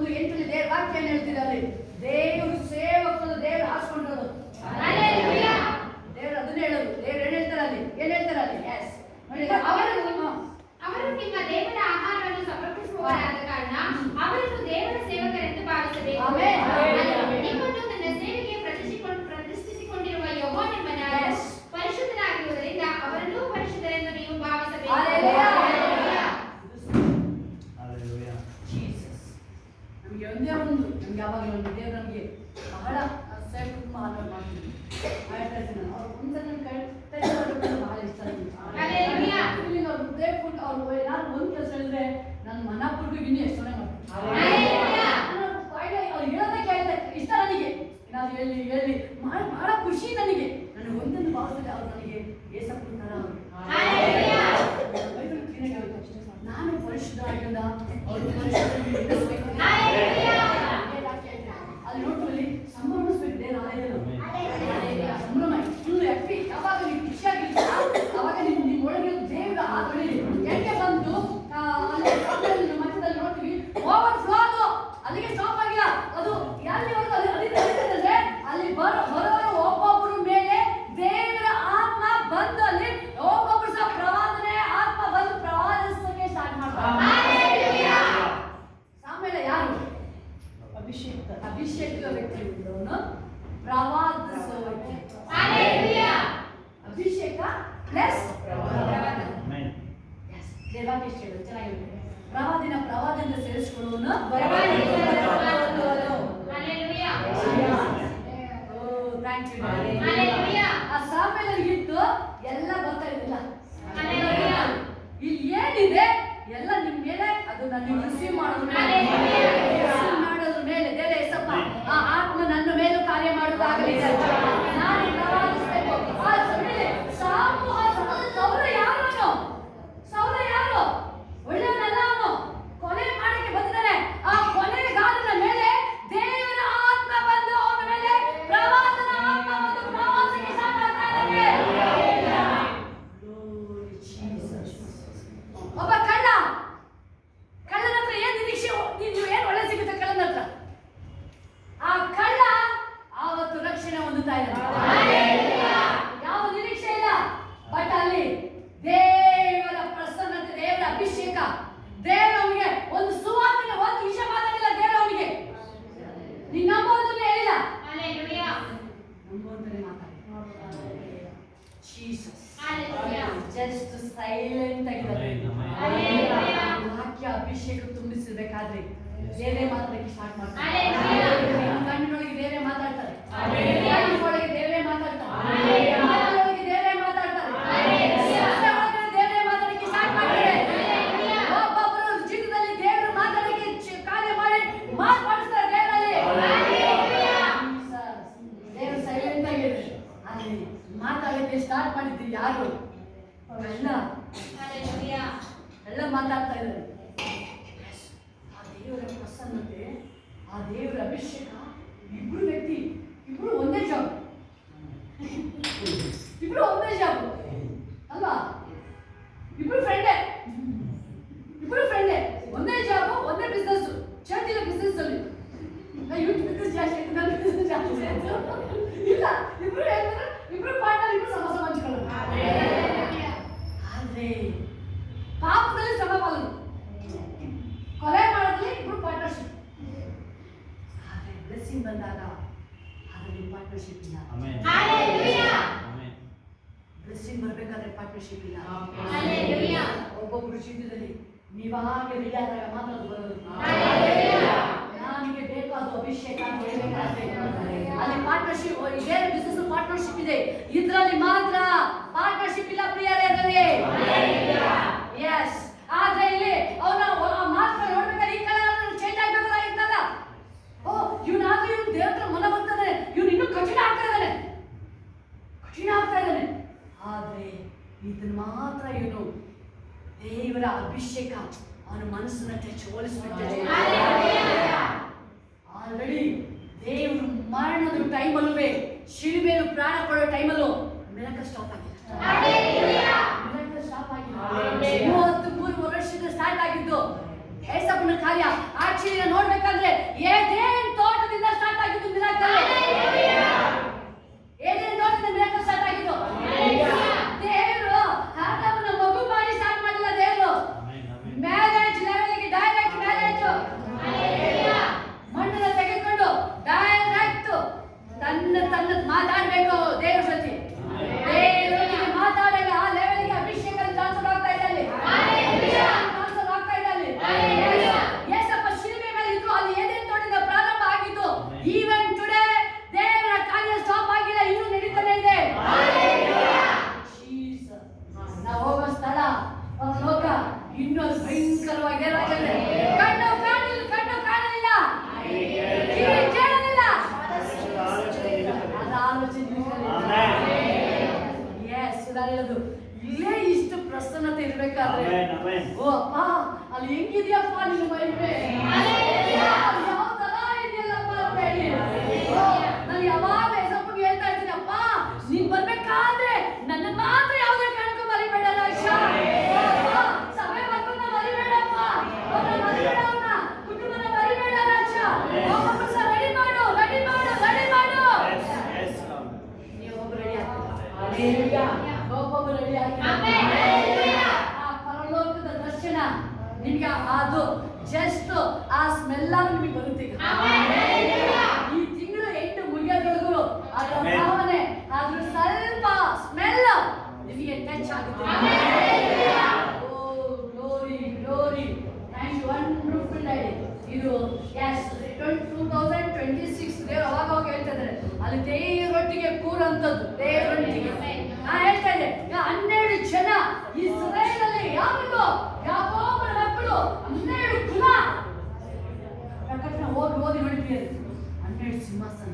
1:8 ದೇವ್ರ ವಾಕ್ಯ ಹೇಳ್ತಿದ್ದಾರೆ, ದೇವರು ಸೇವಕರು ದೇವರು ಹಾಸ್ಕೊಂಡಿರೋದು. ದೇವರು ಅದನ್ನ ಹೇಳೋದು. ದೇವ್ರು ಏನ್ ಹೇಳ್ತಾರೆ ಅಲ್ಲಿ ಎಸ್ ಅವರು ನಿಮ್ಮ ದೇವರ ಆಹಾರವನ್ನು ಸಮರ್ಪಿಸುವವರಾದ ಕಾರಣ ಅವರನ್ನು ದೇವರ ಸೇವಕರೆಂದು ಭಾವಿಸಬೇಕು. ನಿಮ್ಮನ್ನು ನನ್ನ ಸೇವೆಗೆ ಪ್ರತಿಷ್ಠಿಸಿಕೊಂಡಿರುವ ಯೆಹೋವನೆಂಬ ಪರಿಶುದ್ಧನಾಗಿರುವುದರಿಂದ ಅವರನ್ನು ಪರಿಶುದ್ಧರೆಂದು ನೀವು ಭಾವಿಸಬೇಕು. ನಮಗೆ ಒಂದೇ ಒಂದು ನಮ್ಗೆ ಯಾವಾಗಲೂ ಒಂದು ದೇವರು ನಮಗೆ ಬಹಳ ಸೇವಕರು ಆಧಾರ ಮಾಡ್ತೀವಿ. ಅವ್ರು ಒಂದ್ಸಲ ನನ್ನ ಕೈ ಬಹಳ ಇಷ್ಟ ನನಗೆ. ಅವ್ರು ಹೃದಯಪೂರ್ವಕ ಅವ್ರು ಏನಾದ್ರು ಒಂದು ಕೆಲಸ ಹೇಳಿದ್ರೆ ನನ್ನ ಮನಪೂರ್ವಕ ಇನ್ನೂ ಎಷ್ಟು ಮಾಡ್ತೀನಿ. ಅವ್ರು ಹೇಳೋದೇ ಕೇಳ್ತಾ ಇಷ್ಟ ನನಗೆ. ನಾವು ಹೇಳಿ ಬಹಳ ಖುಷಿ ನನಗೆ. ಒಂದೊಂದು ಭಾವದಲ್ಲಿ ಅವ್ರು ನನಗೆ ಏಸಪ್ಪಂತಾರ ನಾನು ಪರಿಶುದ್ಧ ಆಗಿಲ್ಲ, ಅವರು ಪರಿಶುದ್ಧ ಅಲ್ಲಿ ನೋಡ್ಕೊಳ್ಳಿ ಸಂಭ್ರಮಿಸ್ಬೇಕು. ದೇವ್ರ ಆಲಯದಲ್ಲಿ ಸಂಭ್ರಮ ಫುಲ್ ಹ್ಯಾಪಿ. ಯಾವಾಗ ನೀವು ಖುಷಿಯಾಗಿಲ್ಲ ಅವಾಗ ನಿಮ್ಮ ಒಳಗೆ ದೇವ್ರ ಆದಳಿ ಹೆಂಗೆ ಬಂತು ಅಲ್ಲಿ ಮಧ್ಯದಲ್ಲಿ ನೋಡ್ತೀವಿ ಓವರ್ ಫ್ಲೋ. ಅದು ಅಲ್ಲಿಗೆ ಸ್ಟಾಪ್ ಆಗಿಲ್ಲ, ಅದು ಎಲ್ಲಿವರೆಗೂ ಅಲ್ಲಿಂದ ಅಲ್ಲಿ ಬರೋರು ಒಬ್ಬೊಬ್ಬರ ಮೇಲೆ ದೇವರ ಆತ್ಮ ಬಂದು ಅಲ್ಲಿ ಒಬ್ಬೊಬ್ಬರು ಸಹ ಪ್ರವಾದನೆ ಆತ್ಮ ಬಂದು ಪ್ರವಾದಿಸೋಕೆ ಸ್ಟಾರ್ಟ್ ಮಾಡ್ತಾರೆ. ಆಮೇಲೆ ಯಾರು ಅಭಿಷೇಕ ವ್ಯಕ್ತಿ ಇದ್ದವನು ಪ್ರವಾದಿಸುವ ವ್ಯಕ್ತಿ. ಅಭಿಷೇಕ ಪ್ಲಸ್ ದೇವಾದೇಶ ಚೆನ್ನಾಗಿರುತ್ತೆ. ಪ್ರವಾದಿಯಿಂದ ಸೇರಿಸಿಕೊಳ್ಳುವನು ಆ ಸಾಮೇಲಿಗಿತ್ತು ಎಲ್ಲ ಬರ್ತಾ ಇದ್ದಿಲ್ಲ. ಇಲ್ಲಿ ಏನಿದೆ ಎಲ್ಲ ನಿಮ್ ಮೇಲೆ ಅದು ನನ್ನ ರಿಸೀವ್ ಮಾಡೋದ್ರ ಮೇಲೆ ದೇವರ ಯೇಸಪ್ಪ ಆ ಆತ್ಮ ನನ್ನ ಮೇಲೂ ಕಾರ್ಯ ಮಾಡುವುದಾಗಲಿ. ನಾನು ಪ್ರವಾದಿಸಬೇಕು. ಸೌರ ಯಾರು ಒಳ್ಳೆಯವನಲ್ಲ, ಅವನು ಕೊಲೆ ಮಾಡಕ್ಕೆ ಬಂದಿದ್ದಾನೆ. ಆ ಕೊಲೆಗಾರನ ಮೇಲೆ ದೇವರ ಆತ್ಮ ಬಂದು ಅವನ ಮೇಲೆ ಪ್ರವಾದನ ಆತ್ಮ ಬಂದು ಪ್ರವಾಸಕ್ಕೆ ಸ್ಟಾರ್ಟ್ ಮಾಡ್ತಾ ಇದ್ದಾನೆ. ಒಬ್ಬ ಕಳ್ಳನ ಹತ್ರ ಏನ್ ನಿರೀಕ್ಷೆ, ನೀವು ಏನ್ ಒಳ್ಳೆ ಸಿಗುತ್ತೆ ಕಳ್ಳನ ಹತ್ರ? ಆ ಕಳ್ಳ ಆವತ್ತು ರಕ್ಷಣೆ ಹೊಂದುತ್ತಾ ಇದ್ದಾನೆ. ಯಾವ ನಿರೀಕ್ಷೆ ಇಲ್ಲ, ಬಟ್ ಅಲ್ಲಿ ದೇವರ ಪ್ರಸನ್ನತೆ, ದೇವರ ಅಭಿಷೇಕ, ದೇವರು ಅವನಿಗೆ ಒಂದು ಸುವಾರ್ತೆಗೆ ಒಂದು ವಿಷಯ ಮಾತಾಡಿಲ್ಲ. ದೇವರು ಅವನಿಗೆ ನೀನು ನಂಬೋದನ್ನೇ ಹೇಳಿಲ್ಲ, ನಂಬೋದನ್ನೇ ಮಾತಾಡಿ. ಜಸ್ಟ್ ಸೈಲೆಂಟ್ ಆಗಿದ್ದಾರೆ. ವಾಕ್ಯ ಅಭಿಷೇಕ ತುಂಬಿಸಬೇಕಾದ್ರೆ ಬೇರೆ ಮಾತಾಡಕ್ಕೆ ಸ್ಟಾರ್ಟ್ ಮಾಡ್ತಾರೆ. ಕಣ್ಣಿನೊಳಗೆ ಬೇರೆ ಮಾತಾಡ್ತಾರೆ, ಕಣ್ಣಿನೊಳಗೆ ಬೇರೆ ಮಾತಾಡ್ತಾರೆ, ಮನದೊಳಗೆ ಬೇರೆ ಮಾತಾಡ್ತಾರೆ, ದೇವರೇ ಮಾತಾಡಕ್ಕೆ ಸ್ಟಾರ್ಟ್ ಮಾಡ್ತಾರೆ. ಒಬ್ಬೊಬ್ಬರು ಜೀವಿತದಲ್ಲಿ ದೇವರು ಮಾತಾಡಕ್ಕೆ ಕಾರ್ಯ ಮಾಡಿ ಮಾತಾಡಿಸ್ತಾರೆ. ದೇವರು ಸೈಲೆಂಟ್ ಆಗಿದೆ. ಅಲ್ಲಿ ಮಾತಾಡಕ್ಕೆ ಸ್ಟಾರ್ಟ್ ಮಾಡಿದ್ರಿ ಯಾರು? ಎಲ್ಲ ಮಾತಾಡ್ತಾ ಇದ್ದಾರೆ. ಆ ದೇವರ ಪ್ರಸನ್ನತೆ, ಆ ದೇವರ ಅಭಿಷೇಕ, ಇಬ್ರು ವ್ಯಕ್ತಿ, ಇಬ್ರು ಒಂದೇ ಜಾಬ್, ಅಲ್ವಾ? ಇಬ್ರು ಫ್ರೆಂಡೇ, ಒಂದೇ ಜಾಬ್, ಒಂದೇ ಬಿಸ್ನೆಸ್. ಚರ್ಚಿನ ಬಿಸ್ನೆಸ್ ಅಲ್ಲಿ ಇವತ್ತು ಬಿಸ್ನೆಸ್ ಜಾಸ್ತಿ ಆಯ್ತು, ನನ್ನ ಬಿಸ್ನೆಸ್ ಜಾಸ್ತಿ ಆಯ್ತು ಇಲ್ಲ. ಇಬ್ರು ಹೇಳ್ತಾರೆ, ಇಬ್ರು ಪಾರ್ಟ್ನರ್, ಇಬ್ರು ಸಮಸ್ಯೆ ಹಂಚ್ಕೊಳ್ಳೋದು. ಆದ್ರೆ ಪಾಪದಲ್ಲಿ ಸಮಪಾಲನೆ, ಕೊಲೆ ಮಾಡೋದ್ರಲ್ಲಿ ಇಬ್ರು ಪಾರ್ಟ್ನರ್ಶಿಪ್. ಆದ್ರೆ ಬ್ಲೆಸ್ಸಿಂಗ್ ಬಂದಾಗ ಅದರಲ್ಲಿ ಪಾರ್ಟ್ನರ್ಶಿಪ್ ಇಲ್ಲ. ಬ್ಲೆಸ್ಸಿಂಗ್ ಬರ್ಬೇಕಾದ್ರೆ ಪಾರ್ಟ್ನರ್ಶಿಪ್ ಇಲ್ಲ. ಒಬ್ಬೊಬ್ರು ಜೀವಿತದಲ್ಲಿ ನೀವಾಗೆ ರೆಡಿಯಾದಾಗ ಮಾತ್ರ ಅದು ಬರೋದು. ನನಗೆ ಬೇಕಾದ ಅಭಿಷೇಕ ಅಂತ ಹೇಳ್ಬೇಕಾದ್ರೆ ಅಲ್ಲಿ ಪಾರ್ಟ್ನರ್ಶಿಪ್, ಬೇರೆ ಬಿಸ್ನೆಸ್ ಪಾರ್ಟ್ನರ್ಶಿಪ್ ಇದೆ, ಇದರಲ್ಲಿ ಮಾತ್ರ ಪಾರ್ಟ್ನರ್ಶಿಪ್ ಇಲ್ಲ ಪ್ರಿಯರೇ. ಎಸ್, ಆದ್ರೆ ಇಲ್ಲಿ ಅವನ ಮಾತ್ರ ನೋಡ್ಬೇಕಾದ್ರೆ ಈ ಕಡೆ ಚೇಂಜ್ ಆಗ್ಬೇಕಾಗಿತ್ತಲ್ಲ. ಇವನಾದ್ರೂ ಇವ್ನು ದೇವರ ಮನ ಬರ್ತಾನೆ, ಇವ್ನು ಇನ್ನೂ ಕಠಿಣ ಆಗ್ತಾ ಇದ್ದಾನೆ. ಆದ್ರೆ ಇದನ್ನ ಮಾತ್ರ ಇವನು ದೇವರ ಅಭಿಷೇಕ ಅವನ ಮನಸ್ಸನ್ನ ಹೋಲಿಸ್ಬಿಡ್ತಾರೆ. ಆಲ್ರೆಡಿ ದೇವರು ಮರಣದ ಟೈಮಲ್ಲೂ, ಶಿಲುಬೆಯಲ್ಲಿ ಪ್ರಾಣ ಕೊಡೋ ಟೈಮಲ್ಲೂ ಮಿರಾಕಲ್ ಸ್ಟಾಪ್ ಆಗಿದೆ. 33 ವರ್ಷದ ಸ್ಟಾರ್ಟ್ ಆಗಿದ್ದು ಏಸಪ್ಪನ ಕಾರ್ಯ ಆಚೆ ಆಶ್ಚರ್ಯ ನೋಡ್ಬೇಕಾದ್ರೆ ಏದೇನ್ ತೋಟದಿಂದ ಸ್ಟಾರ್ಟ್ ಆಗಿದ್ದು ಮಿರಾಕಲ್. ಏದೇನ್ ತೋಟದಿಂದ ಮಿರಾಕಲ್ ಸ್ಟಾರ್ಟ್ ಆಗಿದ್ದು. ದೇವರು ಆದಾಮನ ಮಗು ಮಾಡಿ ಸ್ಟಾರ್ಟ್ ಮಾಡಿಲ್ಲ. ದೇವರು ಮ್ಯಾರೇಜ್ ಲೆವೆಲ್ಗೆ ಡೈರೆಕ್ಟ್ ಮ್ಯಾರೇಜ್ ಮಣ್ಣನ್ನ ತೆಗೆದುಕೊಂಡು ಡೈರೆಕ್ಟ್ ತನ್ನ ಮಾತಾಡ್ಬೇಕು ದೇವ್ರ ಜೊತೆ. ದೇವರಿಗೆ ಮಾತಾಡಲ್ಲ ಆ ಲೆವೆಲ್ಗೆ ಅಭಿಷೇಕ ಟ್ರಾನ್ಸ್ಫರ್ ಆಗ್ತಾ ಇದ್ದಲ್ಲಿ ಟ್ರಾನ್ಸ್ಫರ್ ಆಗ್ತಾ ಇದ್ದಲ್ಲಿ ಯೇಸಪ್ಪ ಶಿಲುಬೆ ಮೇಲೆ ಇದ್ರು. ಅಲ್ಲಿ ಏನೇನ್ ತೋಟದಿಂದ ಪ್ರಾರಂಭ ಆಗಿದ್ದು. ಈವನ್ ಟುಡೇ ದೇವರ ಕಾರ್ಯ ಸ್ಟಾಪ್ ಆಗಿಲ್ಲ, ಇನ್ನೂ ನಡೀತಾನೆ ಇದೆ. ನಾವು ಹೋಗೋ ಸ್ಥಳ ಲೋಕ ಇನ್ನೂ ಭಯಂಕರವಾಗಿ ಕಣ್ಣು ಕಾಣಲಿಲ್ಲ, ಕಿವಿ ಕೇಳಲಿಲ್ಲ, ಅದು ಆಲೋಚನೆ ಇಲ್ಲೇ ಇಷ್ಟು ಪ್ರಸನ್ನತೆ ಇರ್ಬೇಕಾದ್ರೆ ಓ ಅಪ್ಪ ಅಲ್ಲಿ ಹೆಂಗಿದ್ಯಪ್ಪ ನಿನ್ನ ಮಹಿಮೆ, ಯಾವ ತರ ಇದೆಯಲ್ಲಪ್ಪ ಅಂತ ಹೇಳಿ ನಾನು ಯಾವಾಗ ಯೇಸಪ್ಪಗೆ ಹೇಳ್ತಾ ಇರ್ತೀನಿ, ಅಪ್ಪ ನೀನ್ ಬರ್ಬೇಕಾದ್ರೆ ನನ್ನ ಮಾತ್ರ ಯಾವುದೇ ಕಾರಣಕ್ಕೂ ಮರಿಬೇಡಲ್ಲ. ಸಭೆ ಮಕ್ಕಳನ್ನ ಮರಿಬೇಡಪ್ಪ, ಮರಿಬೇಡವನ್ನ ಕುಟುಂಬನ ಮರಿಬೇಡಲ್ಲ. ಒಬ್ಬೊಬ್ಬರು ರೆಡಿ ಮಾಡು ನೀವು ಒಬ್ಬರು ರೆಡಿ ಆಗ್ತೀರಾ, ಒಬ್ಬೊಬ್ಬರು ರೆಡಿ ಆಗ್ತೀರಾ. ಆ ಪರಲೋಕದ ದರ್ಶನ ನಿಮ್ಗೆ ಅದು ಜಸ್ಟ್ ಆ ಸ್ಮೆಲ್ ನಿಮಗೆ ಬರುತ್ತೆ. ಈ ತಿಂಗಳು 8 ಮುಗಿಯೋದ್ರೊಳಗೂ ಅದರ ಭಾವನೆ ಅದ್ರ ಸ್ವಲ್ಪ ಸ್ಮೆಲ್ ನಿಮಗೆ ಟಚ್ ಆಗುತ್ತೆ. Glory thank you wonderful daily. ಇದು 2026 ದೇವರು ಅವಾಗ ಹೇಳ್ತಾ ಇದ್ದಾರೆ ಅಲ್ಲಿ ದೇವರೊಟ್ಟಿಗೆ ಕೂರಂತದ್ದು. ದೇವರೊಟ್ಟಿಗೆ ನಾ ಹೇಳ್ತಾ ಇದ್ದೆ 12 ಜನ ಇಸ್ರೇಲಲ್ಲಿ ಯಾಕೋಬನ ಮಕ್ಕಳು 12 ಕುಲ ಪ್ರಕಟಣೆ ಓದಿ ನೋಡಿದ್ವಿ. 12 ಸಿಂಹಾಸನ.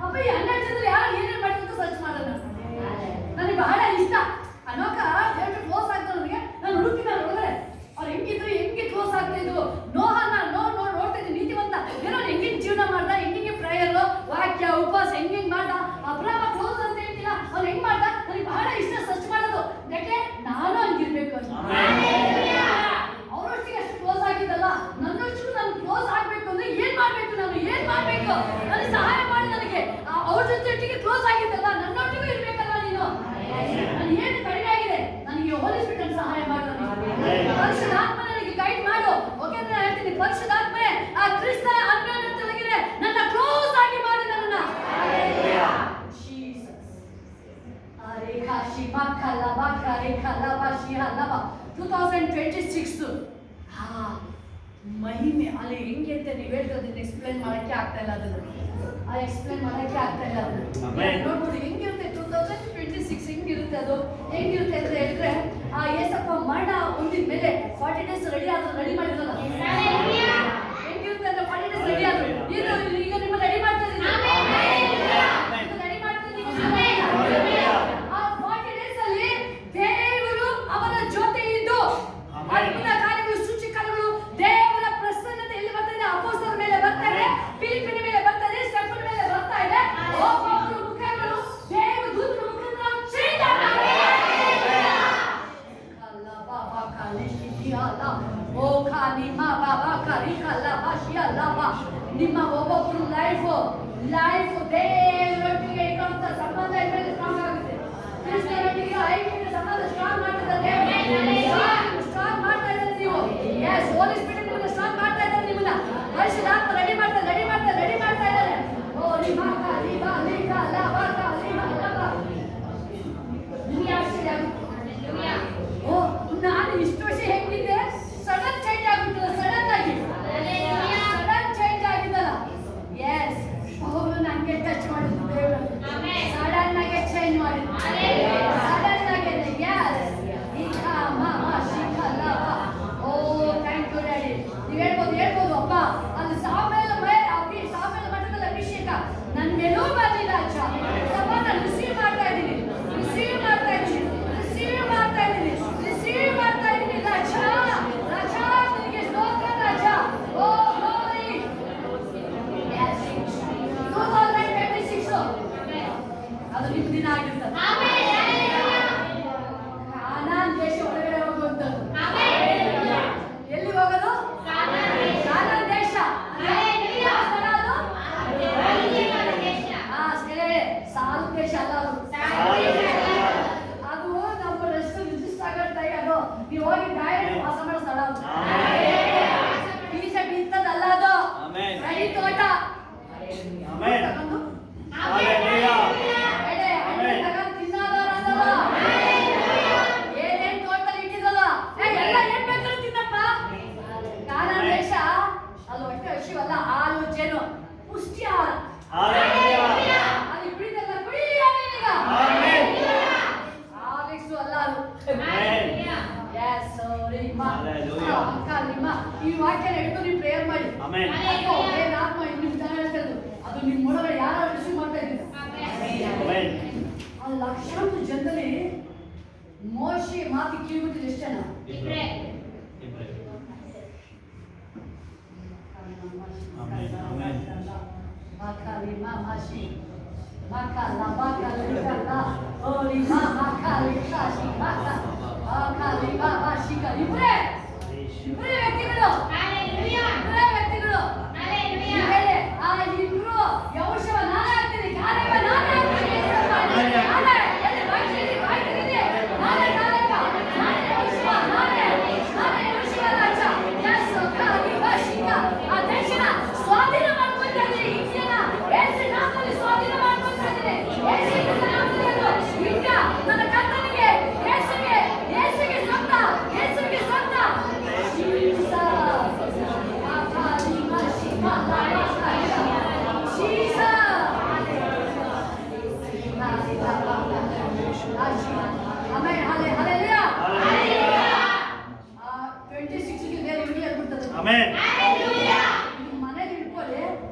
ಅಪ್ಪ ಈ 12 ಜನರು ಯಾರು ಏನೇನು ಮಾಡಿದ್ರು ಸರ್ಚ್ ಮಾಡೋಣ ನನಗೆ ಬಹಳ ಇಷ್ಟ. ಅನೋಕ ದೇವ್ರಿಗೆ ಕ್ಲೋಸ್ ಆಗ್ತಾರೆ ನನಗೆ. ನಾನು ಹುಡುಕಿದ ಒಳಗಡೆ ಅವ್ರು ಹೆಂಗೆ ಕ್ಲೋಸ್ ಆಗ್ತಾ ಇದ್ರು. ನೋಡ್ತಾ ಇದ್ದೀನಿ ನೀತಿವಂತ ಏನೋ ಹೆಂಗಿನ ಜೀವನ ಮಾಡ್ದ, ಹೆಂಗೆ ಪ್ರೇಯರ್ ವಾಕ್ಯ ಉಪವಾಸ ಹೆಂಗೆ ಮಾಡ್ದ. ಅಬ್ರಾಮ ಕ್ಲೋಸ್ ಅಂತ ಹೇಳ್ತಿಲ್ಲ, ಅವ್ನು ಹೆಂಗ್ ಮಾಡ್ದ ನನಗೆ ಬಹಳ ಇಷ್ಟ ಸರ್ಚ್ ಮಾಡೋದು. ಯಾಕೆ ನಾನು ಹಂಗಿರ್ಬೇಕು ಅಂತ. ಅವರೊಟ್ಟಿಗೆ ಅಷ್ಟು ಕ್ಲೋಸ್ ಆಗಿದ್ದಲ್ಲ, ನನ್ನಷ್ಟು ನಾನು ಕ್ಲೋಸ್ ಆಗ್ಬೇಕು ಅಂದ್ರೆ ಏನ್ ಮಾಡ್ಬೇಕು, ನನಗೆ ಸಹಾಯ ಮಾಡಿ. ನನಗೆ ಅವ್ರ ಜೊತೆಗೆ ಕ್ಲೋಸ್ ಆಗಿದ್ದಲ್ಲ, ನನ್ನೊಟ್ಟಿಗೂ ಇರ್ಬೇಕಲ್ಲ ನೀನು. ನಾನು ಏನು ಕಡಿಮೆ ಆಗಿದೆ, ನನಗೆ ಹೋಲಿ ಸ್ಪಿರಿಟ್ ಸಹಾಯ ಮಾಡು. ಪರಿಶುದ್ಧಾತ್ಮ ನನಗೆ ಗೈಡ್ ಮಾಡು. ಓಕೆ ಅಂತ ಹೇಳ್ತೀನಿ. ಪರಿಶುದ್ಧಾತ್ಮನೇ ಆ ಕ್ರಿಸ್ತ ಅನ್ಯೋನ್ಯತೆಯೊಳಗಿದೆ ನನ್ನ ಕ್ಲೋಸ್ ಆಗಿ ಮಾಡು ನನ್ನನ್ನ. ಜೀಸಸ್ ಅರೇಖಾ ಶಿಮಕಲ ಬಕರೇಖಾ ಲಬಶಿಹ ಲಬ 2026 ಮಹಿಮೆ ಅಲ್ಲಿ ಹೆಂಗೆ ಅಂತ ನೀವು ಹೇಳ್ತದನ್ನ ಎಕ್ಸ್ಪ್ಲೇನ್ ಮಾಡಕ್ಕೆ ಆಗ್ತಾ ಇಲ್ಲ. ಅದನ್ನು ನೋಡ್ಬೋದು ಹೆಂಗಿರುತ್ತೆ 2026 ಹೆಂಗಿರುತ್ತೆ. ಅದು ಹೆಂಗಿರುತ್ತೆ ಅಂತ ಹೇಳಿದ್ರೆ ಆ ಯೇಸಪ್ಪ ಮರಣ ಹೊಂದಿದ ಮೇಲೆ 40 ಡೇಸ್ ರೆಡಿ ಮಾಡಿದ್ರಲ್ಲ, ಹೆಂಗಿರುತ್ತೆ ಅಂದ್ರೆ 40 ಡೇಸ್ ರೆಡಿ ಆದ್ರು. ಈಗ ನಿಮ್ಮ ರೆಡಿ ಮಾಡ್ತಾ ಇದ್ದೀನಿ. ಆ 40 ಡೇಸ್ ಅಲ್ಲಿ ದೇವರು ಅವರ ಜೊತೆ ಇದ್ದು ಅದ್ಭುತ ಕಾರ್ಯಗಳು, ಸೂಚಕ ಕಾರ್ಯಗಳು, ದೇವರ ಪ್ರಸನ್ನತೆ ಎಲ್ಲಿ ಬರ್ತಾ ಇದೆ. ಅಪೊಸ್ತಲರ ಮೇಲೆ ಬರ್ತಾ ಇದೆ, ಫಿಲಿಪ್ಪನ ಮೇಲೆ ಬರ್ತಾ ಇದೆ, ಸ್ಟೆಫನ ಮೇಲೆ ಬರ್ತಾ ಇದೆ. ಒಬ್ಬೊಬ್ಬರು ಮುಖಗಳು ದೇವ ದೂತರ ಮುಖದಿಂದ ಚೇಂಜ್ ಆಗ್ತವೆ. ಕಲ್ಲ ಬಾಬಾ ಕಾಲಿ ಶಿಯಾಲ ಓ ಖಾನಿ ಮಾ ಬಾಬಾ ಕಾರಿ ಕಲ್ಲ ಬಾಶಿಯಾಲ ಬಾ. ನಿಮ್ಮ ಒಬ್ಬೊಬ್ಬರು ಲೈಫ್ ದೇವರೊಟ್ಟಿಗೆ ಇರುವಂತ ಸಂಬಂಧ ಇದ್ಮೇಲೆ ಸ್ಟ್ರಾಂಗ್ ಆಗುತ್ತೆ. ಕ್ರಿಸ್ತರೊಟ್ಟಿಗೆ ಐಕ್ಯತೆ ಸಂಬಂಧ ಸ್ಟ್ರಾಂಗ್ ಮಾಡ್ತದೆ. ದೇವರು ಸ್ಟ್ರಾಂಗ್ ಮಾಡ್ತಾ ಇದ್ದಾರೆ. ನೀವು ಎಸ್ ಹೋಲಿ ಸ್ಪಿರಿಟ್ ನಿಮ್ಮನ್ನ ಸ್ಟ್ರಾಂಗ್ ಮಾಡ್ತಾ ಇದ್ದಾರೆ. ನಿಮ್ಮನ್ನ ಪರಿಶುದ್ಧಾತ್ಮ ರೆಡಿ ಮಾಡ್ತಾ ಇದ್ದಾರೆ. ಓ ಲಿಮಾ ಲಿಬಾ ಲಿಕಾ ಲಬಾ ಲಿಮಾ ಲಬಾ. ನಿಮಗೆ ಆಶ್ಚರ್ಯ ಆಗುತ್ತೆ. ಓ ನಾನು ಇಷ್ಟು ವರ್ಷ ಹೆಂಗಿದ್ದೆ, ಸಡನ್ ಚೇಂಜ್ ಆಗ್ಬಿಟ್ಟಲ್ಲ. ಸಡನ್ ಚೇಂಜ್ ಆಗಿದ್ದಲ್ಲ. ಎಸ್ ಅವರು ನನಗೆ ಟಚ್ ಮಾಡಿದ್ರು ದೇವರು. ಸಡನ್ ಆಗಿ ಚೇಂಜ್ ಮಾಡಿದ್ರು. ಸಡನ್ ಆಗಿ ಎಸ್ ಟೀಶರ್ಟ್ ಇಂಥದ್ದಲ್ಲ ಅದು. ಆಮೆನ್. ಬರೀ ತೋಟ. ಆಮೆನ್. ತಗೊಂಡು ಹಲ್ಲೆಲೂಯಾ. ಎಡೆ ಹಣ್ಣು ತಗೊಂಡು ತಿನ್ನೋದವ್ರಲ್ಲ. ಏನೇನ್ ತೋಟದಲ್ಲಿ ಇಟ್ಟಿದ್ರಲ್ಲ, ಎಲ್ಲ ಏನ್ ಬೇಕಾದ್ರೂ ತಿನ್ನಪ್ಪ. ಕಾನಾನ್ ದೇಶ ಅಲ್ಲಿ ಹೊಟ್ಟೆ ಹಸಿವಲ್ಲ, ಹಾಲು ಜೇನು ಪುಷ್ಟಿ ಆಹಾರ. ಹಲ್ಲೆಲೂಯಾ. ಅಲ್ಲಿ ಕುಡಿದಲ್ಲ ಕುಡೀರಿ ಆಮೇಲೀಗ. ಆಮೆನ್. ಹಾರ್ಲಿಕ್ಸು ಅಲ್ಲ ಅದು. Amen. Yes, sorry, ma. Hallelujah. ಅಕ್ಕ ನಿಮ್ಮ ಈ ವಾಕ್ಯ ಹಿಡಿದು ನೀವು ಪ್ರೇಯರ್ ಮಾಡಿ. ಆಮೆನ್. ಅಯ್ಯೋ, ದೇವ್ರ ಆತ್ಮ ಇನ್ನು ವಿಧಾನ ಹೇಳ್ತಿರೋದು. ಅದು ನಿಮ್ಮ ಒಳಗಡೆ ಯಾರು ರಿಸೀವ್ ಮಾಡ್ತಾ ಇದ್ದೀರಾ? ಆಮೆನ್. ಆ ಲಕ್ಷಾಂತರ ಜನರಲ್ಲಿ ಮೋಶೆ ಮಾತು ಕೇಳಿಬಿಟ್ಟಿದ್ದು ಎಷ್ಟು ಜನ? ಇಬ್ರೇ. ಆಮೆನ್. ಆಮೆನ್. ಮಾಕಾಲಿ ಮಾಮಾಶಿ ಮಾಕಾಲ ಮಾಕಾಲಿಕಲ್ಲ ಓಲಿ ಮಾಮಾಕಾಲಿಕಾಶಿ ಮಾಕ ಮಾಕಾಲಿ ಮಾಮಾಶಿಕ ಇಬ್ರೇ ವ್ಯಕ್ತಿಗಳು. ಇಬ್ರೇ ವ್ಯಕ್ತಿಗಳು. ಇಬ್ರೇ. ಆ ಇಬ್ರು ಯೌಶವ ನಾನೇ ಆಗ್ತೀನಿ, ಕಾಲೇಬ ನಾನೇ ಆಗ್ತೀನಿ. ನಾನೇ ಎಲ್ಲಿ ಬಾಯ್ತಿದ್ದೀನಿ, ಬಾಯ್ತಿದ್ದೀನಿ. ನಾನೇ ಕಾಲೇಬ, ನಾನೇ ಯೌಶವ, ನಾನೇ ಯೌಶವ ರಾಜ. ಯಸ್ ಕಾಲಿ ಬಾಶಿಕ. ಆ ದೇಶನ ಸ್ವಾಧೀನ ಮಾಡ್ಕೊಳ್ತಾ ಇದ್ದೀನಿ. ಇಂಡಿಯಾನ ಯೇಸು ನಾಮದಲ್ಲಿ ಸ್ವಾಧೀನ ಮಾಡ್ಕೊಳ್ತಾ ಇದ್ದೀನಿ. ಯೇಸು ನಾಮದಲ್ಲಿ ಇಂಡಿಯಾ ನನ್ನ ಕರ್ತನಿಗೆ, ಯೇಸುಗೆ ಸ್ವಂತ, ಯೇಸುಗೆ ಸ್ವಂತ. ಜೀಸಸ್. ಮಾಕಾಲಿ ಮಾಶಿಕ ಆಮೇಲೆ ಹಲ್ಲೆಲೂಯಾ. 26 ಗೆ ಬೇರೆ ವಿಡಿಯೋ ಆಗ್ಬಿಡ್ತದೆ. ಆಮೆನ್. ನಿಮ್ಮ ಮನೆಯಲ್ಲಿ ಇಟ್ಕೊಳ್ಳಿ,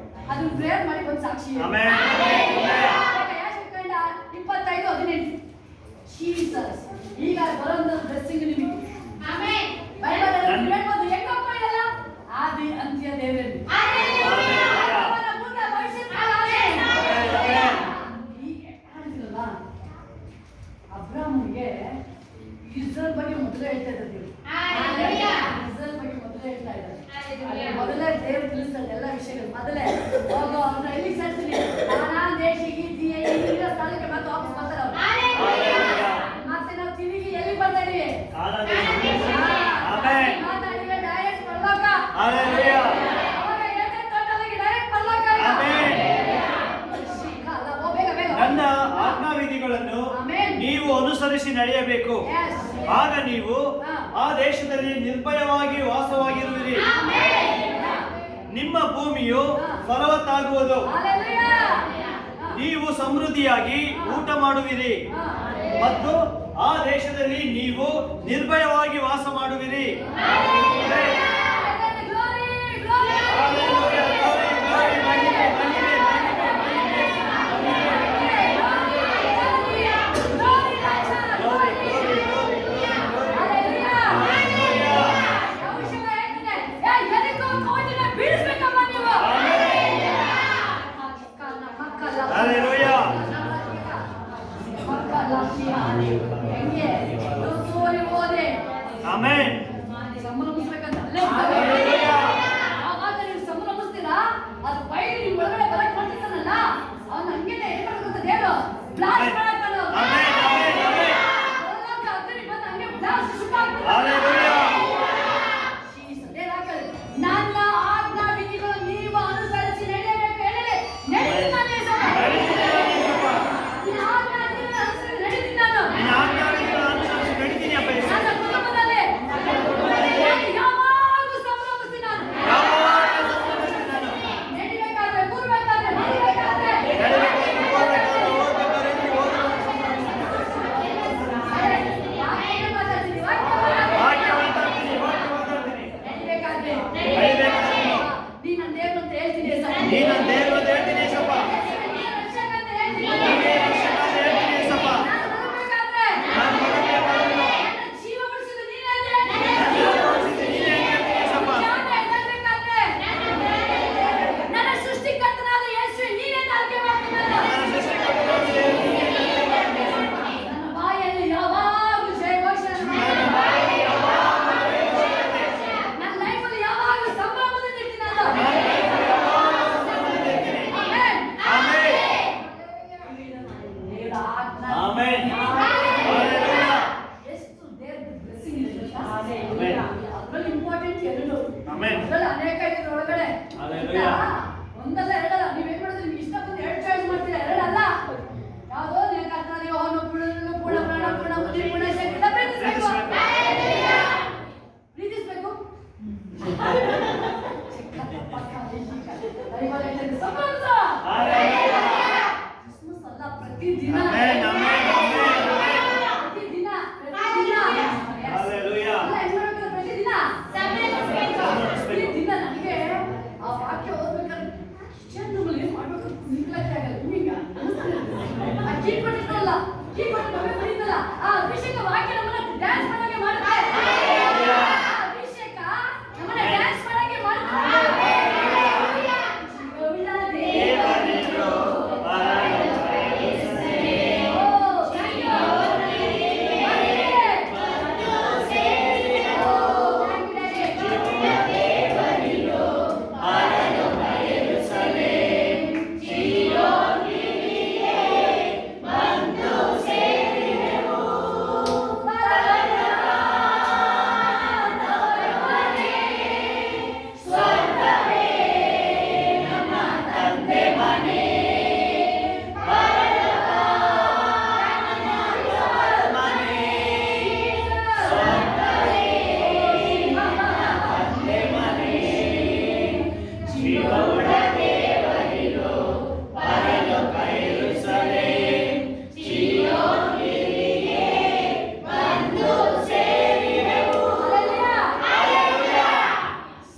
ಅದನ್ನ ಪ್ರೇಯರ್ ಮಾಡಿ ಒಂದು ಸಾಕ್ಷಿ ಹೇಳಿ. ಆಮೆನ್. ಯಾಕಂಡ 25:18 ಜೀಸಸ್. ಈಗ ಬರೋದು ಬ್ಲೆಸ್ಸಿಂಗ್ ನಿಮಗೆ. ಬೈಬಲ್ ಅಲ್ಲಿ ಹೇಳ್ಬೋದು, ಹೆಂಗಪ್ಪ ಇದೆಲ್ಲ ಆದಿ ಅಂತ್ಯ ದೇವರಲ್ಲಿ. ಅವನ ಮುಂದೆ ಭವಿಷ್ಯತ್ ಕಾಲ. ಈಗ ಕಾಣಿಸಿಲ್ಲ ಅಬ್ರಾಹ್ಮನಿಗೆ ಇಸ್ರೇಲ್ ಬಗ್ಗೆ ಮೊದಲೇ ಹೇಳ್ತಾ ಇದ್ದಾರೆ. ಇಸ್ರೇಲ್ ಬಗ್ಗೆ ಮೊದಲೇ ಹೇಳ್ತಾ ಇದ್ದಾರೆ. ಮೊದಲೇ ದೇವರು ತಿಳಿಸ್ತಾರೆ ಎಲ್ಲ ವಿಷಯಗಳು. ಮೊದಲೇ ಹೋಗೋ ಅವ್ರನ್ನ ಎಲ್ಲಿ ಸೇರ್ತೀನಿ, ನಾನಾ ದೇಶಕ್ಕೆ ಇರೋ ಸ್ಥಳಕ್ಕೆ ಮತ್ತೆ ವಾಪಸ್ ಬರ್ತಾರೆ ಅವ್ರು. ಮತ್ತೆ ನಾವು ತಿರುಗಿ ಎಲ್ಲಿ ಬರ್ತಾ ಇದೀವಿ? ಆಮೆನ್. ಮಾತಾಡಿದ್ರೆ ಡೈರೆಕ್ಟ್ ಪರಲೋಕ. ಹಲ್ಲೆಲೂಯಾ. ಅವಾಗ ಏನೇ ತೊಟ್ಟಲಿಗೆ ಡೈರೆಕ್ಟ್ ಪರಲೋಕ. ಆಮೆನ್. ಬೇಗ ಬೇಗ. ನನ್ನ ಆಜ್ಞಾವಿಧಿಗಳನ್ನು ಆಮೆನ್. ನೀವು ಅನುಸರಿಸಿ ನಡೆಯಬೇಕು. Yes. ಆಗ ನೀವು ಆ ದೇಶದಲ್ಲಿ ನಿರ್ಭಯವಾಗಿ ವಾಸವಾಗಿರುವಿರಿ. ನಿಮ್ಮ ಭೂಮಿಯು ಫಲವತ್ತಾಗುವುದು. ಹಲ್ಲೆಲೂಯಾ. ನೀವು ಸಮೃದ್ಧಿಯಾಗಿ ಊಟ ಮಾಡುವಿರಿ ಮತ್ತು ಆ ದೇಶದಲ್ಲಿ ನೀವು ನಿರ್ಭಯವಾಗಿ ವಾಸ ಮಾಡುವಿರಿ. Glory, glory. ಹಲ್ಲೆಲೂಯಾ. glory, glory, ಮಹಿಮೆ, ಮಹಿಮೆ, ಮಹಿಮೆ, ಮಹಿಮೆ. Glory, ರಾಜ. Glory, glory, glory, glory, glory. ಹಲ್ಲೆಲೂಯಾ. ಹಲ್ಲೆಲೂಯಾ. ಯೆಹೋಶುವ ಹೇಳ್ತಾನೆ, ಯೆರಿಕೋ ಕೋಟೆನ ಬೀಳಿಸಬೇಕಮ್ಮ ನೀವು. ಹಲ್ಲೆಲೂಯಾ. ಹೆಂಗೆ ತೋರಿ ಓದೆ ಆಮೆನ್. ಸಂಭ್ರಮಿಸ್ಬೇಕಂತ ಹಲ್ಲೆಲೂಯಾ. ಆವಾಗ ನೀವು ಸಂಭ್ರಮಿಸ್ತೀರಾ, ಅದು ಬೈಲಿ ನಿಮ್ ಒಳಗಡೆ ಬರಕ್ ಮಾಡ್ತಿರ್ತಾನಲ್ಲ, ಅವ್ನ ಹಂಗೇನೆ ಏನ್ ಮಾಡ್ಬೇಕು ದೇವರು ಬ್ಲಾಸ್ಟ್ ಮಾಡ್ತಾನೆ. Amen, amen, amen. ಪರಲೋಕ ಹತ್ತಿರ ಬಂದು ಹಂಗೆ ಬ್ಲಾಸ್ಟ್ ಶುರು ಆಗ್ಬಿಡ್ತಾನೆ. ಹಲ್ಲೆಲೂಯಾ. ನನ್ನ ಆಜ್ಞಾವಿಧಿಗಳು ನೀವು ಅನುಸರಿಸಿ ನಡೆಯಬೇಕು. ಹೇಳಿರಿ, ನಡೆಯುತ್ತಾನೆ ಸಭೆ. ನಿನ್ನ ಆಜ್ಞಾವಿಧಿಗಳನ್ನು ಅನುಸರಿಸಿ ನಡೀತೀನಿ ನಾನು. ನಿನ್ನ ಆಜ್ಞಾವಿಧಿಗಳನ್ನು ಅನುಸರಿಸಿ ನಡೀತೀನಿ ಅಪ್ಪ ಯೇಸು. ನನ್ನ ಕುಟುಂಬದಲ್ಲಿ ನಾನು ಯಾವಾಗಲೂ ಸಂಭ್ರಮಿಸ್ತೀನಿ ನಾನು. ಯಾವಾಗಲೂ ಸಂತೋಷಿಸ್ತೀನಿ ನಾನು. ನಡಿಬೇಕಾದ್ರೆ, ಕೂರ್ಬೇಕಾದ್ರೆ, ನಡಿಬೇಕಾದ್ರೆ, ನಡಿಬೇಕಾದ್ರೆ, ಹೋಗ್ಬೇಕಾದ್ರೆ, ಓದ್ಬೇಕಾದ್ರೆ, ನೀವು ಓದೋದನ್ನು ವಾಕ್ಯ ಮಾತಾಡ್ತೀನಿ, ವಾಕ್ಯ ಮಾತಾಡ್ತೀನಿ. ವಾಕ್ಯ ಮಾತಾಡ್ತೀನಿ, ವಾಕ್ಯ ಮಾತಾಡ್ತೀನಿ. ನಡಿಬೇಕಾದ್ರೆ, ನಡಿಬೇಕಾದ್ರೆ ನೀ ನನ್ನ ದೇವರು ಅಂತ ಹೇಳ್ತೀನಿ ಸರ್. ನೀ ನನ್ನ ದೇವರು ಅಂತ ಹೇಳ್ತೀನಿ ಯೇಸಪ್ಪ. ನೀನು ರಕ್ಷಕ ಅಂತ ಹೇಳ್ತೀನಿ. ನೀನೇ ರಕ್ಷಕ ಅಂತ ಹೇಳ್ತೀನಿ ಯೇಸಪ್ಪ. ನಾನು ಬದುಕಬೇಕಾದ್ರೆ, ನಾನು ಬದುಕಬೇಕಾದ್ರೆ ನನ್ನ ಜೀವ ಉಳಿಸಿದ್ದು ನೀನೇ ಅಂತ ಹೇಳ್ತೀನಿ. ಜೀವ ಉಳಿಸಿದ್ದು ನೀನೇ ಅಂತ ಹೇಳ್ತೀನಿ ಯೇಸಪ್ಪ. ಜ್ಞಾನ ಇಲ್ಲಬೇಕಾದ್ರೆ, ನನ್ನ ಸೃಷ್ಟಿಕರ್ತನಾದ ಯೇಸುವೆ ನೀನೇ ಅಂತ ಆಳ್ಕೆ ಮಾಡ್ತೀನಿ ನಾನು. ನನ್ನ ಸೃಷ್ಟಿಕರ್ತನಾದ ಯೇಸು ನೀನೇ ಅಂತ ಹೇಳ್ತೀನಿ ಯೇಸಪ್ಪ. ನನ್ನ ಬಾಯಲ್ಲಿ ಯಾವಾಗಲೂ ಜಯಘೋಷಣೆ ನನ್ನ ಬಾಯಲ್ಲಿ ಯಾವಾಗಲೂ ಜಯಘೋಷಣೆ. ನನ್ನ ಲೈಫಲ್ಲಿ ಯಾವಾಗಲೂ ಸಂಭ್ರಮದಿಂದ ಇರ್ತೀನಿ ನಾನು. ನನ್ನ ಲೈಫಲ್ಲಿ ಯಾವಾಗಲೂ ಸಂತೋಷದಿಂದ ಇರ್ತೀನಿ. ಆಮೆನ್. ಆಮೆನ್. ದೇವರ ಆಜ್ಞೆ. ಆಮೆನ್. ಹಲ್ಲೆಲೂಯಾ. ಎಷ್ಟು ದೇವರ ಬ್ಲೆಸ್ಸಿಂಗ್ ಇದೆ ಗೊತ್ತಾ? ಆಮೆನ್. ಅದ್ರಲ್ಲಿ ಇಂಪಾರ್ಟೆಂಟ್ ಆಮೆನ್. ಅದ್ರಲ್ಲಿ ಅನೇಕ ಇದೆ ಒಳಗಡೆ. Hallelujah. ಒಂದಲ್ಲ ಎರಡಲ್ಲ, ನೀವೇನ್ ಮಾಡಿದ್ರೆ ನಿಮ್ಗೆ ಇಷ್ಟ ಬಂದು 2 ಚಾಯ್ಸ್ ಮಾಡ್ತೀರಾ, ಎರಡಲ್ಲ. ಯಾವುದೋ ನೀವು ಕರ್ತನಾದ ಯೋಹಾನ ಪೂರ್ಣ ಪ್ರಾಣ ಪೂರ್ಣ ಬುದ್ಧಿ ಪೂರ್ಣ ಶಕ್ತಿಯಿಂದ ಪ್ರೀತಿಸಬೇಕು. ಪ್ರೀತಿಸಬೇಕು. ಸಂಭ್ರಮಿಸ. ಕ್ರಿಸ್ಮಸ್ ಅಲ್ಲ, ಪ್ರತಿದಿನ ಆಮೆನ್, ಆಮೆನ್, ಆಮೆನ್, ಆಮೆನ್. ಪ್ರತಿದಿನ Hallelujah. ಅಲ್ಲ, ಏನ್ ಮಾಡ್ಬೇಕು ಪ್ರತಿದಿನ? ಪ್ರತಿದಿನ ನನಗೆ ಆ ವಾಕ್ಯ ಓದ್ಬೇಕಾದ್ರೆ ಕ್ರಿಶ್ಚಿಯನ್ಗಳು ಏನ್ ಮಾಡ್ಬೇಕು ನಿಂತ್ಲಕ್ಕೆ ಆಗಲ್ಲ. ನಿಮಗೆ ಅನಿಸ್ತದೆ ಆ ಕೀಳ್ಪಟ್ಟಿರಲ್ಲ, ಕೀಳ್ಪಟ್ಟು ನಮಗೆ ಬರೀತಲ್ಲ, ಆ ಅಭಿಷೇಕ ವಾಕ್ಯ ನಮ್ಮನ್ನ ಡ್ಯಾನ್ಸ್ ಮಾಡಕ್ಕೆ ಮಾಡುತ್ತೆ. ಆ ಅಭಿಷೇಕ ನಮ್ಮನ್ನ ಡ್ಯಾನ್ಸ್ ಮಾಡಕ್ಕೆ ಮಾಡುತ್ತೆ. ದೇವರಿರೋ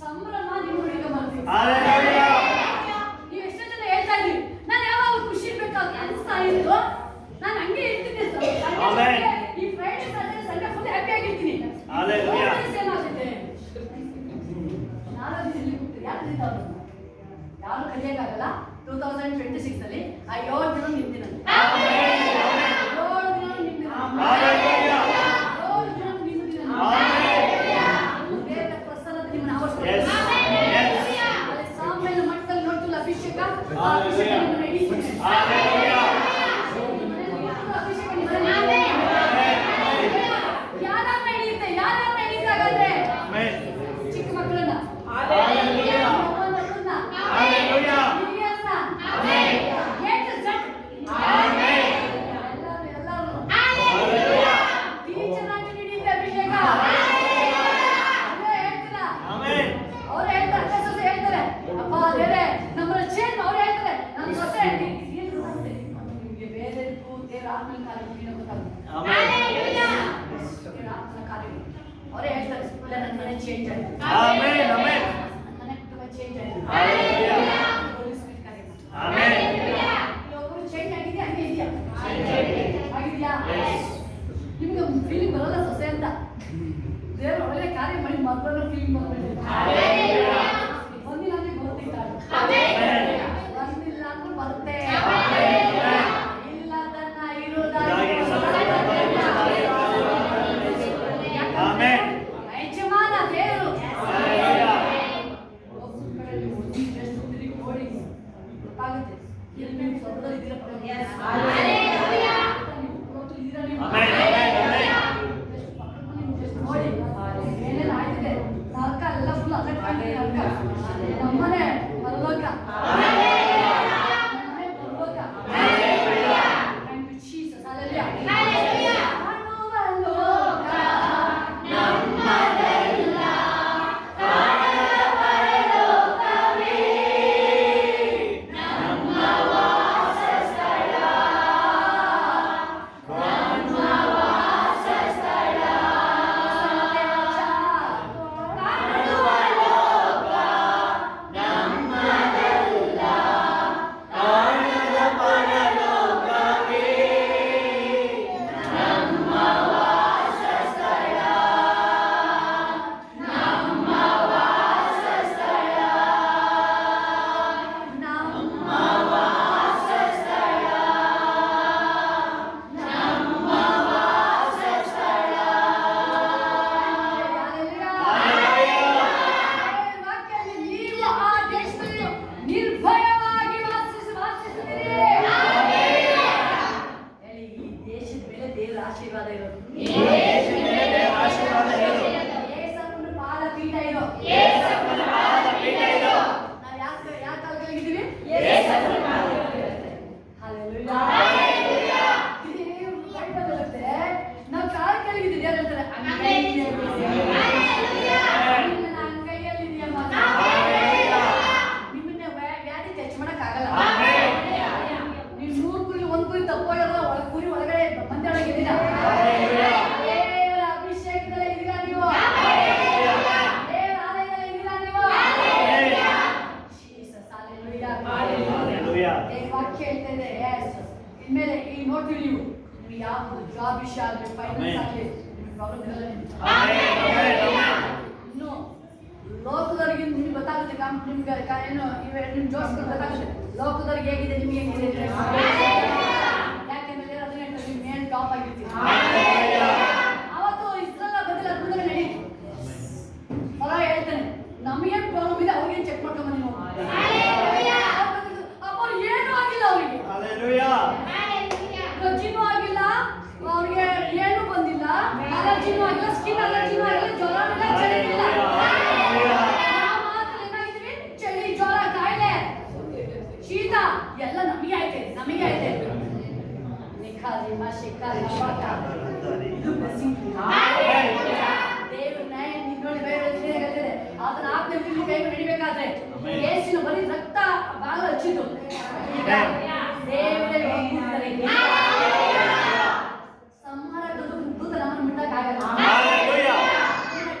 ಸಂಭ್ರಮ ನೀವು ಹುಡುಗ ಮಾಡ್ತೀವಿ. Hallelujah. ನೀವು ಎಷ್ಟೋ ಜನ ಹೇಳ್ತಾ ಇದ್ರಿ, ನಾನು ಯಾವಾಗ ಖುಷಿ ಇರ್ಬೇಕಾದ್ರೆ ಅನಿಸ್ತಾ ಇತ್ತು, ನಾನು ಹಂಗೆ ಇರ್ತೀನಿ Amen. ಈ Friday Saturday Sunday full happy ಆಗಿರ್ತೀನಿ. Hallelujah. ಏನಾಗುತ್ತೆ? ನಾಳೆ ಇಲ್ಲಿ ಕೂತಿರಿ, ಯಾರು ಕಲಿತಾವ್ರು? ಯಾರು ಕಲಿಯಕ್ಕಾಗಲ್ಲ. 2026 ಅಲ್ಲಿ ಆ 7 ದಿನ ನಿಂತಿರಂತೆ. 7 ದಿನ ನಿಂತಿರಂತೆ. Hallelujah. 7 ದಿನ ನಿಂತಿರಂತೆ. Hallelujah. ದೇವರ ಪ್ರಸನ್ನತೆ ನಿಮ್ಮನ್ನ ಆವರಿಸ್ಕೊಳ್ಳಿ. Yes. Yes. ಅಲ್ಲಿ ಸಾಮೇಲ ಮಟ್ಟದಲ್ಲಿ ನೋಡ್ತಿಲ್ಲ ಅಭಿಷೇಕ, ಆ Hallelujah. ಅಭಿಷೇಕ ನಿಮ್ಮನ್ನ ಹಿಡಿಯುತ್ತೆ. Hallelujah. ಅಭಿಷೇಕ ನಿಮ್ಮನ್ನ ಯಾರನ್ನ ಹಿಡಿಯುತ್ತೆ? ಯಾರನ್ನ ಹಿಡಿಯುತ್ತಾಗಾದ್ರೆ? Amen. ಚಿಕ್ಕ ಮಕ್ಕಳನ್ನ, Hallelujah. ಮಕ್ಕಳನ್ನ, Hallelujah. ಹಿರಿಯರನ್ನ, A to Z. Amen. ಎಲ್ಲರೂ Hallelujah. ಟೀಚರ್ ಆಗಿ ಹಿಡಿಯುತ್ತೆ ಅಭಿಷೇಕ. ಅದೇ ಹೇಳ್ತೀರಾ? Amen. ಅವ್ರು ಹೇಳ್ತಾರೆ, ಅತ್ತೆ ಸೊಸೆ ಹೇಳ್ತಾರೆ, ಅಪ್ಪ ದೇವ್ರೆ ನಮ್ಮನ್ನ ಚೇಂಜ್. ಅವ್ರು ಹೇಳ್ತಾರೆ, ನನ್ನ ಸೊಸೆ ನಿಮಗೆ ಬೇರೆ ದೇವರ ಆತ್ಮನ ಕಾರ್ಯ ಗೊತ್ತಾಗುತ್ತೆ. Amen. ದೇವರ ಆತ್ಮನ ಕಾರ್ಯ ಅವರೇ ಹೇಳ್ತಾರೆ, ಇಲ್ಲ ನನ್ನ ಮನೆ ಚೇಂಜ್ ಆಯ್ತು, Amen. Amen. ನನ್ನ ಮನೆ ಕುಟುಂಬ ಚೇಂಜ್ ಆಯ್ತು. Hallelujah. Holy Spirit ಕಾರ್ಯ. Amen. ಒಬ್ಬರು ಚೇಂಜ್ ಆಗಿದೆಯಾ? ಹಂಗೆ ಇದೆಯಾ? ಆಗಿದೆಯಾ? Yes. ನಿಮ್ಗೆ ಫೀಲಿಂಗ್ ಬರಲ್ಲ ಸೊಸೆ ಅಂತ, ದೇವ್ರ ಒಳ್ಳೆ ಕಾರ್ಯ ಮಾಡಿ ಮಕ್ಕಳನ್ನ ಫೀಲಿಂಗ್ ಬಂದ್ಬಿಟ್ಟಿದೆ. Hallelujah. ಒಂದಿನ ಅಂದ್ರೆ ಬರುತ್ತೆ ಈ ಕಾರ್ಯ. Amen. ಒಂದಿಲ್ಲ ಅಂದ್ರೆ ಬರುತ್ತೆ. Amen. ಇಲ್ಲದನ್ನ ಹಾಗೆ ಇರುವುದಾಗಿ Amen. ಯಜಮಾನ ದೇವರು. Hallelujah. ಒಬ್ಬರ ಕಡೆಯಲ್ಲಿ ಒಂದು ಎಷ್ಟು ತಿರುಗಿ ನೋಡಿ ಗೊತ್ತಾಗುತ್ತೆ, ಇಲ್ಲಿ ನೀವು ಸ್ವರ್ಗದಲ್ಲಿ ಇದ್ದೀರಾ ಪರವಾಗಿಲ್ಲ. ನೀವು ಇವತ್ತು ಇದ್ದೀರಾ ನೀವು? Amen. Amen. Amen. ಎಷ್ಟು ಪಕ್ಕದ ಮನೆ ನೀವು just ನೋಡಿ ಏನೇನು ಆಗಿದೆ, ನರಕ ಎಲ್ಲ ಫುಲ್ ಅಲ್ಲೇ ನಿಮ್ ಜೋಶ್ ಗೊತ್ತಾಗುತ್ತೆ. ಲೋಕದವ್ರಿಗೆ ಹೇಗಿದೆ ನಿಮ್ಗೆ ಹೇಗಿದೆ ಯಾಕೆಂದ್ರೆ ಅದನ್ನ ನೀವು ಮೇನ್ ಟಾಪ್ ಆಗಿರ್ತೀವಿ. ಅವತ್ತು ಇಸ್ರಾಯೇಲ್ ಬದಲ ಮುಂದೆ ನಡೀತು. ಹೊರ ಹೇಳ್ತಾನೆ ನಮಗೆ ಪ್ರಾಬ್ಲಮ್ ಇದೆ, ಅವ್ರಿಗೆ ಚೆಕ್ ಮಾಡ್ಕೊಂಡ್ ಬನ್ನಿ ನಾವು. ಅಪ್ಪ ಏನೂ ಆಗಿಲ್ಲ ಅವರಿಗೆ, ರಜ್ಜಿನೂ ಆಗಿಲ್ಲ, ಅವ್ರಿಗೆ ಏನು ಬಂದಿಲ್ಲ, ಅಲರ್ಜಿನೂ ಆಗಿಲ್ಲ, ಸ್ಕಿನ್ ಅಲರ್ಜಿನೂ ಆಗಿಲ್ಲ, ಜ್ವರ ಇಲ್ಲ, ಚಳಿ ಇಲ್ಲ. ಏನಾಗಿದ್ವಿ? ಚಳಿ, ಜ್ವರ, ಕಾಯಿಲೆ, ಶೀತ ಎಲ್ಲ ನಮಗೆ ಐತೆ. ಇದು blessing. ದೇವ್ರ ನ್ಯಾಯ ನಿನ್ನೊಳಗೆ ಬೇರೆ ಅದನ್ನ ಆಜ್ಞೆ ಮೀರಿ ಕೈ ನಡಿಬೇಕಾದ್ರೆ ಯೇಸುವಿನ ಬರೀ ರಕ್ತ ಬಾಲ ಹಚ್ಚಿದ್ದು ದೇವರೇ ಸಂಹಾರ ದೂತ ನಮ್ಮನ್ನು ಮುಟ್ಟಕ್ಕಾಗಲ್ಲ,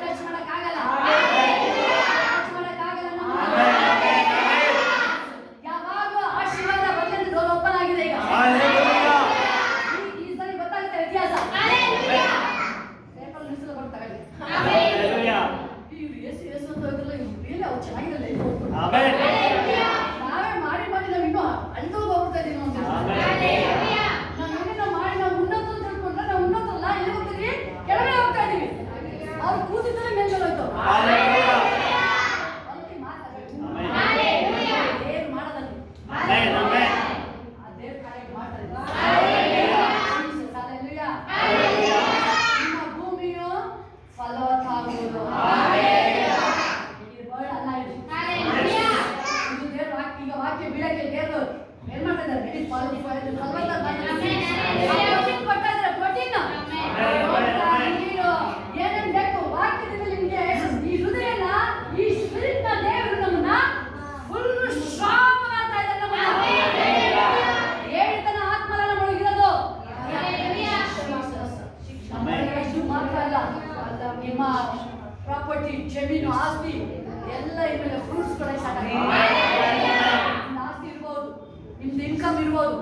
ಟಚ್ ಮಾಡಕ್ಕಾಗಲ್ಲ, ಯಾವಾಗಲೂ ಆಶೀರ್ವಾದ ಬಂದ್ರೆ ಡೋರ್ ಓಪನ್ ಆಗಿದೆ. ಈಗ ಈ ಸರಿ ಗೊತ್ತಾಗುತ್ತೆ ವ್ಯತ್ಯಾಸ. ಪೇಪರ್ ನ್ಯೂಸ್ ಬರ್ತಾರೆ ಯೇಸು ಅಂತ ಹೋಗಿಲ್ಲ, ಇವ್ರು ಅವ್ರು ಚೆನ್ನಾಗಿರಲ್ಲ. ನಾವೇ ಮಾಡಿ ನಾವು ಇನ್ನೂ ಅಳ್ದು ಹೋಗ್ತಾ ಇದೀವಿ. ನಾವು ಮಾಡಿ ನಾವು ಉನ್ನತ ತಿಳ್ಕೊಂಡ್ರೆ ನಾವು ಉನ್ನತ ಅಲ್ಲ, ಎಲ್ಲಿ ಹೋಗ್ತೀವಿ? ಕೆಳಗಡೆ ಹೋಗ್ತಾ ಇದೀವಿ. ಅವ್ರು ಕೂತಿದ್ರೆ ಮೇಲೆ ಹೋಯ್ತು. ದೇವ್ರು ಮಾಡೋದಲ್ಲಿ ದೇವ್ರ ಕಾರ್ಯ ಮಾಡ್ತಾರೆ. ನಿಮ್ಮ ಭೂಮಿಯು ಫಲವತ್ತಾಗುವುದು. ವಾಕ್ಯ ಬೀಳಕ್ಕೆ ದೇವರು ಏನ್ ಮಾಡ್ತಾ ಇದ್ದಾರೆ? ಏನೇನ್ ಬೇಕು ವಾಕ್ಯದಲ್ಲಿ ನಿಮ್ಗೆ ಈ ಹೃದಯನ ಈ ಸ್ಪಿರಿಟ್ ನ ದೇವರು ನಮ್ಮನ್ನ ಫುಲ್ ಸ್ಟ್ರಾಂಗ್ ಮಾಡ್ತಾ ಇದ್ದಾರೆ. ನಮ್ಮನ್ನ ಹೇಳಿತನ ಆತ್ಮನ ನಮ್ಮೊಳಗಿರೋದು ಮಾತ್ರ ಅಲ್ಲ, ನಿಮ್ಮ ಪ್ರಾಪರ್ಟಿ, ಜಮೀನು, ಆಸ್ತಿ ಎಲ್ಲ ಇನ್ಮೇಲೆ ಫ್ರೂಟ್ಸ್ ಕೊಡಕ್ಕೆ ಸಾಕಾಗಿದೆ. ಆಸ್ತಿ ಇರ್ಬೋದು, ನಿಮ್ದು ಇನ್ಕಮ್ ಇರ್ಬೋದು,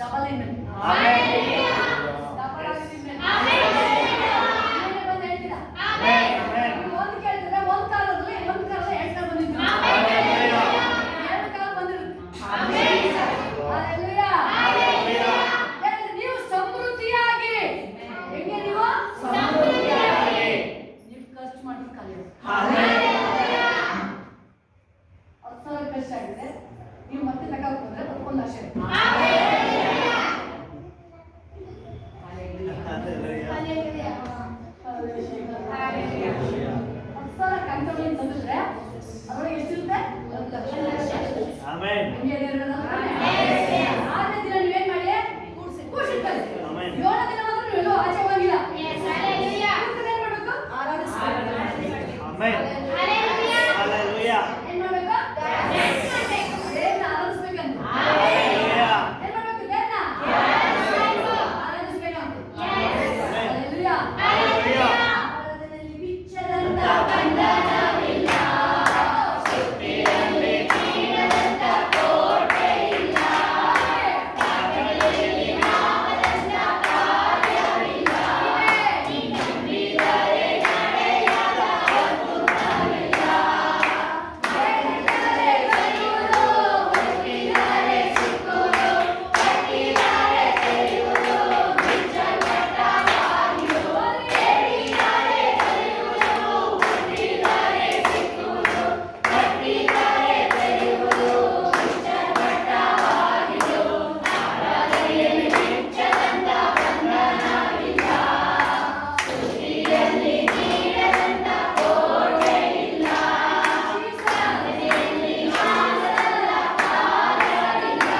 ಡಬಲ್ ಇನ್ಮೇಲೆ ಡಬಲ್ ಆಗುತ್ತೆ. ಬಂದು ಹೇಳ್ತೀರಾ ಒಂದು ಕೇಳ್ತಾರೆ, ಒಂದು ಕಾಲದಲ್ಲಿ ಒಂದು ಕಾಲದಲ್ಲಿ ಎರಡು ಕಾಲ ಬಂದಿದ್ದು, ಎರಡು ಕಾಲ ಬಂದಿರುತ್ತೆ. ನೀವು ಸಮೃದ್ಧಿಯಾಗಿ ಹೆಂಗೆ ನೀವು ಖರ್ಚು ಮಾಡಿ ಕಲಿಯೋದು. 10,000 ಖರ್ಚು ಆಗಿದೆ, ನೀವು ಮತ್ತೆ ಲೆಕ್ಕ ಹಾಕಿದ್ರೆ 1 ಲಕ್ಷ. 10,000 ಕಂಟ್ರೋಲಿಂಗ್ ತಂದಿದ್ರೆ ಅದರೊಳಗೆ ಎಷ್ಟಿರುತ್ತೆ? 1 ಲಕ್ಷ. ಆರನೇ ದಿನ ನೀವೇನ್ ಮಾಡಿ? ಕೂಡಿಸಿರ್ತಾರೆ. 7ನೇ ದಿನ ಮಾತ್ರ ನೀವೆಲ್ಲೋ ಆಚೆ ಹೋಗಿಲ್ಲ. ಏನ್ ಮಾಡ್ಬೇಕು? ಆರಾಧಿಸ್ಬೇಕು. ಏನ್ ಮಾಡ್ಬೇಕು? ದೇವ್ರನ್ನ ಆರಾಧಿಸ್ಬೇಕಂತ. ಏನ್ ಮಾಡ್ಬೇಕು? ದೇವ್ರನ್ನ ಆರಾಧಿಸ್ಬೇಕಂತ. ಆರಾಧನೆಯಲ್ಲಿ ಬಿಚ್ಚದಂತ ಬಂಧನವಿಲ್ಲ, ಸುತ್ತಿನಲ್ಲಿ ಚೀರದಂತ ಕೋಟೆ ಇಲ್ಲ, ಪಾಪಗಳಲ್ಲಿ ನಾಮದಂತ ಕಾರ್ಯವಿಲ್ಲ, ನಂಬಿದರೆ ನಡೆಯದ ಅದ್ಭುತವಿಲ್ಲ. ಹೇಳಿದರೆ ಬರುವುದು, ಹುಡುಕಿದರೆ ಸಿಕ್ಕುವುದು, ಕಟ್ಟಿದರೆ ತೆರೆಯುವುದು, ಬಿಚ್ಚಲ್ಪಟ್ಟ ಬಾಗಿಲು. ಹೇಳಿದರೆ ಬರುವುದು, ಹುಡುಕಿದರೆ ಸಿಕ್ಕುವುದು, ಕಟ್ಟಿದರೆ ತೆರೆಯುವುದು, ಬಿಚ್ಚಲ್ಪಟ್ಟ ಬಾಗಿಲು. ಆರಾಧನೆಯಲ್ಲಿ ಬಿಚ್ಚದಂತ ಬಂಧನವಿಲ್ಲ, ಸ್ತುತಿಯಲ್ಲಿ ನೀಡದಂತ ಕೋಟೆ ಇಲ್ಲ, ಸಾಧನೆಯಲ್ಲಿ ಮಾಡದ ಕಾರ್ಯವಿಲ್ಲ,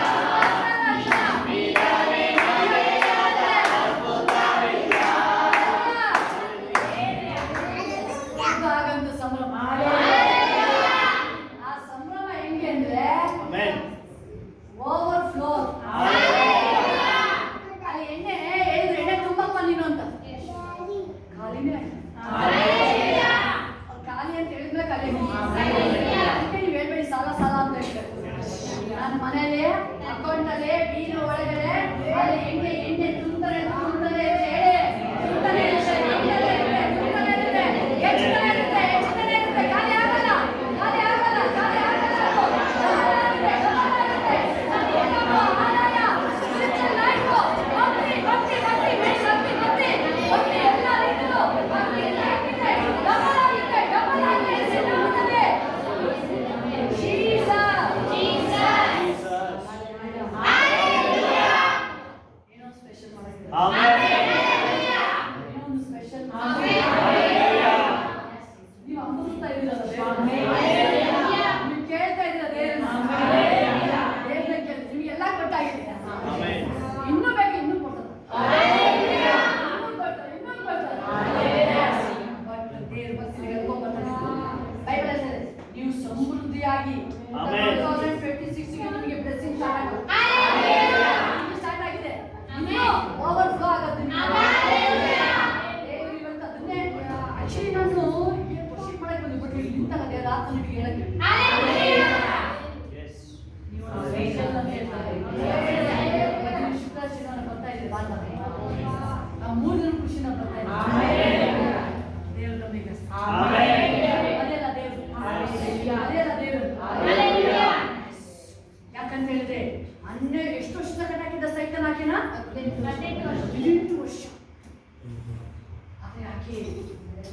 ನಂಬಿದರೆ ನಡೆಯದ ಅದ್ಭುತವಿಲ್ಲ. ಇವಾಗಂತೂ ಸಂಭ್ರಮ. ಆ ಸಂಭ್ರಮ ಹೆಂಗೆ ಅಂದ್ರೆ ಓವರ್ಫ್ಲೋ. ಅಲ್ಲಿ ಎಣ್ಣೆ ಹೇಳಿದ್ರೆ ಎಣ್ಣೆ ತುಂಬಪ್ಪ ನೀನು ಅಂತ ಖಾಲಿನೇ ಖಾಲಿ ಅಂತ ಹೇಳಿದ್ರೆ ಖಾಲಿ. ಅದಕ್ಕೆ ನೀವು ಹೇಳ್ಬೇಡಿ ಸಾಲ ಸಾಲ ಅಂತ ಹೇಳ್ಬೇಕು. ನನ್ನ ಮನೇಲಿ ಅಕೌಂಟಲ್ಲಿ ಬೀರು ಒಳಗಡೆ ಅಲ್ಲಿ ಎಣ್ಣೆ ಎಣ್ಣೆ ತುಂಬ್ತಾರೆ ತುಂಬ್ತಾರೆ ಅಂತ ಹೇಳಿ ತುಂಬ್ತಾನೆ ಇರುತ್ತೆ, ತುಂಬ್ತಾನೆ ಇರುತ್ತೆ, ತುಂಬ್ತಾನೆ ಇರುತ್ತೆ, ಹೆಚ್ಚುತ್ತಾನೆ ಇರುತ್ತೆ, ಹೆಚ್ಚುತ್ತಾನೆ ಇರುತ್ತೆ, ಖಾಲಿ ಇವತ್ತಿನ ಹೇಳ್ಕೊಂಡ್ ಬರ್ತಾರೆ. ಬೈಬಲ್ ಹೇಳ್ತದೆ, ನೀವು ಸಮೃದ್ಧಿಯಾಗಿ ಆಮೆನ್. 2026 ಗೆ ನಿಮಗೆ ಬ್ಲೆಸ್ಸಿಂಗ್ ಸ್ಟಾರ್ಟ್ ಆಗುತ್ತೆ. ಸ್ಟಾರ್ಟ್ ಆಗಿದೆ. ಆಮೆನ್. ಇನ್ನು ಓವರ್ಫ್ಲೋ ಆಗುತ್ತೆ. ಆಮೆನ್. ದೇವರು ಇವತ್ತು ಅದನ್ನೇ ಆಕ್ಚುಲಿ ನಾನು ವರ್ಷಿಪ್ ಮಾಡಕ್ಕೆ ಬಂದು ಬಿಟ್ಟು ನಿಂತಾಗ ದೇವರ ಆತ್ಮ ನಿಮಗೆ ಹೇಳಕ್ಕೆ Yes. ನೀವು ಸ್ಪೆಷಲ್ ಅಂತ ಹೇಳ್ತಾರೆ. ಶುಕ್ರ ಶನಿವಾರ ಬರ್ತಾ ಇದೆ ಭಾನುವಾರ. ನಾವು 3 ದಿನ ಖುಷಿನ ಬರ್ತಾ ಇದ್ದೀವಿ. ದೇವರು ನಮಗೆ ಅದೆಲ್ಲ ದೇವರು. ಅದೆಲ್ಲ ದೇವರು. ಯಾಕಂತ ಹೇಳಿದ್ರೆ ಎಷ್ಟು ವರ್ಷದ ಕಟ್ಟಾಕಿದ್ದ ಸೈತನ್ ಆಕೆನ 18 ವರ್ಷ. ಆದ್ರೆ ಆಕೆ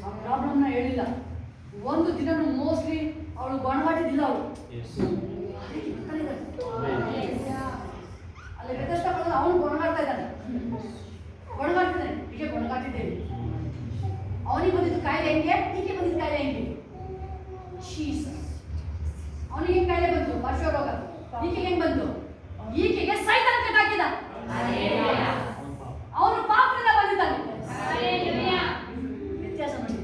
ಆ ಪ್ರಾಬ್ಲಮ್ನ ಹೇಳಿಲ್ಲ. ಒಂದು ದಿನ ಮೋಸ್ಟ್ಲಿ ಅವಳು ಗೊಣಗಾಟಿದ್ದಿಲ್ಲ. ಅವಳು Yes. ಅದಕ್ಕೆ ಬರ್ತಾನೆ ಇದ್ದಾನೆ. ಅಲ್ಲಿ ವ್ಯತ್ಯಾಸ ಪಡೆದು ಅವನು ಗೊಣಗಾಡ್ತಾ ಇದ್ದಾನೆ. ಗೊಣಗಾಡ್ತಿದ್ದಾನೆ. ಹೀಗೆ ಗೊಣಗಾಟಿದ್ದೇನೆ. ಅವನಿಗೆ ಬಂದಿದ್ದು ಕಾಯಿಲೆ ಹೆಂಗೆ, ಈಕೆ ಬಂದಿದ್ದು ಕಾಯಿಲೆ ಹೆಂಗೆ. ಜೀಸಸ್. ಅವನಿಗೆ ಕಾಯಿಲೆ ಬಂತು ಪಾರ್ಶ್ವರೋಗ. ಈಕೆಗೆ ಹೆಂಗ್ ಬಂತು? ಈಕೆಗೆ ಸೈತಾನ್ ಕಟ್ಟಾಕಿದ. ಅವನು ಪಾಪದಿಂದ ಬಂದಿದ್ದಾನೆ. ವ್ಯತ್ಯಾಸ ನೋಡಿ.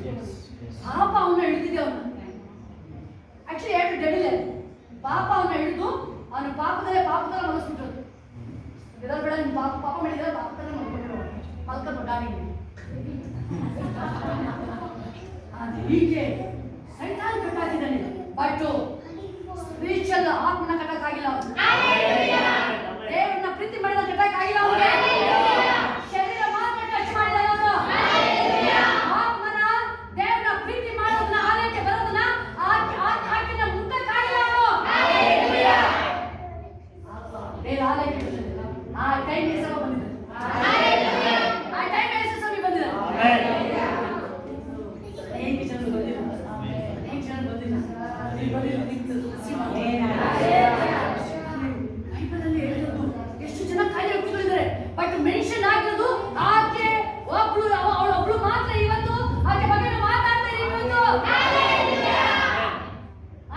ಪಾಪ ಅವನ್ನ ಹಿಡಿದಿದೆ. ಅವನು ಆಕ್ಚುಲಿ ಎರಡು ಡೆವಿಲ್. ಪಾಪ ಅವನ್ನ ಹಿಡಿದು ಅವನು ಪಾಪದಲ್ಲೇ ಮಲಗಿಸ್ಬಿಟ್ಟು ಇದರ ಬೇಡ ನೀನು ಪಾಪ ಮಾಡಿದ್ರೆ ಪಾಪದಲ್ಲೇ ಮಲ್ಕೊಂಡು ಡಾನಿಗೆ. ಹೀಗೆ ಸೈತಾನ್ ಕಟ್ಟಾಕಿದ್ದಾನೆ. ಬಟ್ ಸ್ಪಿರಿಚುವಲ್ ಆತ್ಮನ ಕಟ್ಟಕ್ಕಾಗಿಲ್ಲ. ದೇವರನ್ನ ಪ್ರೀತಿ ಮಾಡಿದ ಕಟ್ಟಕ್ಕಾಗಿಲ್ಲ. ಶರೀರ ಮಾತ್ರ ಟಚ್ ಮಾಡಿದ. ಆತ್ಮನ ದೇವರನ್ನ ಪ್ರೀತಿ ಮಾಡೋದನ್ನ ಆಲಯಕ್ಕೆ ಬರೋದನ್ನ ಆಕೆನ ಮುಟ್ಟಕ್ಕಾಗಿಲ್ಲ. ದೇವರ ಆಲಯಕ್ಕೆ ಬಂದಿದ್ದ ಆ ಟೈಮ್ ಹೆಸರು ಬಂದಿದೆ. ಆ ಟೈಮ್ ಹೆಸರು ಬಂದಿದೆ. ಅನೇಕ ಜನರು ಬಂದಿಲ್ಲ. ಅನೇಕ ಜನರು ಬಂದಿಲ್ಲ. ಬೈಬಲಲ್ಲಿ ಹೇಳಿರೋದು ಎಷ್ಟು ಜನ ಕಾಯಿಲೆ ವ್ಯಕ್ತಿಗಳಿದ್ದಾರೆ. ಬಟ್ ಮೆನ್ಷನ್ ಆಗಿರೋದು ಆಕೆ ಒಬ್ಳು, ಅವಳೊಬ್ಳು ಮಾತ್ರ ಇವತ್ತು ಆಕೆ ಬಗ್ಗೆ ಮಾತಾಡ್ತಾ ಇದ್ದೀವಿ. ಇವತ್ತು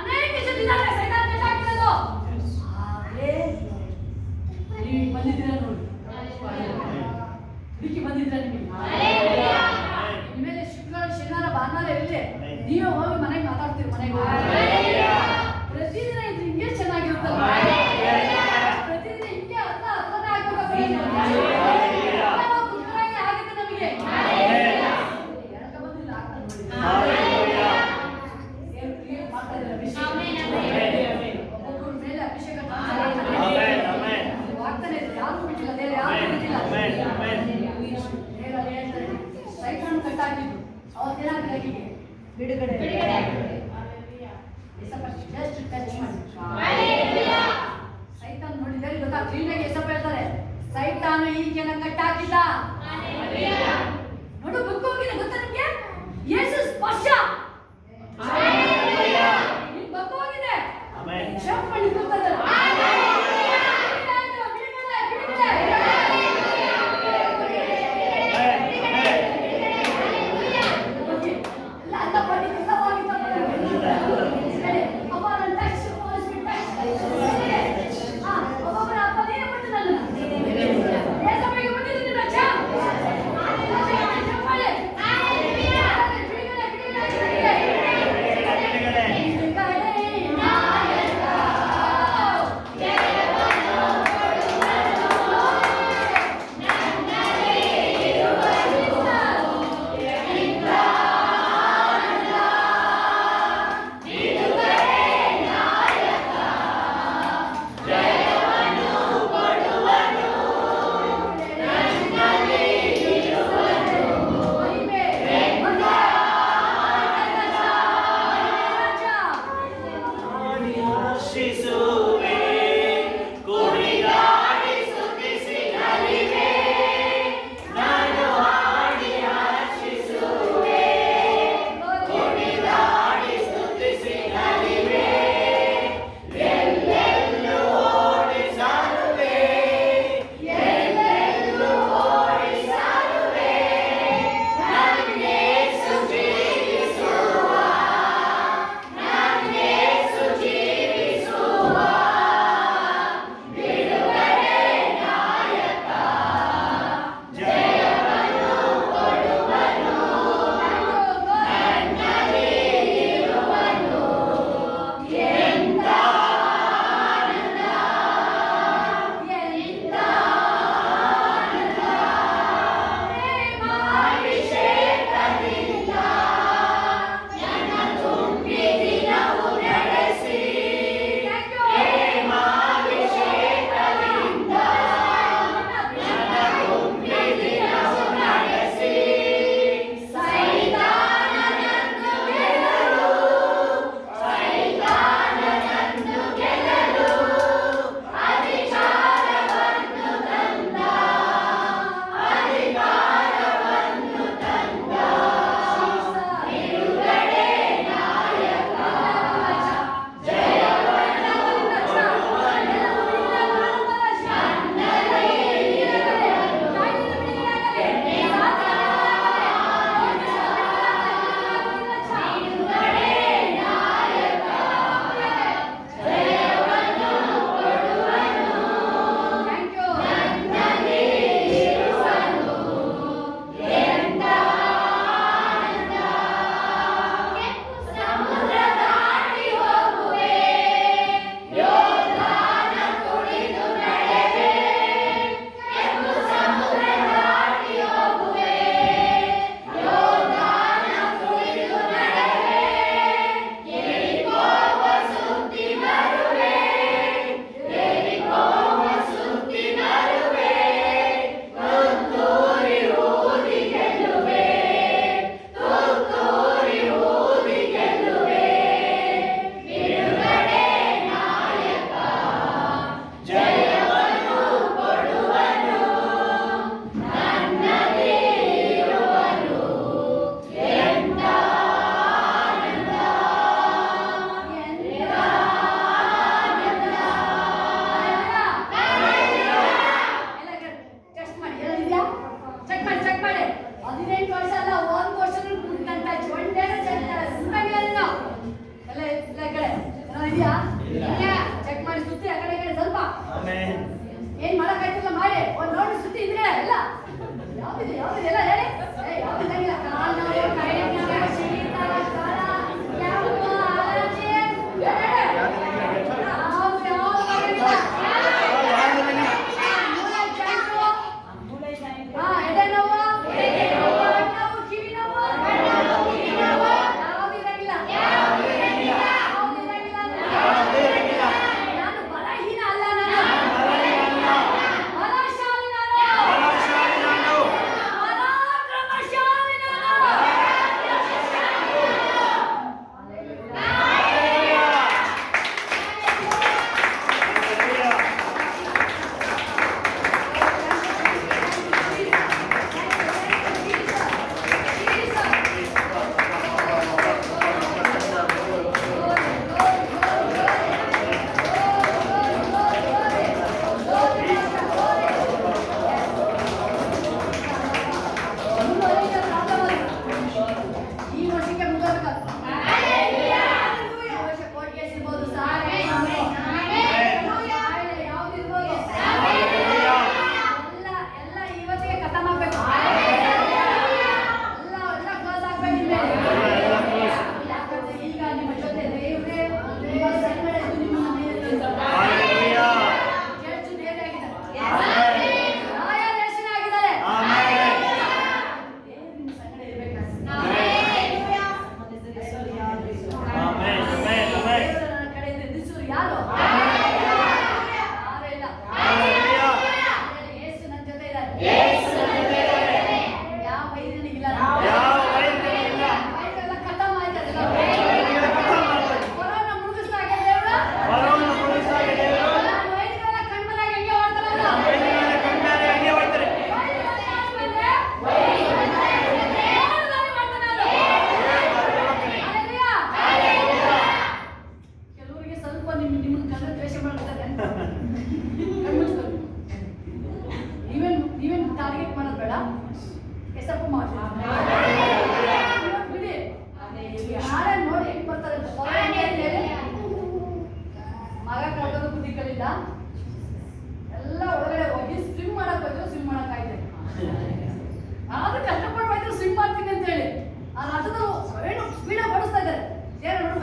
ಅನೇಕ ಜನ ಇದ್ದಾರೆ ಸೈತಾನ್ ಕಟ್ಟಾಕಿರೋದು. ಆದ್ರೆ ನೀವು ಬಂದಿದ್ದೀರಾ ನೋಡಿ. ಹುಡುಕಿ ಬಂದಿದ್ದೀರಾ ನಿಮಗೆ. ಇನ್ಮೇಲೆ ಶುಕ್ರವಾರ ಶನಿವಾರ ಭಾನುವಾರ ಇಲ್ಲದೆ ನೀವೇ ಹೋಗಿ ಮನೆಗೆ ಮಾತಾಡ್ತೀರಿ. ಮನೆಗೆ ಪ್ರತಿದಿನ ಇದು ಹಿಂಗೆ ಚೆನ್ನಾಗಿರುತ್ತಲ್ಲ. ಪ್ರತಿದಿನ ಹಿಂಗೆ ಹತ್ರನೇ ಆಗ್ಬೇಕು. ಆಗುತ್ತೆ ನಮಗೆ. ಎಳಕ ಬಂದಿಲ್ಲ ಆಗ್ತಾ ನೋಡಿ. ದೇವ್ರು ಕ್ರಿಯೇಟ್ ಮಾಡ್ತಾ ಇದ್ದಾರೆ ಅಭಿಷೇಕ. ಒಬ್ಬೊಬ್ಬರ ಮೇಲೆ ಅಭಿಷೇಕ ಆಗ್ತಾನೆ ಇದೆ. ಯಾರು ಬಿಟ್ಟಿಲ್ಲ. ದೇವ್ರು ಯಾರು ಬಿಟ್ಟಿಲ್ಲ. ದೇವರಲ್ಲಿ ಹೇಳ್ತಾರೆ ಸೈತಾನ್ ಕಟ್ಟಾಕಿದ್ದು ಅವತ್ತೇನಾಗಿದೆ ಆಕೆಗೆ ಬಿಡುಗಡೆ. ಜಸ್ಟ್ ಟಚ್ ಮಾಡಿ. ಸೈತಾನ್ ನೋಡಿದ್ರೆ ಗೊತ್ತಾ ಕ್ಲೀನಾಗಿ ಎಸಪ್ಪ ಹೇಳ್ತಾರೆ ಸೈತಾನು ಈಕೆನ ಕಟ್ಟಾಕಿದ್ದ. ನೋಡು ಬುಕ್ ಹೋಗಿದೆ ಗೊತ್ತಾ ನಿಮ್ಗೆ. ಯೇಸು ಸ್ಪರ್ಶ ಬುಕ್ ಹೋಗಿದೆ. ಶಪ್ ಮಾಡಿ ಗೊತ್ತದ. ಒಬ್ಬೊಬ್ಬರ ಅಪ್ಪ ದೇವ ಬಿಟ್ಟು ನನ್ನ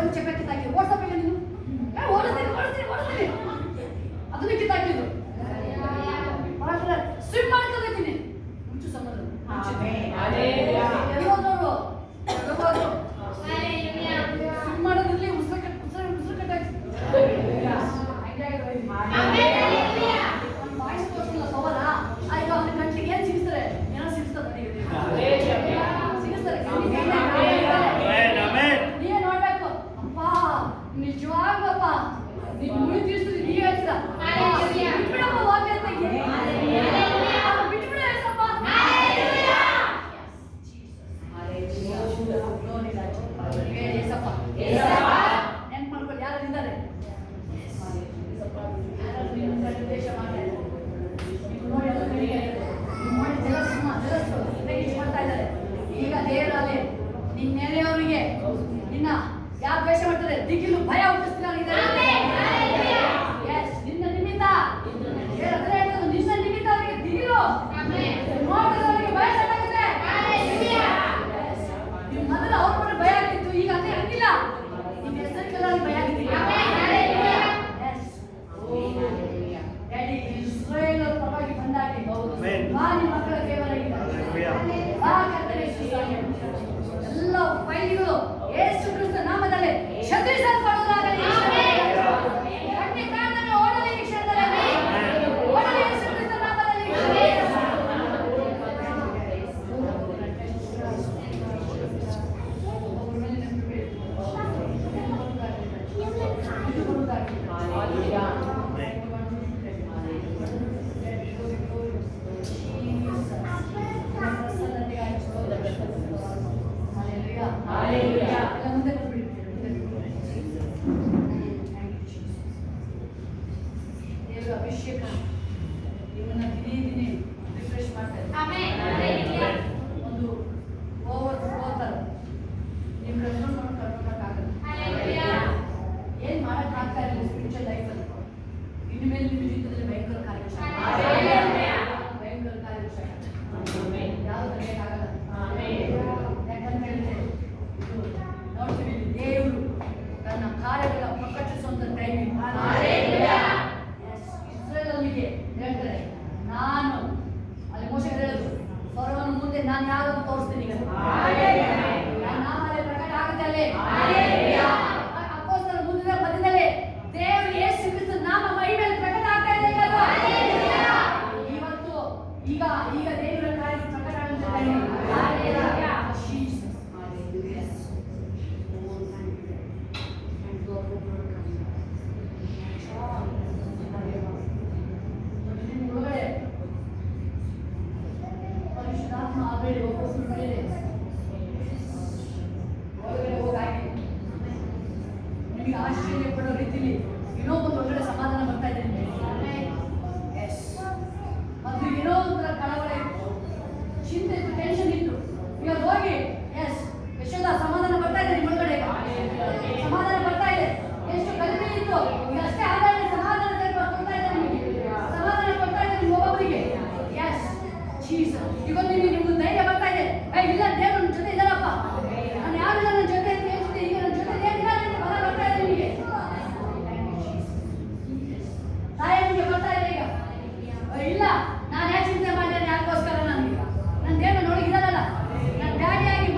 ಒಂದು ಚಕ್ರ ಕಿತ್ತಾಕಿದ್ರು. ಓಡಿಸಬೇಕ ನೀನು ಓಡಿಸ್ತೀನಿ ಅದನ್ನ ಕಿತ್ತಾಕಿದ್ರು. ಸ್ವಿಮ್ ಮಾಡ್ಕೋಬೇಕೀನಿ ಮುಂಚು ಸಮುದ್ರ ಇವತ್ತವರು ಸ್ವಿಮ್ ಮಾಡೋದ್ರಲ್ಲಿ ಉಸಿರು ಕಟ್ಟಾಗಿ ವಾಯ್ಸ್ ತೋರಿಸಲ್ಲ ಪವರ ಈಗ ಅವನ ಗಂಟೆಗೆ ಏನ್ ಸಿಗಿಸ್ತಾರೆ ಏನೋ ಸಿಗಿಸ್ತಾರೆ ನೀವೇ ನೋಡ್ಬೇಕು. ಅಪ್ಪ ನಿಜವಾಗ್ಲಪ್ಪ ನೀನ್ ಮುಳಿ ತೀರ್ಸಿದ್ರಿ ನೀವ್ ಹೇಳ್ತೀರ ಬಿಟ್ಬಿಡಪ್ಪ ವಾಕ್ಯತೆಗೆ ಬಿಟ್ಬಿಡ ಹೇಳ್ಸಪ್ಪ. ನೆನ್ಪು ಮಾಡ್ಕೊಂಡು ಯಾರು ಇದ್ದಾರೆ ದೇಶ ಮಾಡ್ತಾ ಇದ್ದಾರೆ. ಈಗ ದೇವರಲ್ಲಿ ನಿನ್ನ ನೆರೆಯವರಿಗೆ ನಿನ್ನ ಯಾರು ದ್ವೇಷ ಮಾಡ್ತಾರೆ ದಿಗಿಲು ಭಯ ಹುಟ್ಟಿಸ್ತಿದ್ದಾರೆ. ನಿನ್ನ ನಿಮಿತ್ತ ನಿನ್ನ ನಿಮಿತ್ತ ಅವರಿಗೆ ದಿಗಿಲು ನೋಟದವರಿಗೆ ಭಯ ಸ್ಟಾರ್ಟಾಗುತ್ತೆ. ನೀವು ಮೊದಲು ಅವ್ರ ಕೂಡ ಭಯ ಆಗಿತ್ತು, ಈಗ ಅದೇ ಹಂಗಿಲ್ಲ. ನಿಮ್ಮ ಹೆಸರಿಗೆಲ್ಲ ಭಯ ಆಗಿದ್ದೀರಿ. ಡ್ಯಾಡಿ ಇಸ್ರಾಯೇಲ್ ಪರವಾಗಿ ಬಂದಾಗಿ ಬಾ ನಿಮ್ಮ ಮಕ್ಕಳ ಕೇವಲ ಬಾ ಕರ್ತನೇ ಸ್ತೋತ್ರ. ಎಲ್ಲ ಫೈಲ್ಗಳು ಯೇಸು ಕ್ರಿಸ್ತ ನಾಮದಲ್ಲಿ ಶತ್ರುಸಲ್ಪಡುವುದಾಗಲಿ. ಕಣ್ಣಿ ಕಾಣದೆ ಓಡಲಿ ಈ ಕ್ಷಣದಲ್ಲಿ ಓಡಲಿ ಯೇಸು ಕ್ರಿಸ್ತ ನಾಮದಲ್ಲಿ. ದೇವರ ಅಭಿಷೇಕ ನಿಮ್ಮನ್ನ ದಿನೇ ದಿನೇ ರಿಫ್ರೆಶ್ ಮಾಡ್ತಾರೆ. ಒಂದು ಓವರ್ ನಿಮ್ಮ ಕರ್ಕೊಂಡಕ್ಕಾಗಲ್ಲ. ಏನ್ ಮಾಡಕ್ ಆಗ್ತಾ ಇಲ್ಲ ಸ್ಪಿರಿಚುವಲ್ ಲೈಫಲ್ಲಿ. ಇನ್ಮೇಲೆ ನಿಮ್ಮ ಜೀವಿತದಲ್ಲಿ ಭಯಂಕರ ಕಾರ್ಯಕ್ಷಮ ಯಾವುದು ತಡೆಯಕ್ಕಾಗಲ್ಲ. ಯಾಕಂತ ಹೇಳಿದ್ರೆ ನೋಡ್ತೀವಿ ದೇವರು ತನ್ನ ಕಾರ್ಯಗಳ ಪ್ರಕಟಿಸುವಂತ ಟೈಮಿಂಗ್. ಇಸ್ರೇಲಲ್ಲಿಗೆ ಹೇಳ್ತಾರೆ ನಾನು ಅಲ್ಲಿ ಮೋಶೆ ಹೇಳೋದು ಫರೋಹನ ಮುಂದೆ ನಾನು ಯಾರು ಅಂತ ತೋರಿಸ್ತೀನಿ. ಈಗ ನನ್ನ ನಾಮದಲ್ಲಿ ಪ್ರಕಟ ಆಗುತ್ತೆ ಅಲ್ಲಿ. ಅಪೊಸ್ತಲರ ಮುಂದೆ ಮಧ್ಯದಲ್ಲಿ ದೇವರು ಯೇಸು ಕ್ರಿಸ್ತನ ನಾಮ ಮಹಿಮೆಯಲ್ಲಿ ಪ್ರಕಟ ಆಗ್ತಾ ಇದೆ. ಇವತ್ತು ಈಗ ದೇವರ ಕಾರ್ಯ ಪ್ರಕಟ ಆಗುತ್ತೆ. ಪರಿಶುದ್ಧಾತ್ಮ ಆಲ್ರೆಡಿ ಒಳಗಡೆ ಹೋಗಿ ನಿಮಗೆ ಆಶ್ಚರ್ಯ ಪಡೋ ರೀತಿಲಿ ಇನ್ನೊಬ್ಬರು ಒಳಗಡೆ ಸಮಾಧಾನ ಬರ್ತಾ ಇದೆ ನಿಮಗೆ. ಮತ್ತು ಏನೋ ಒಂಥರ ಕಳವಳ ಇತ್ತು, ಚಿಂತೆ ಇತ್ತು, ಟೆನ್ಷನ್ ಇತ್ತು. ಈಗ ಹೋಗಿ ಯಶೋಧ ಸಮಾಧಾನ ಬರ್ತಾ ಇದೆ ನಿಮ್ಮ ಒಳಗಡೆ. ಸಮಾಧಾನ ಬರ್ತಾ ಇದೆ. ಎಷ್ಟು ಕಲಿಮೆ ಇತ್ತು ಈಗ ಅಷ್ಟೇ ಆದಾಯ ಸಮಾಧಾನ ಕೊಡ್ತಾ ಇದೆ ನಿಮಗೆ. ಸಮಾಧಾನ ಕೊಡ್ತಾ ಇದೆ ನಿಮ್ಮ ಒಬ್ಬೊಬ್ಬರಿಗೆ. ಇವತ್ತು ನಿಮ್ಗೆ ಧೈರ್ಯ ಬರ್ತಾ ಇದೆ. ಇಲ್ಲ ದೇವರು ನನ್ನ ಜೊತೆ ಇದ್ದಾರಪ್ಪ, ನಾನು ಯಾರಿಲ್ಲ ನನ್ನ ಜೊತೆ ಅಂತ ಹೇಳ್ತೀನಿ. ಈಗ ನನ್ನ ಜೊತೆ ದೇವರಿಲ್ಲ ಅಂತ ಬಲ ಬರ್ತಾ ಇದೆ ನಿಮಗೆ. ತಾಯಿ ನಿಮಗೆ ಬರ್ತಾ ಇದೆ ಈಗ. ಇಲ್ಲ ನಾನು ಯಾಕೆ ಚಿಂತೆ ಮಾಡಿದ್ದೇನೆ ಯಾರಿಗೋಸ್ಕರ? ನನಗೆ ನನ್ನ ದೇವರು ನೊಳಗಿದ್ದಾರಲ್ಲ, ನನ್ನ ಡ್ಯಾಡಿಯಾಗಿ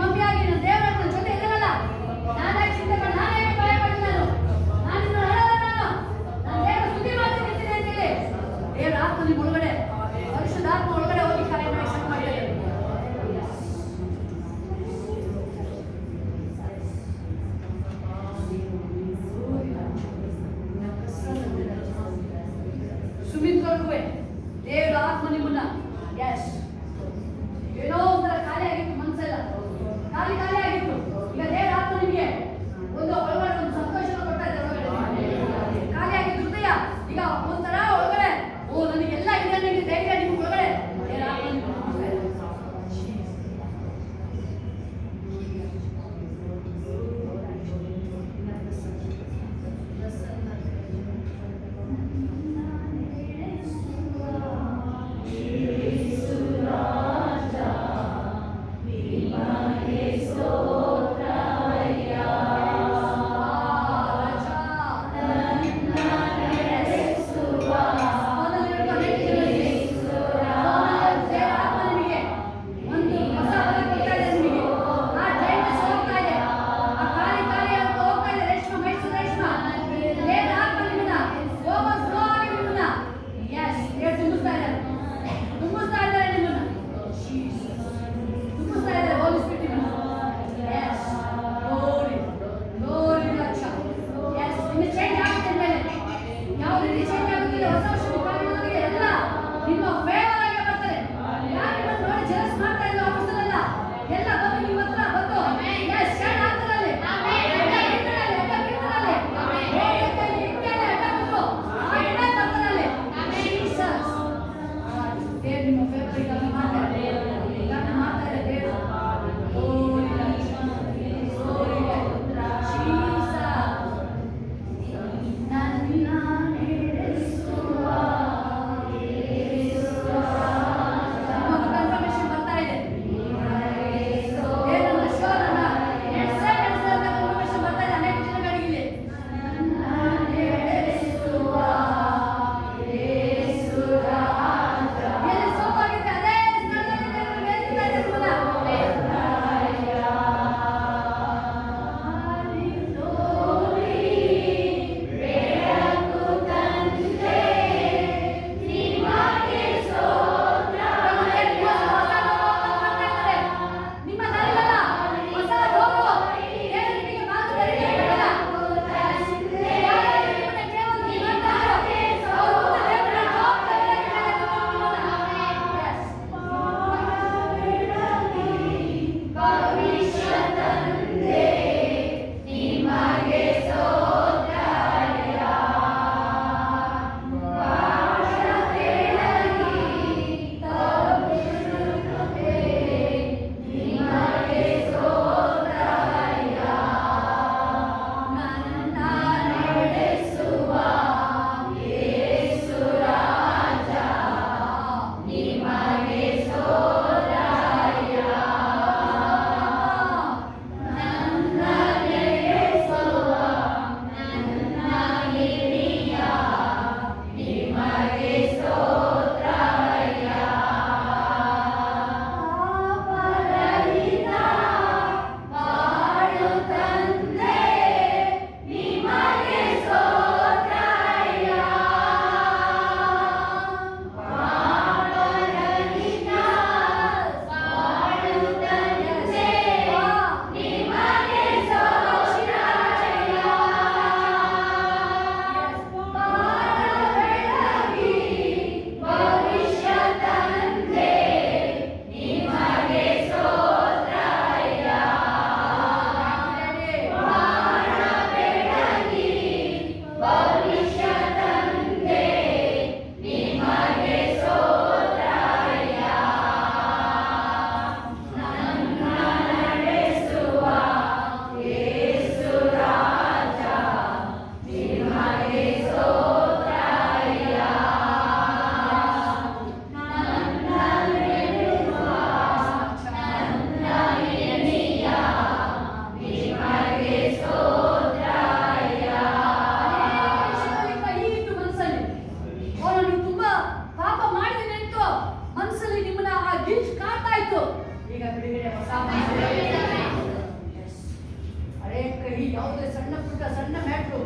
ಯಾವುದೇ ಸಣ್ಣ ಪುಟ್ಟ ಸಣ್ಣ ಮ್ಯಾಟ್ರು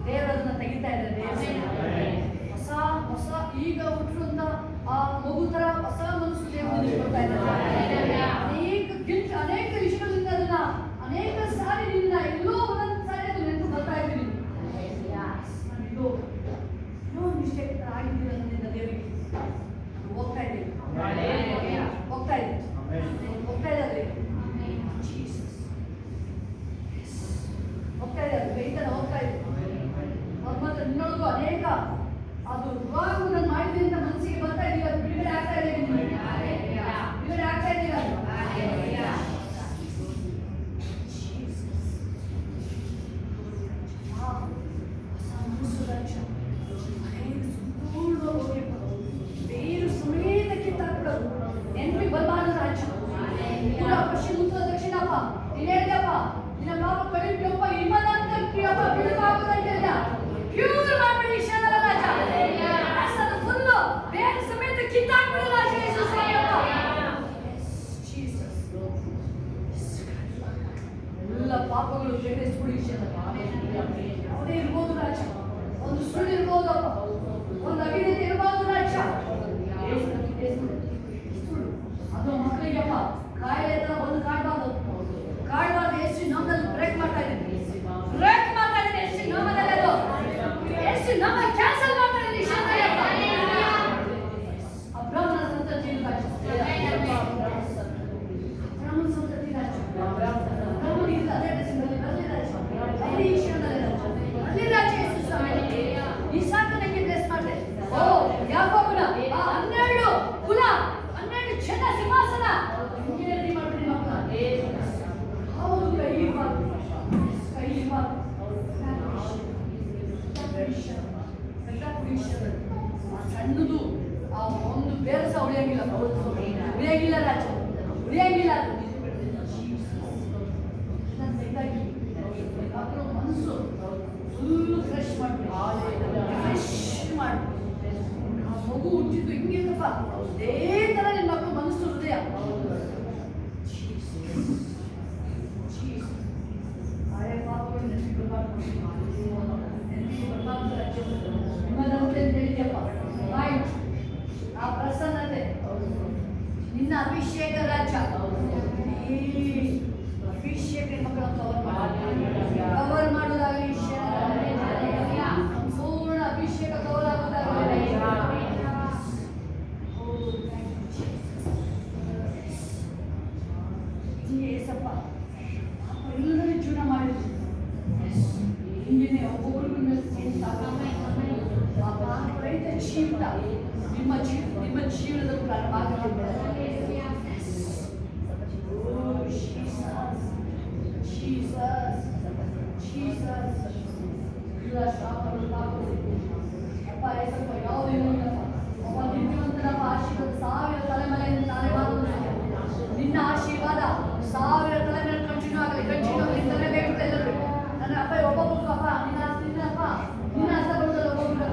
ದೇವರನ್ನ ತೆಗಿತಾ ಇದ್ದಾರೆ. ಹೊಸ ಹೊಸ ಈಗ ಹುಟ್ಟಿರುವಂತ ಆ ಮಗು ತರ ಹೊಸ ಮನಸ್ಸು ದೇವರು ಕೊಡ್ತಾ ಇದ್ದಾರೆ. ಅನೇಕ ವಿಷಯಗಳಿಂದ ಅದನ್ನ ಅನೇಕ ಸಾರಿ ನಿನ್ನ ಎಲ್ಲೋ ಒಂದೊಂದು ಸಾರಿ ಅದು ನೆನಪು ಬರ್ತಾ ಇದ್ದೀನಿ. ನಾನು ಇನ್ನೂ ಮಿಸ್ಟೇಕ್ ಆಗಿದ್ದೀರ ನನ್ನಿಂದ ದೇವರಿಗೆ ಹೋಗ್ತಾ ಇದ್ದೀನಿ ಹೋಗ್ತಾ ಇದ್ದಾರೆ ಹೋಗ್ತಾ ಇದ್ದಾರೆ ಬೈತಾನೆ ಹೋಗ್ತಾ ಇದ್ದೀನಿ. ಅವ್ರ ಮಾತ್ರ ನಿನ್ನೊಳಗೂ ಅನೇಕ ಅದು ಇವಾಗ ನಾನು ಮಾಡಿದ್ದೀನಿ ಅಂತ ಮನಸ್ಸಿಗೆ ಬರ್ತಾ ಇದೀವಿ. ಅದು ಬಿಡುಗಡೆ ಆಗ್ತಾ ಇದೆ, ಬಿಡುಗಡೆ ಆಗ್ತಾ ಇದೀವಿ. ಬೇರು ಸಮೇತ ಕಿತ್ತಾಕ್ಬಿಡೋದು ನೆನಪಿ ಬರಬಾರದು ರಾಜ್ಯ. ಪಶ್ಚಿಮ ಉತ್ತರ ದಕ್ಷಿಣಪ್ಪ ನೀನು ಹೇಳಿದಪ್ಪ ನಿನ್ನ ಪಾಪ ಕಡಿಮೆಯಪ್ಪ ಇಮ್ಮದಂತ ಪ್ರಿಯಪ್ಪ ಬಿಡುಗಾಗುದಂತೆಲ್ಲ ಪ್ಯೂರ್ ಮಾಡ್ಬಿಡಿ ಕ್ಷಣದ ರಾಜ. ಅದು ಫುಲ್ಲು ಬೇರು ಸಮೇತ ಕಿತ್ತಾಕ್ಬಿಡು ರಾಜ ಯೇಸು ಸ್ವಾಮಿಯಪ್ಪ. ಎಲ್ಲ ಪಾಪಗಳು ಬೇರೆಸ್ಬಿಡಿ ಕ್ಷಣದ ಯಾವುದೇ ಇರ್ಬೋದು ರಾಜ. ಒಂದು ಸುಳ್ಳು ಇರ್ಬೋದಪ್ಪ, ಒಂದು ಅವಿನೀತಿ ಇರ್ಬೋದು ರಾಜ. ಅದು ಮಕ್ಕಳಿಗೆಪ್ಪ ಕಾಯಿಲೆ ತರ ಬಂದು ಕಾಡಬಾರ್ದು ಯೇಸು ನಾಮದಲ್ಲಿ ಬ್ರೇಕ್ ಮಾಡ್ತಾ ಇದ್ದೀನಿ, ಬ್ರೇಕ್ ಮಾಡ್ತಾ ಇದ್ದೀನಿ ಯೇಸು ನಾಮದಲ್ಲಿ. ಅದು ಯೇಸು ನಾಮ ಕ್ಯಾನ್ಸಲ್ ಮಾಡ್ತಾ ಇದ್ದೀನಿ ಶಾಂತಯ್ಯಪ್ಪ. ಅಬ್ರಾಹ್ಮನ ಸಂತತಿ ರಾಜ, ಅಬ್ರಾಹ್ಮನ ಸಂತತಿ ರಾಜ, ಅಬ್ರಾಹ್ಮನಿಂದ ಅದೇ ದೇಶದಲ್ಲಿ ಬರಲಿ ರಾಜ, ಅದೇ ಈಶ್ವರನಲ್ಲಿ ರಾಜ, ಅಲ್ಲಿ ರಾಜ ಯೇಸು ಸ್ವಾಮಿ. ಈ ಸಾಕನಿಗೆ ಬ್ಲೆಸ್ ಮಾಡಿದೆ. ಓ ಯಾಕೋಬನ ಆ 12 ಕುಲ 12 ಜನ ಸಿಂಹಾಸನ ಇಂಜಿನಿಯರ್ ಮಾಡ್ಬಿಡಿ ಮಕ್ಕಳ. ಹೌದು ಕೈ ಇರಬಾರ್ದು ಸಣ್ಣದು ಆ ಒಂದು ಬೇರೆ ಸಹ ಉಳಿಯಂಗಿಲ್ಲ ರಾಜ, ಉಳಿಯಂಗಿಲ್ಲ. ಮನಸ್ಸು ಫುಲ್ ಫ್ರೆಶ್ ಮಾಡ್ಬಿಡಿ, ಫ್ರೆಶ್ ಮಾಡ್ಬಿಡಿ. ಆ ಮಗು ಹುಟ್ಟಿದ್ದು ಹಿಂಗಿರ್ತಪ್ಪ ಅದೇ ತರ ನಿಮ್ಮ ಮಕ್ಕಳು ಮನಸ್ಸು ಹೃದಯ ಹಳೆ ಪಾಪಗಳು ನೆನಪಿಗೆ ಬರಬಾರ್ದು ರಾಜ್ಯ ನಿಮ್ಮದಂತೆ ಅಂತ ಹೇಳಿದ್ಯಪ್ಪ. ಆಯ್ತು ಆ ಪ್ರಸನ್ನತೆ ನಿನ್ನ ಅಭಿಷೇಕ ರಾಜ್ಯ. ಈ ಅಭಿಷೇಕ ಮಕ್ಕಳನ್ನು ಕವರ್ ಮಾಡೋದಾಗಲಿ, ಸಂಪೂರ್ಣ ಅಭಿಷೇಕ ಕವರ್ ಆಗೋದಾಗಲಿ. ಏಸಪ್ಪ ಎಲ್ಲರೂ ಜೀವನ ಮಾಡಿದ್ರು ಹಿಂಗೇನೆ ಒಬ್ಬೊಬ್ಬರಿಗೂ ರೈತ ಜೀವಿತ ನಿಮ್ಮ ಜೀವನದ ಪ್ರಾರಂಭ ಆಗುತ್ತೆ. ಅಪ್ಪ ಏಸಪ್ಪ ಯಾವುದು ಇಲ್ಲಪ್ಪ ಒಬ್ಬ ನಿಂತಿರುವಂತನಪ್ಪ ಆಶೀರ್ವಾದ 1000 ತಲೆಮಲೆಯಿಂದ ತಾನೇ ಮಾಡುವುದು. ನಿನ್ನ ಆಶೀರ್ವಾದ 1000 ತಲೆಮೇಲೆ ಕಂಟಿನ್ಯೂ ಆಗಲಿ ನಿಂತಲೇ ಬೇಕು ಎಲ್ಲರೂ. ನನ್ನ ಅಪ್ಪ ಒಬ್ಬೊಬ್ಬರು ಅಪ್ಪ ನಿನ್ನ ಅಪ್ಪ ನಿನ್ನ ಹಸ್ತ ಬರುತ್ತದೆ ಒಬ್ಬೊಬ್ಬರು.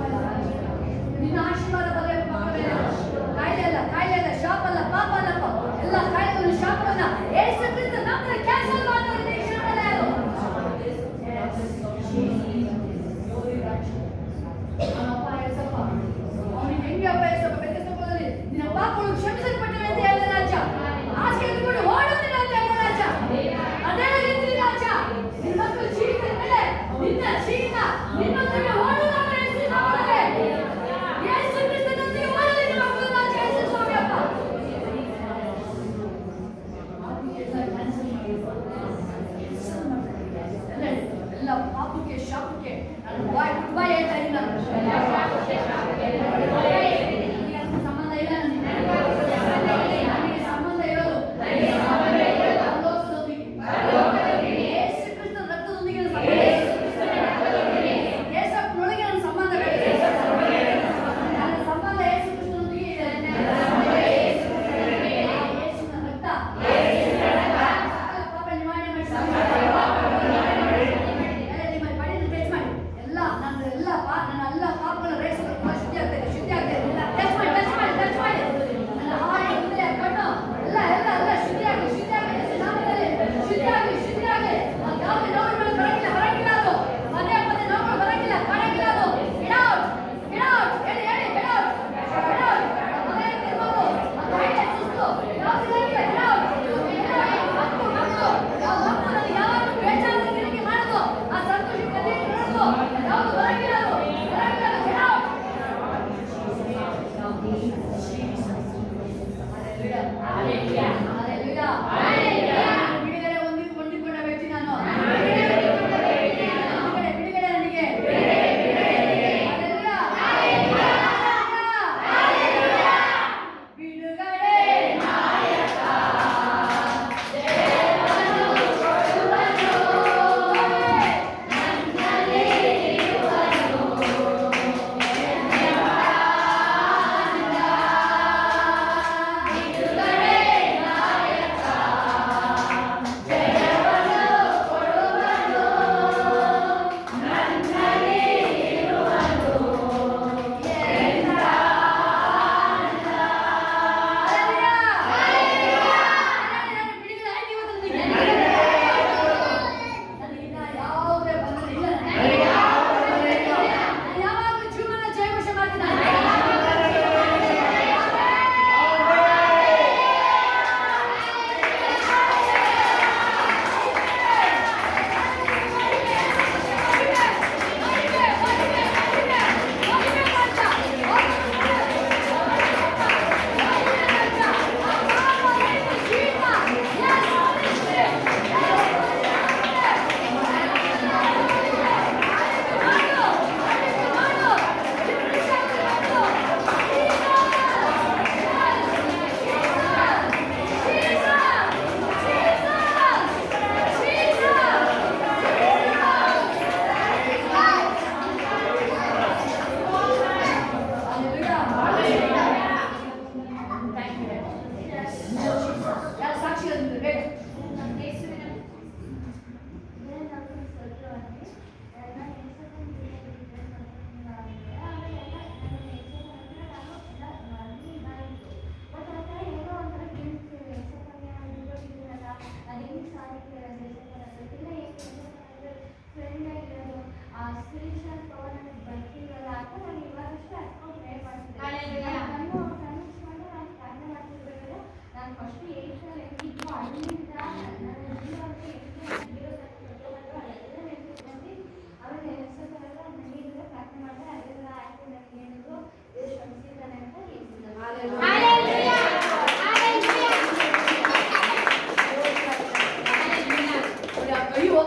ನಿನ್ನ ಆಶೀರ್ವಾದ ಬರಬೇಕು ಮಕ್ಕಳ ಮೇಲೆ. ಕಾಯಿಲೆ ಅಲ್ಲ ಶಾಪ ಅಲ್ಲ ಪಾಪ ಅಲ್ಲಪ್ಪ, ಎಲ್ಲ ಕಾಯಿಲೆಗಳು ಶಾಪವನ್ನ ಯೇಸು ಕ್ರಿಸ್ತ ನಮ್ಮನ್ನ ಕ್ಯಾನ್ಸಲ್ ಮಾಡ್ತಾರೆ ಈ ಕ್ಷಣದಲ್ಲಿ. ಅಪ್ಪ ಏಸಪ್ಪ ಅವನಿಗೆ ಹೆಂಗೆ ಅಪ್ಪ ಏಸಪ್ಪ ಬೆತ್ತದಲ್ಲಿ ನಿನ್ನ ಪಾಪಗಳು ಕ್ಷಮಿಸಲ್ಪಟ್ಟಿವೆ ಅಂತ ಹೇಳಿದ ರಾಜ. ಆಸೆ ಎದುರುಕೊಂಡು ಓಡೋದಿಲ್ಲ ಅಂತ ಹೇಳಿದ ರಾಜ. ಅದೇ ರೀತಿ ರಾಜ ನಿನ್ನ ಮಕ್ಕಳು ಜೀವಿತದ ಮೇಲೆ ನಿನ್ನ ಜೀವಿತ ನಿನ್ನೊಂದಿಗೆ ಓಡುವುದಾದರೆ ಯೇಸು ನಾಮದಲ್ಲಿ ಯೇಸು ಕ್ರಿಸ್ತನೊಂದಿಗೆ ಓಡಲಿ ನಿಮ್ಮ ಮಕ್ಕಳು ರಾಜ ಯೇಸು ಸ್ವಾಮಿಯಪ್ಪ. ಎಲ್ಲ ಪಾಪಕ್ಕೆ ಶಾಪಕ್ಕೆ ನಾನು ಬಾಯ್ ಗುಡ್ ಬಾಯ್ ಹೇಳ್ತಾ ಇದ್ದೀನಿ. ಸಂಬಂಧ ಇಲ್ಲ ನನಗೆ ಸಂಬಂಧ ಇರೋದು ಯೇಸು ಕ್ರಿಸ್ತನ ರಕ್ತದೊಂದಿಗೆ ಯೇಸಪ್ಪನೊಳಗೆ ನನ್ನ ಸಂಬಂಧ ನನ್ನ ಸಂಬಂಧ ಯೇಸು ಕ್ರಿಸ್ತನೊಂದಿಗೆ ಇದೆ. ಯೇಸುವಿನ ರಕ್ತ ಪಾಪ ನಿವಾರಣೆ ಮಾಡಿ ಎಲ್ಲ ನನ್ನ ಎಲ್ಲ ಪಾಪಗಳ ರೇಸ್ ಶುದ್ಧಿ ಆಗ್ತಾ ಇದೆ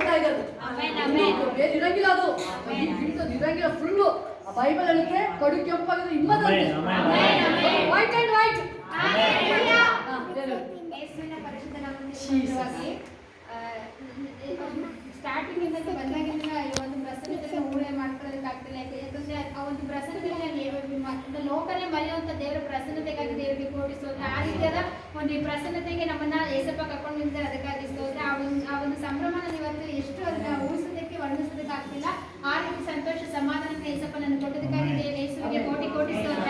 ಹೋಗ್ತಾ ಇದ್ದಾರೆ. ಬೇರೆ ಇರಂಗಿಲ್ಲ ಅದು ಇರಂಗಿಲ್ಲ ಫುಲ್ಲು. ಬೈಬಲ್ ಹೇಳುತ್ತೆ ಕಡು ಕೆಂಪಾಗಿದ್ರೆ ಹಿಮ್ಮದಂತೆ ವೈಟ್ ಅಂಡ್ ವೈಟ್. ಸ್ಟಾರ್ಟಿಂಗ್ ಇಂದ ಬಂದಾಗಿಂದ ಒಂದು ಪ್ರಸನ್ನತೆ ಊಳೆ ಮಾಡ್ಕೊಳ್ಳೋದಕ್ಕಾಗ್ತಿಲ್ಲ. ಯಾಕಂದ್ರೆ ಆ ಒಂದು ಪ್ರಸನ್ನತೆ ಲೋಕನೇ ಮರೆಯುವಂತ ದೇವರ ಪ್ರಸನ್ನತೆಗಾಗಿ ದೇವರಿಗೆ ಕೋಟಿ ಸ್ತೋತ್ರ. ಆ ರೀತಿಯಾದ ಒಂದು ಈ ಪ್ರಸನ್ನತೆಗೆ ನಮ್ಮನ್ನ ಏಸಪ್ಪ ಕರ್ಕೊಂಡು ನಿಂತಾರೆ, ಅದಕ್ಕಾಗಿ ಸ್ತೋತ್ರ. ಆ ಒಂದು ಸಂಭ್ರಮನ ಇವತ್ತು ಎಷ್ಟು ಅದನ್ನ ಊಹಿಸೋದಕ್ಕೆ ವರ್ಣಿಸೋದಕ್ಕಾಗ್ತಿಲ್ಲ. ಆ ರೀತಿ ಸಂತೋಷ ಸಮಾಧಾನಕ್ಕೆ ಏಸಪ್ಪ ನನ್ನ ಕೊಟ್ಟದಕ್ಕಾಗಿ ಯೇಸುವಿಗೆ ಕೋಟಿ ಕೋಟಿ ಸ್ತೋತ್ರ.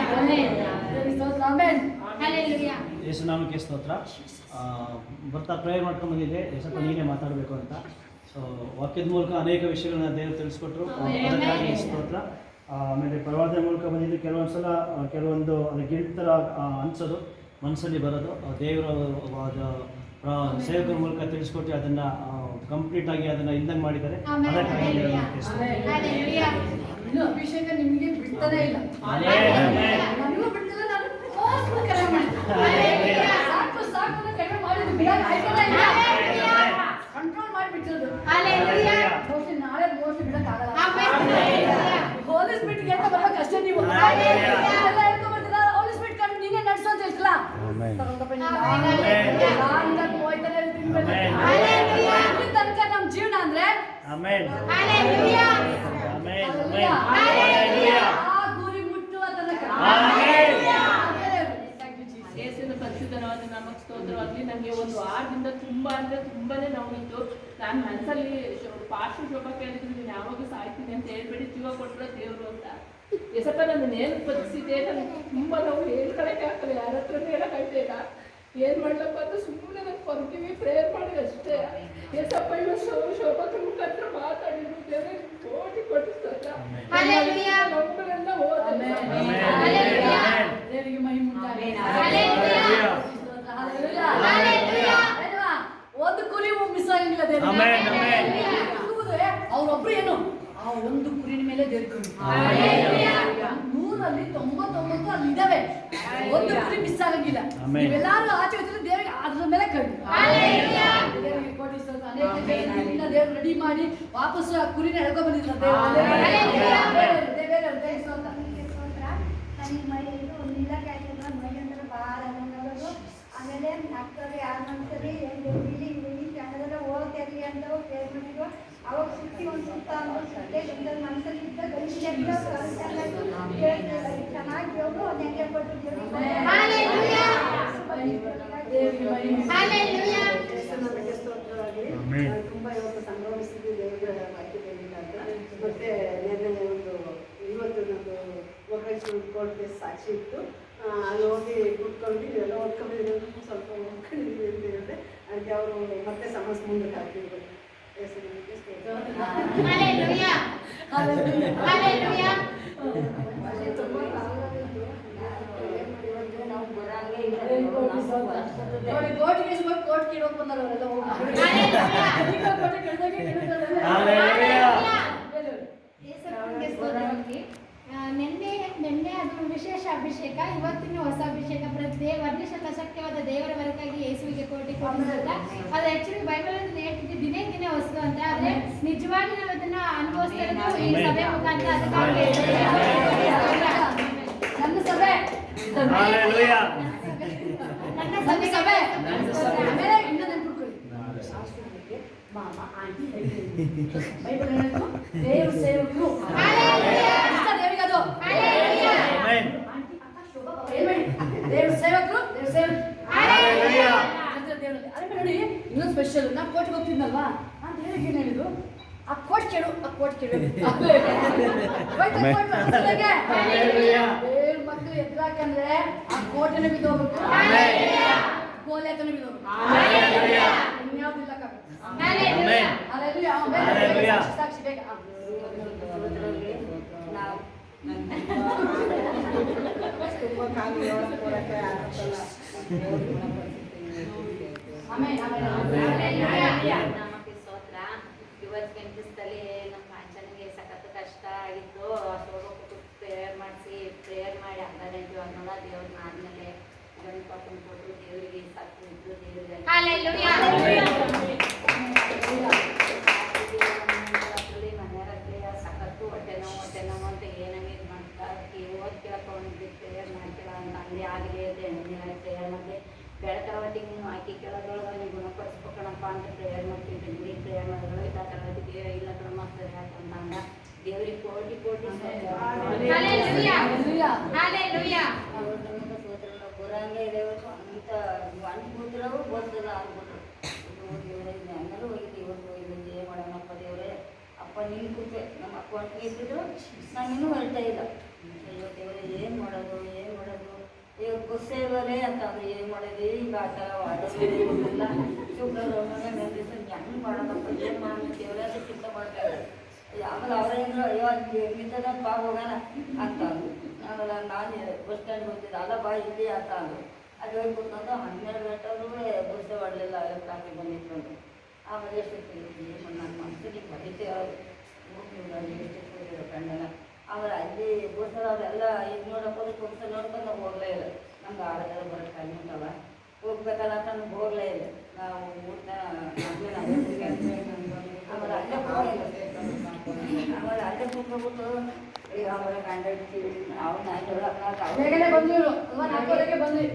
ಹಲ್ಲೆಲೂಯಾ. ಯೇಸು ನಾಮಕ್ಕೆ ಸ್ತೋತ್ರ. ಬರ್ತಾ ಪ್ರೇಯರ್ ಮಾಡ್ಕೊಂಡು ಬಂದಿದ್ದೆ, ಯೇಸಪ್ಪ ನೀನೇ ಮಾತಾಡಬೇಕು ಅಂತ. ಸೊ ವಾಕ್ಯದ ಮೂಲಕ ಅನೇಕ ವಿಷಯಗಳನ್ನ ದೇವರು ತಿಳಿಸ್ಕೊಟ್ರು, ಅದಕ್ಕಾಗಿ ಸ್ತೋತ್ರ. ಆಮೇಲೆ ಪ್ರವಾದನೆ ಮೂಲಕ ಬಂದಿದ್ದು ಕೆಲವೊಂದು ಸಲ ಕೆಲವೊಂದು ಅದು ಗಿಲ್ಟ್ ಥರ ಅನಿಸೋದು, ಮನಸ್ಸಲ್ಲಿ ಬರೋದು. ದೇವರ ಸೇವಕರ ಮೂಲಕ ತಿಳಿಸ್ಕೊಟ್ಟು ಅದನ್ನು ಕಂಪ್ಲೀಟಾಗಿ ಅದನ್ನು ಇಲ್ದಂಗೆ ಮಾಡಿದ್ದಾರೆ. ಅದಕ್ಕಾಗಿ ಇನ್ನು ಅಭಿಷೇಕ ನಿಮಗೆ ಬಿಡ್ತಾನೆ ಇಲ್ಲ, ನನಗೂ ಬಿಡ್ತಿಲ್ಲ. ನಾನು ಕಡಿಮೆ ಮಾಡಿದ್ದೆ, ಸಾಕು ಸಾಕು ಕಡಿಮೆ ಮಾಡಿದ್ದು ಕಂಟ್ರೋಲ್ ಮಾಡಿಬಿಟ್ಟಿರೋದು. ನಾಳೆ ಮೋಸ್ಟ್ ಬಿಡಕ್ಕಾಗಲ್ಲ. ಹೋಲಿ ಸ್ಪೀಟ್ಗೆ ಅಂತ ಬರ್ಬೇಕು ಅಷ್ಟೇ. ನೀವು ಎಲ್ಲ ಹೇಳ್ಕೊಂಡ್ಬರ್ತೀರ, ಹೋಲಿ ಸ್ಪೀಟ್ ಕಂಡು ನೀನೇ ನಡೆಸೋ ಅಂತ ಹೇಳ್ತಿಲ್ಲ. ತನಕ ನಮ್ಮ ಜೀವನ ಅಂದ್ರೆ ಆ ಗುರಿ ಮುಟ್ಟುವ ತನಕ. ಯೇಸುವಿನ ಪರಿಶುದ್ಧವಾದ ನಾಮಕ್ಕೆ ಸ್ತೋತ್ರವಾಗಲಿ. ನನಗೆ ಒಂದು ವಾರದಿಂದ ತುಂಬ ಅಂದರೆ ತುಂಬಾನೇ ನೋವಿತ್ತು. ನಾನು ಮನಸ್ಸಲ್ಲಿ ಪಾರ್ಶ್ವ ಶೋಭ ಕೇಳಿದ್ರು, ನೀನು ಯಾವಾಗ ಸಾಯ್ತೀನಿ ಅಂತ ಹೇಳ್ಬೇಡಿ, ಜೀವ ಕೊಟ್ಟರೆ ದೇವರು ಅಂತ. ಯೇಸಪ್ಪ ನನ್ನ ಏನು ಬದುಕಿಸಿದೆ, ನನಗೆ ತುಂಬ ನೋವು ಹೇಳ್ಕೊಳಕ್ಕೆ ಆಗ್ತದೆ, ಯಾರ ಹತ್ರನೂ ಹೇಳೋಕ್ಕಾಗ್ತಾ ಇಲ್ಲ. ಏನು ಮಾಡ್ಲಪ್ಪ ಅಂತ ಸುಮ್ಮನೆ ನಾನು ಕೊರ್ತೀವಿ ಪ್ರೇಯರ್ ಮಾಡಿ ಅಷ್ಟೇ. ಯೇಸಪ್ಪ ಇವತ್ತು ಶೋಭಕರ ಮುಖಾಂತರ ಮಾತಾಡಿದ್ರು, ದೇವರೇ ಕೋಟಿ ಕೊಟ್ಟಿಸ್ತಾರ ಮಕ್ಕಳೆಲ್ಲ ಹೋದ್ರೆ ದೇವರಿಗೆ ಮಹಿಮೆ ಉಂಟಾಗಲಿ. ಒಂದು ಕುರಿ ಮಿಸ್ ಆಗಿಲ್ಲ ಅವ್ರೊಬ್ರು ಏನು ಆ ಒಂದು ಕುರಿನ ಮೇಲೆ ದೇವ್ರಿಗೆ 100ರಲ್ಲಿ 99 ಅಲ್ಲಿ ಇದಾವೆ, ಒಂದು ಕುರಿ ಮಿಸ್ ಆಗಂಗಿಲ್ಲ. ನೀವೆಲ್ಲಾರು ಆಚೆ ಹೋದ್ರೆ ದೇವರಿಗೆ ಅದ್ರ ಮೇಲೆ ಕಣ್ಣು. ದೇವರಿಗೆ ಕೋಟಿ ಸ್ತೋತ್ರ. ಅನೇಕ ಜನರಿಂದ ದೇವ್ರು ರೆಡಿ ಮಾಡಿ ವಾಪಸ್ ಆ ಕುರಿನ ಎಳ್ಕೊಂಡ್ ಬಂದಿದ್ರು ಆಮೇಲೆ ಡಾಕ್ಟರ್ ಯಾರು ಮಾಡ್ತಾರೆ ಇಲ್ಲಿ ಕನ್ನಡದ ಓದ್ತೀರಿ ಅಂತ ಕೇಳ್ಬಿಟ್ಟಿದ್ರು. ಅವಾಗ ಸುತ್ತಿ ಒಂದು ಸುತ್ತ ಅಂದ್ಬಿಟ್ಟು ಮನಸ್ಸಲ್ಲಿ ಇದ್ದ ಚೆನ್ನಾಗಿ ಅವರು ನೆಗೆ ಕೊಟ್ಟು ತುಂಬ ಇವತ್ತು ಸಂಭ್ರಮಿಸಿದ್ದು ದೇವರ ಮಾಹಿತಿ ಬೇಕಾದ. ಮತ್ತೆ ನೆನ್ನೆ ಒಂದು ಇವತ್ತು ನಮ್ಮದು ವಕೀಲ್ ಕೋರ್ಟ್ ಕೇಸ್ ಸಾಕ್ಷಿ ಇತ್ತು, ಅಲ್ಲಿ ಹೋಗಿ ಕೂತ್ಕೊಂಡು ಎಲ್ಲ ಓದ್ಕೊಂಡಿರೋದು ಸ್ವಲ್ಪ ಓದ್ಕೊಂಡಿದ್ದೀವಿ ಅಂತ ಹೇಳಿದ್ರೆ ಅದಕ್ಕೆ ಅವರು ಮತ್ತೆ ಸಮಸ್ಯೆ ಮುಂದಕ್ಕೆ ಹಾಕಿದ್ರು. ನಾವು ಬರಂಗೆ ಇಲ್ಲ. ನಿನ್ನೆ ಅದು ವಿಶೇಷ ಅಭಿಷೇಕ, ಇವತ್ತಿನ ಹೊಸ ಅಭಿಷೇಕ. ವರ್ಣಿಸಲು ಅಶಕ್ಯವಾದ ದೇವರ ಹೊರತಾಗಿ ಯೇಸುವಿಗೆ ಕೋಟಿ ಕೊಟ್ಟಿಲ್ಲ. ಅದು ಆಕ್ಚುಲಿ ಬೈಬಲ್ ಅಂತ ಹೇಳ್ತಿದ್ದೆ ದಿನೇ ದಿನೇ ಹೊಸ ಅಂತ. ಆದ್ರೆ ನಿಜವಾಗಿ ನಾವು ಅದನ್ನ ಅನುಭವಿಸ್ತಾ ಇರೋದು ಈ ಸಭೆ ಮುಖಾಂತರ. ನನ್ನ ಸಭೆ ನನ್ನ ಸಭೆ ಆಮೇಲೆ ಇನ್ನೂ ನೆನ್ಪಿಟ್ಕೊಳ್ಳಿ, ಶಾಸ್ತ್ರಗಳಿಗೆ ಮಾಮ ಆಂಟಿ ಬೈಬಲ್ ಹೇಳೋದು ದೇವ್ರ ಸೇವಕರು ದೇವರಿಗೆ ಅದು ಆಂಟಿ ಅಕ್ಕ ಶೋಭಾ ಏನ್ ಮಾಡಿ ದೇವ್ರ ಸೇವಕರು ದೇವ್ರ ಸೇವಕರು ಅದೇ ನೋಡಿ. ಇನ್ನೊಂದು ಸ್ಪೆಷಲ್, ನಾ ಕೋರ್ಟ್ಗೆ ಹೋಗ್ತಿದ್ನಲ್ವಾ, ಆ ದೇವರಿಗೆ ಏನು ಹೇಳಿದ್ರು, ಆ ಕೋರ್ಟ್ ಕೇಳು ಆ ಕೋರ್ಟ್ ಕೇಳು ದೇವ್ರ ಮಕ್ಕಳು ಎದುರಾಕಂದ್ರೆ ಆ ಕೋಟೆನೇ ಬಿದ್ದೋಗ್ಬೇಕು, ಗೋಲೆ ಹತ್ರನೇ ಬಿದ್ದೋಗ್ಬೇಕು, ಇನ್ಯಾವುದಿಲ್ಲ ಸಾಕ್ಷಿ ಬೇಗ. ಇವತ್ತು ಗಂಟದಲ್ಲಿ ನಮ್ಮ ಕಾಂಚನಿಗೆ ಸಖತ್ ಕಷ್ಟ ಆಗಿತ್ತು. ಶೋಭಕ್ಕೆ ಪ್ರೇಯರ್ ಮಾಡಿಸಿ ಪ್ರೇಯರ್ ಮಾಡಿ ಅರ್ಧ ಗಂಟೆ ಅನ್ನೋದ ದೇವ್ರನ್ನ ಆದ್ಮೇಲೆ ಗಂಡು ಪಾಪನ ಕೊಟ್ಟು ದೇವರಿಗೆ ಸತ್ತು ಇದ್ದು ದೇವರಿಗೆ ಮಾಡೋಣ. ದೇವರಿಗೆ ಕೋಟಿ ಕೋಟಿ Hallelujah. Hallelujah. ಬರಂಗೆ ದೇವರು ಅಂತ ಅನ್ಬಿಟ್ರು ಬೋಲ್ತದ ಆಗ್ಬಿಟ್ರು ದೇವರೇ ಎಲ್ಲರೂ ಹೋಗಿದ್ದು ಇವತ್ತು ಹೋಗಿದ್ದು ಏನ್ ಮಾಡೋಣಪ್ಪ ದೇವರೇ ಅಪ್ಪ ನೀನು ಕೂತೆ ನಮ್ಮ ಅಕೌಂಟ್ಗೆ ಇದ್ದಿದ್ರು ನಾನು ಇನ್ನೂ ಹೇಳ್ತಾ ಇಲ್ಲ. ಅಯ್ಯೋ ದೇವರೇ ಏನು ಮಾಡೋದು ಇವಾಗ ಗೊಸ್ಸೇವರೇ ಅಂತ ಅಂದ್ರೆ ಏನು ಮಾಡೋದು ಈಗ ಆ ಥರ ವಾಡೋದಿಲ್ಲ ಶುಕ್ರವಾರ ಮೆಂದಿಸನ್ ಹೆಂಗೆ ಮಾಡೋದಪ್ಪ ಏನು ಮಾಡೋದು ದೇವರೇ ಅದು ಚಿಂತೆ ಮಾಡ್ತಾ ಇದ್ದಾರೆ. ಆಮೇಲೆ ಅವರೇನು ಅಯ್ಯೋ ನಿಂತದ ಬಾ ಹೋಗೋಣ ಅಂತ ಅಂದ್ರು. ಆಮೇಲೆ ನಾನು ಬಸ್ ಸ್ಟ್ಯಾಂಡ್ ಹೋಗ್ತಿದ್ದೆ ಅಲ್ಲ ಬಾ ಇಲ್ಲಿ ಅಂತ ಅಂದರು. ಅದು ಹೋಗಿ ಕೂತ್ಕೊಂಡು 12 ಗಂಟೆಗೂ ಬಸ್ಸೇ ಮಾಡಲಿಲ್ಲ ಟ್ರಾಫಿಕ್ ಬಂದಿತ್ತು ಅಂತ. ಆಮೇಲೆ ಎಷ್ಟೊತ್ತಿಗೆ ನನ್ನ ಮನಸ್ಸಿಗೆ ಬರೀತೆ ಎಷ್ಟು ಕಂಡನ. ಆಮೇಲೆ ಅಲ್ಲಿ ಬಸ್ಸಲ್ಲಿ ಅವರೆಲ್ಲ ಇದು ನೋಡೋದು ಕುಂಸ ನೋಡ್ಕೊಂಡು ನಾವು ಹೋಗಲೇ ಇಲ್ಲ. ನಮ್ಗೆ ಆಡೋದೆಲ್ಲ ಬರೋಕ್ಕೆ ಆಗಿತ್ತವ ಹೋಗ್ಬೇಕಲ್ಲ ಅಂತ ನಮ್ಗೆ ಹೋಗಲೇ ಇಲ್ಲ. ನಾವು ಊಟ ಆಮೇಲೆ ಅಲ್ಲೇ ಹೋಗಿಲ್ಲ. ಆಮೇಲೆ ಅಲ್ಲೇ ಕೂತ್ಕೊಬಿಟ್ಟು ಆಮೇಲೆ ಗಂಡ ಇಡ್ತೀವಿ ನಾವು ಬೇಗನೆ ಬಂದಿರು 4:30ಗೆ ಬಂದ್ವಿ.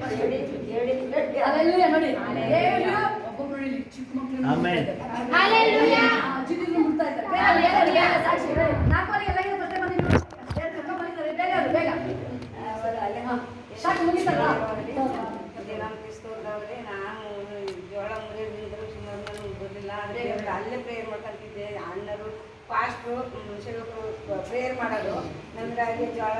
ಅಲ್ಲೆಲ್ಲ ನೋಡಿ ಒಬ್ಬೊಬ್ರು ಇಲ್ಲಿ ಚಿಕ್ಕ ಮಕ್ಕಳು ಅಜ್ಜಿದಿದ್ರು ಮುಟ್ತಾ ಇದ್ದಾರೆ. ಸಾಕ್ಷಿ 4:30ಗೆ ಎಲ್ಲ ಬರ್ತೇ ಬಂದಿದ್ರು ಬೇಗ ಬೇಗ ಸಾಕು ಮುಗಿತಲ್ಲ. ರಾಮಕೃಷ್ಣವ್ರೆ ನಾನು ಜೋಳ ಮುರಿಯೋದ್ರಿಂದ ಸುಮಾರು ಬರಲಿಲ್ಲ. ಅಂದರೆ ಅಲ್ಲೇ ಪ್ರೇಯರ್ ಮಾಡ್ಕೊಂತಿದ್ದೆ. ಅಣ್ಣರು ಫಾಸ್ಟು ಸೇವಕರು ಪ್ರೇಯರ್ ಮಾಡೋದು ನಮಗಾಗಿ ಜೋಳ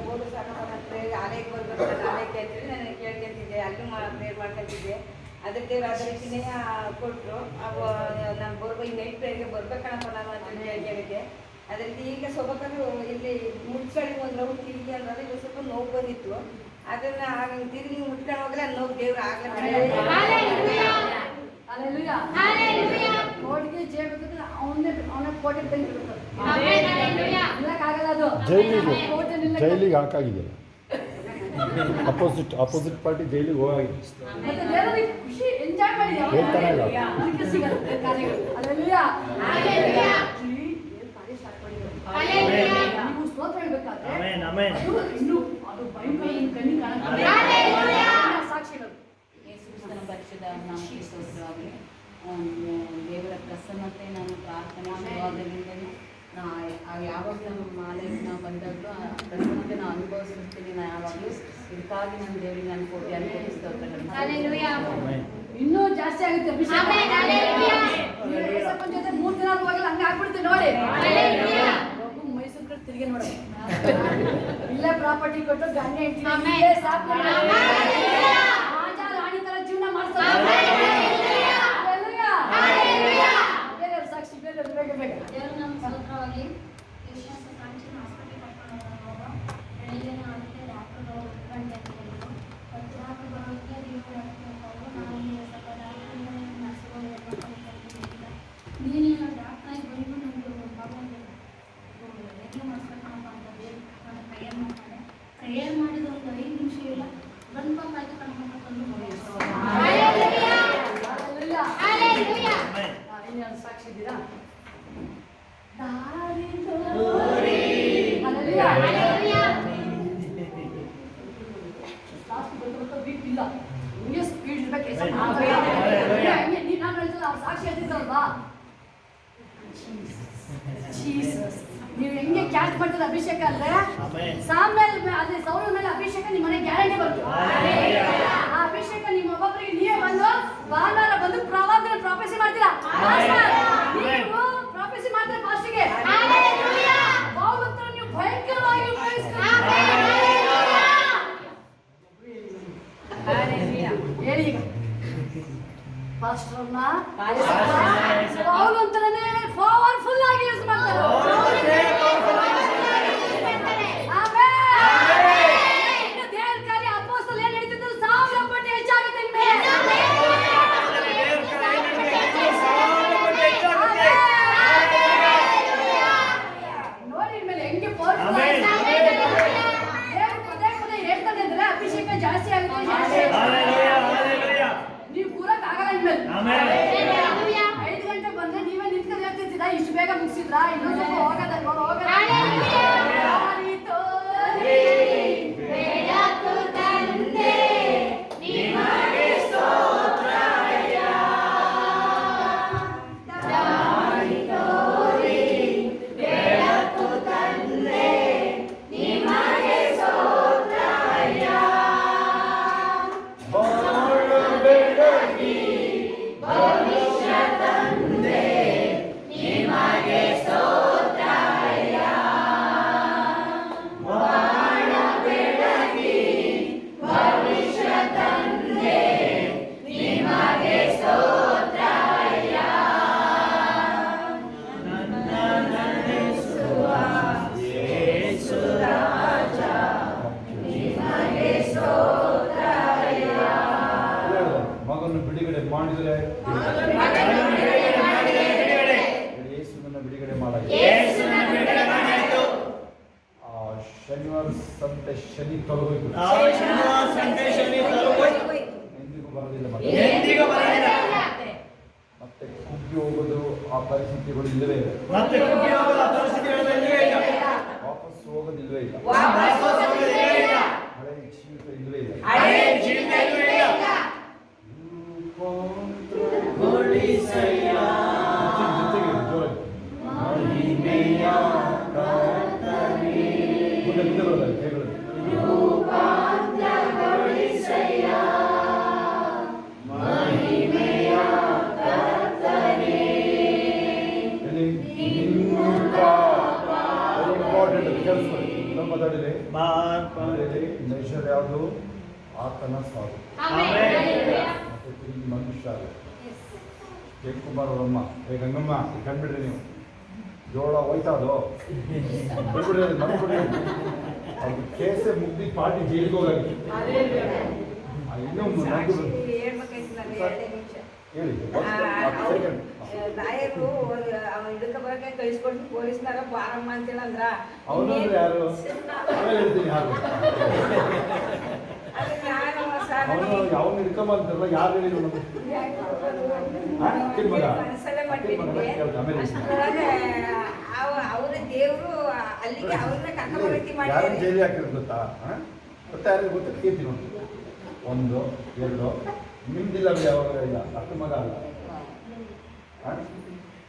ಬೋಡು ಸಾಕು ಪ್ರೇಯರ್ ಆಲಯಕ್ಕೆ ಬರ್ಬೇಕು ಆಲಯಕ್ಕೆ ಅಂತೇಳಿ ನಾನು ಕೇಳ್ಕೊಂತಿದ್ದೆ. ಅಲ್ಲೂ ಪ್ರೇಯರ್ ಮಾಡ್ಕೊಂತಿದ್ದೆ. ಅದಕ್ಕೆ ಅದ್ರ ರೀತಿನೇ ಕೊಟ್ಟರು. ಅವು ನಾನು ಬರ್ಬೇಕು ನೈಟ್ ಪ್ರೇಯರ್ಗೆ ಬರ್ಬೇಕಣಪ್ಪ ನಾನು ಅಂತ ಕೇಳಿದ್ದೆ. ಅದೇ ರೀತಿ ಈಗ ಸೊಬಕರು ಇಲ್ಲಿ ಮುಟ್ಕಳಿ ಒಂದು ನೋವು ತಿರುಗಿ ಅಂದ್ರೆ ಇದು ಸ್ವಲ್ಪ ನೋವು ಬಂದಿತ್ತು. ಅದನ್ನ ತಿರುಗಿ ಮುಟ್ಕೊಂಡು ಹೋದ್ರೆ ನೋವು ದೇವ್ರು ಕೋಟಿಗೆ ಜೇಬಿದ್ರೆ ಅವನೇ ಕೋಟೆ ನಿಲ್ಲಕ್ಕಾಗಲ್ಲ. ಅದು ಜೈಲಿಗೆ ಹಾಕಾಗಿದೆ. ಅಪೋಸಿಟ್ ಪಾರ್ಟಿ ಜೈಲಿಗೆ ಹೋಗಾಗಿದೆ. ಮತ್ತೆ ದೇವರಿಗೆ ಖುಷಿ ಎಂಜಾಯ್ ಮಾಡಿದ್ರು. ಅದಕ್ಕೆ ಸಿಗುತ್ತೆ ಕಾರ್ಯಗಳು. ನೀವು ಸ್ತೋತ್ರ ಹೇಳ್ಬೇಕಾದ್ರೆ ಇನ್ನು ಅದು ಭಯಂಕರ ಕಣ್ಣಿ ಸಾಕ್ಷಿಗಳು. ಯೇಸುಕ್ರಿಸ್ತನ ಪರಿಶುದ್ಧ ನಾಮಕ್ಕೆ ಸ್ತೋತ್ರವಾಗಲಿ. ದೇವರ ಪ್ರಸನ್ನತೆ ನಾನು ಪ್ರಾರ್ಥನೆ ಶುರುವಾದಾಗಿಂದಲೂ ಯಾವಾಗಲೂ ನಮ್ಮ ಮಾಲೆಗೆ ನಾವು ಬಂದಾಗಲೂ ಆ ಪ್ರಸನ್ನತೆ ನಾನು ಅನುಭವಿಸಿರ್ತೀನಿ. ನಾನು ಯಾವಾಗಲೂ ಇದಕ್ಕಾಗಿ ನಾನು ದೇವರಿಗೆ ನಾನು ಕೋಟಿ ಅನುಭವಿಸಿ ಸ್ತೋತ್ರಗಳು. ಇನ್ನೂ ಜಾಸ್ತಿ ಆಗುತ್ತೆ ಅಭಿಷೇಕ. ಜೊತೆ 3 ದಿನ ಹೋಗಲ್ಲ ಹಂಗೆ ಆಗ್ಬಿಡುತ್ತೆ ನೋಡಿ. ಮೈಸೂರು ಕಡೆ ತಿರುಗಿ ನೋಡ ಇಲ್ಲೇ ಪ್ರಾಪರ್ಟಿ ಕೊಟ್ಟು ಗಂಡ ಹೆಂಡತಿ ಸಾಕು ರಾಜ ರಾಣಿ ತರ ಜೀವನ ಮಾಡ್ತಾರೆ. ಬೇರೆ ಸಾಕ್ಷಿ ಬೇರೆ ಬೇಗ ಬೇಗ ದೇವರು ನಮ್ಮ ಸ್ತೋತ್ರವಾಗಿ ಯಶಸ್ಸು ಕಾಂಚಿನ ಹಾಸ್ಪಿಟಲ್ ಕರ್ಕೊಂಡು ಹೋಗುವಾಗ ಬೆಳಿಗ್ಗೆ ಅದಕ್ಕೆ ಡಾಕ್ಟರ್ಗಳು ಗಂಟೆ ಅಂತಿದ್ರು. ಮತ್ತು ಡಾಕ್ಟರ್ ಬರೋದಕ್ಕೆ ದೇವರು ನಾವು ಸ್ವಲ್ಪ ಡಾಕ್ಟ್ರಿಂದ ನರ್ಸ್ಗಳು ಹೇಳ್ಬೇಕಂತಿಲ್ಲ. ನೀನೇನು ಡಾಕ್ಟ್ರಾಗಿ ಬಂದು ನಮಗೆ ಭಗವಂತ ರೆಡಿ ಮಾಡಿಸ್ಬೇಕಪ್ಪ ಅಂತ ದೇವ್ರು ನಾನು ಪ್ರೇಯರ್ ಮಾಡ್ತಾರೆ. ಪ್ರೇಯರ್ ಮಾಡಿದ ಒಂದು 5 ನಿಮಿಷ ಇಲ್ಲ ಗಂಡು ಪಾಪ ಆಯ್ತು ಕಣ್ಕೊಂಡು ಸಾಕ್ಷಿ ಇದ್ದೀರಾ? ವೀಕ್ ಇಲ್ಲ ಹಿಂಗೆ ಸ್ಪೀಡ್ ಇರ್ಬೇಕು. ನಾನು ಹೇಳ್ತಲ್ಲ ಅವ್ರು ಸಾಕ್ಷಿ ಹೇಳ್ತಿದ್ದಲ್ವಾ ನೀವು ಹೆಂಗೆ ಕ್ಯಾಚ್ ಮಾಡ್ತೀರ ಅಭಿಷೇಕ ಅಂದ್ರೆ ಸಾಮೇಲೆ ಅದೇ ಸೌರ ಮೇಲೆ ಅಭಿಷೇಕ ನಿಮ್ಮ ಮನೆ ಗ್ಯಾರಂಟಿ ಬರುತ್ತೆ. ಆ ಅಭಿಷೇಕ ನಿಮ್ಮ ಒಬ್ಬೊಬ್ಬರಿಗೆ ನೀವೇ ಬಂದು ಭಾನುವಾರ ಬಂದು ಪ್ರವಾದನ ಪ್ರಾಫೆಸಿ ಮಾಡ್ತೀರಾ. ನೀವು ಪ್ರಾಫೆಸಿ ಮಾಡ್ತೀರಾ ಫಾಸ್ಟಿಗೆ ನೀವು ಭಯಂಕರವಾಗಿ ಹೇಳಿ ಈಗ ಪಾಸ್ಟರ್ನ ಪೌಲ್ ಅಂತಾನೆ ಪವರ್ಫುಲ್ ಆಗಿ ಯೂಸ್ ಮಾಡ್ತಾರೆ. ದೇವರ ಕಾರ್ಯ ಅಪೊಸ್ತಲ ಏನು ನಡೀತಿದ್ದು 1000 ಪಟ್ಟು ಹೆಚ್ಚಾಗುತ್ತೆ. ನೋಡಿ ಮೇಲೆ ಹೆಂಗೆ ಪವರ್ಫುಲ್ ಪದೇ ಹೇಳ್ತಾನೆ ಅಂದ್ರೆ ಅಭಿಷೇಕ ಜಾಸ್ತಿ ಆಗುತ್ತೆ. ನೀವು ಕೂರಕ್ ಆಗಲ್ಲ ಇನ್ಮೇಲೆ. 5 ಗಂಟೆ ಬಂದ್ರೆ ನೀವೇ ನಿಂತ್ಕೊಂಡು ಹೇಳ್ತಿದ್ದೀರಾ ಇಷ್ಟು ಬೇಗ ಮುಗಿಸಿದ್ರಾ ಇನ್ನೊಂದು ಸ್ವಲ್ಪ ಹೋಗೋದಲ್ವಾ ಯೇಸುವನ್ನು ಬಿಡುಗಡೆ ಮಾಡಾಯಿತು. ಶನಿವಾರ ಸಂತೆ ಶನಿ ತೊಲಗೋಯ್ತು. ಎಂದಿಗೂ ಬರೋದಿಲ್ಲ ಮತ್ತೆ ಕುಗ್ಗಿ ಹೋಗೋದು ಆ ಪರಿಸ್ಥಿತಿಗಳು ಇಲ್ಲವೇ ಇಲ್ಲ. ವಾಪಸ್ ಹೋಗೋದಿಲ್ವೇ ಇಲ್ಲ. ಹಳೆ ಜೀವಿತ ಇಲ್ಲವೇ ಇಲ್ಲ. ಜೊತೆಗೆ ಜೋರಾಗಿ ಮುಂದೆ ಮುಂದೆ ಬರೋಲ್ಲ ಕೈಗಳಲ್ಲಿ. ನೈಷರ್ ಯಾವುದು ಆತನ ಸಾಧು ಮತ್ತೆ ತಿರುಗಿ ಮನುಷ್ಯ ಜಯಕುಮಾರ್ ಅವರಮ್ಮ ಗಂಗಮ್ಮ ಕಂಡ್ಬಿಡ್ರಿ ನೀವು ಜೋಳ ಹೋಯ್ತಾ ಅದು ಬಿಡ್ಬಿಡ್ರಿ ಅದು ಮನ್ಬಿಡ್ರಿ ಅದು ಕೇಸೆ ಮುಗ್ದಿ ಪಾರ್ಟಿ ಜೈಲಿಗೆ ಹೋಗಿ ಇನ್ನೊಂದು ಹೇಳಿ ನಾಯರು ಅವನು ಇದಕ್ಕೆ ಬರಕ್ಕೆ ಕಳಿಸ್ಕೊಟ್ಟು ಪೊಲೀಸ್ನಾರ ಬಾರಮ್ಮ ಅಂತೇಳಿ ಅಂದ್ರ ಅವನು ಯಾರು ಹೇಳ್ತೀನಿ ಯಾರು ಅವನು ಹಿಡ್ಕೊಂಬಂತಾರಲ್ಲ ಯಾರು ಹೇಳಿದ್ರು ಮನಸ್ಸಲ್ಲೇ ಮಾಡಿಬಿಟ್ಟೆ ಅವರ ದೇವರು ಅಲ್ಲಿಗೆ ಅವ್ರನ್ನ ಕರ್ಕೊಂಡ್ಬರಕ್ಕೆ ಮಾಡಿ ಯಾರು ಜೈಲಿಗೆ ಹಾಕಿರೋದು ಗೊತ್ತಾ? ಮತ್ತೆ ಯಾರಿಗೆ ಗೊತ್ತ ಕೇಳ್ತೀನಿ ನೋಡಿ. 1 2 ನಿಮ್ದಿಲ್ಲ ಯಾವಾಗ ಇಲ್ಲ ಅಷ್ಟು ಮಗ ಅಲ್ಲ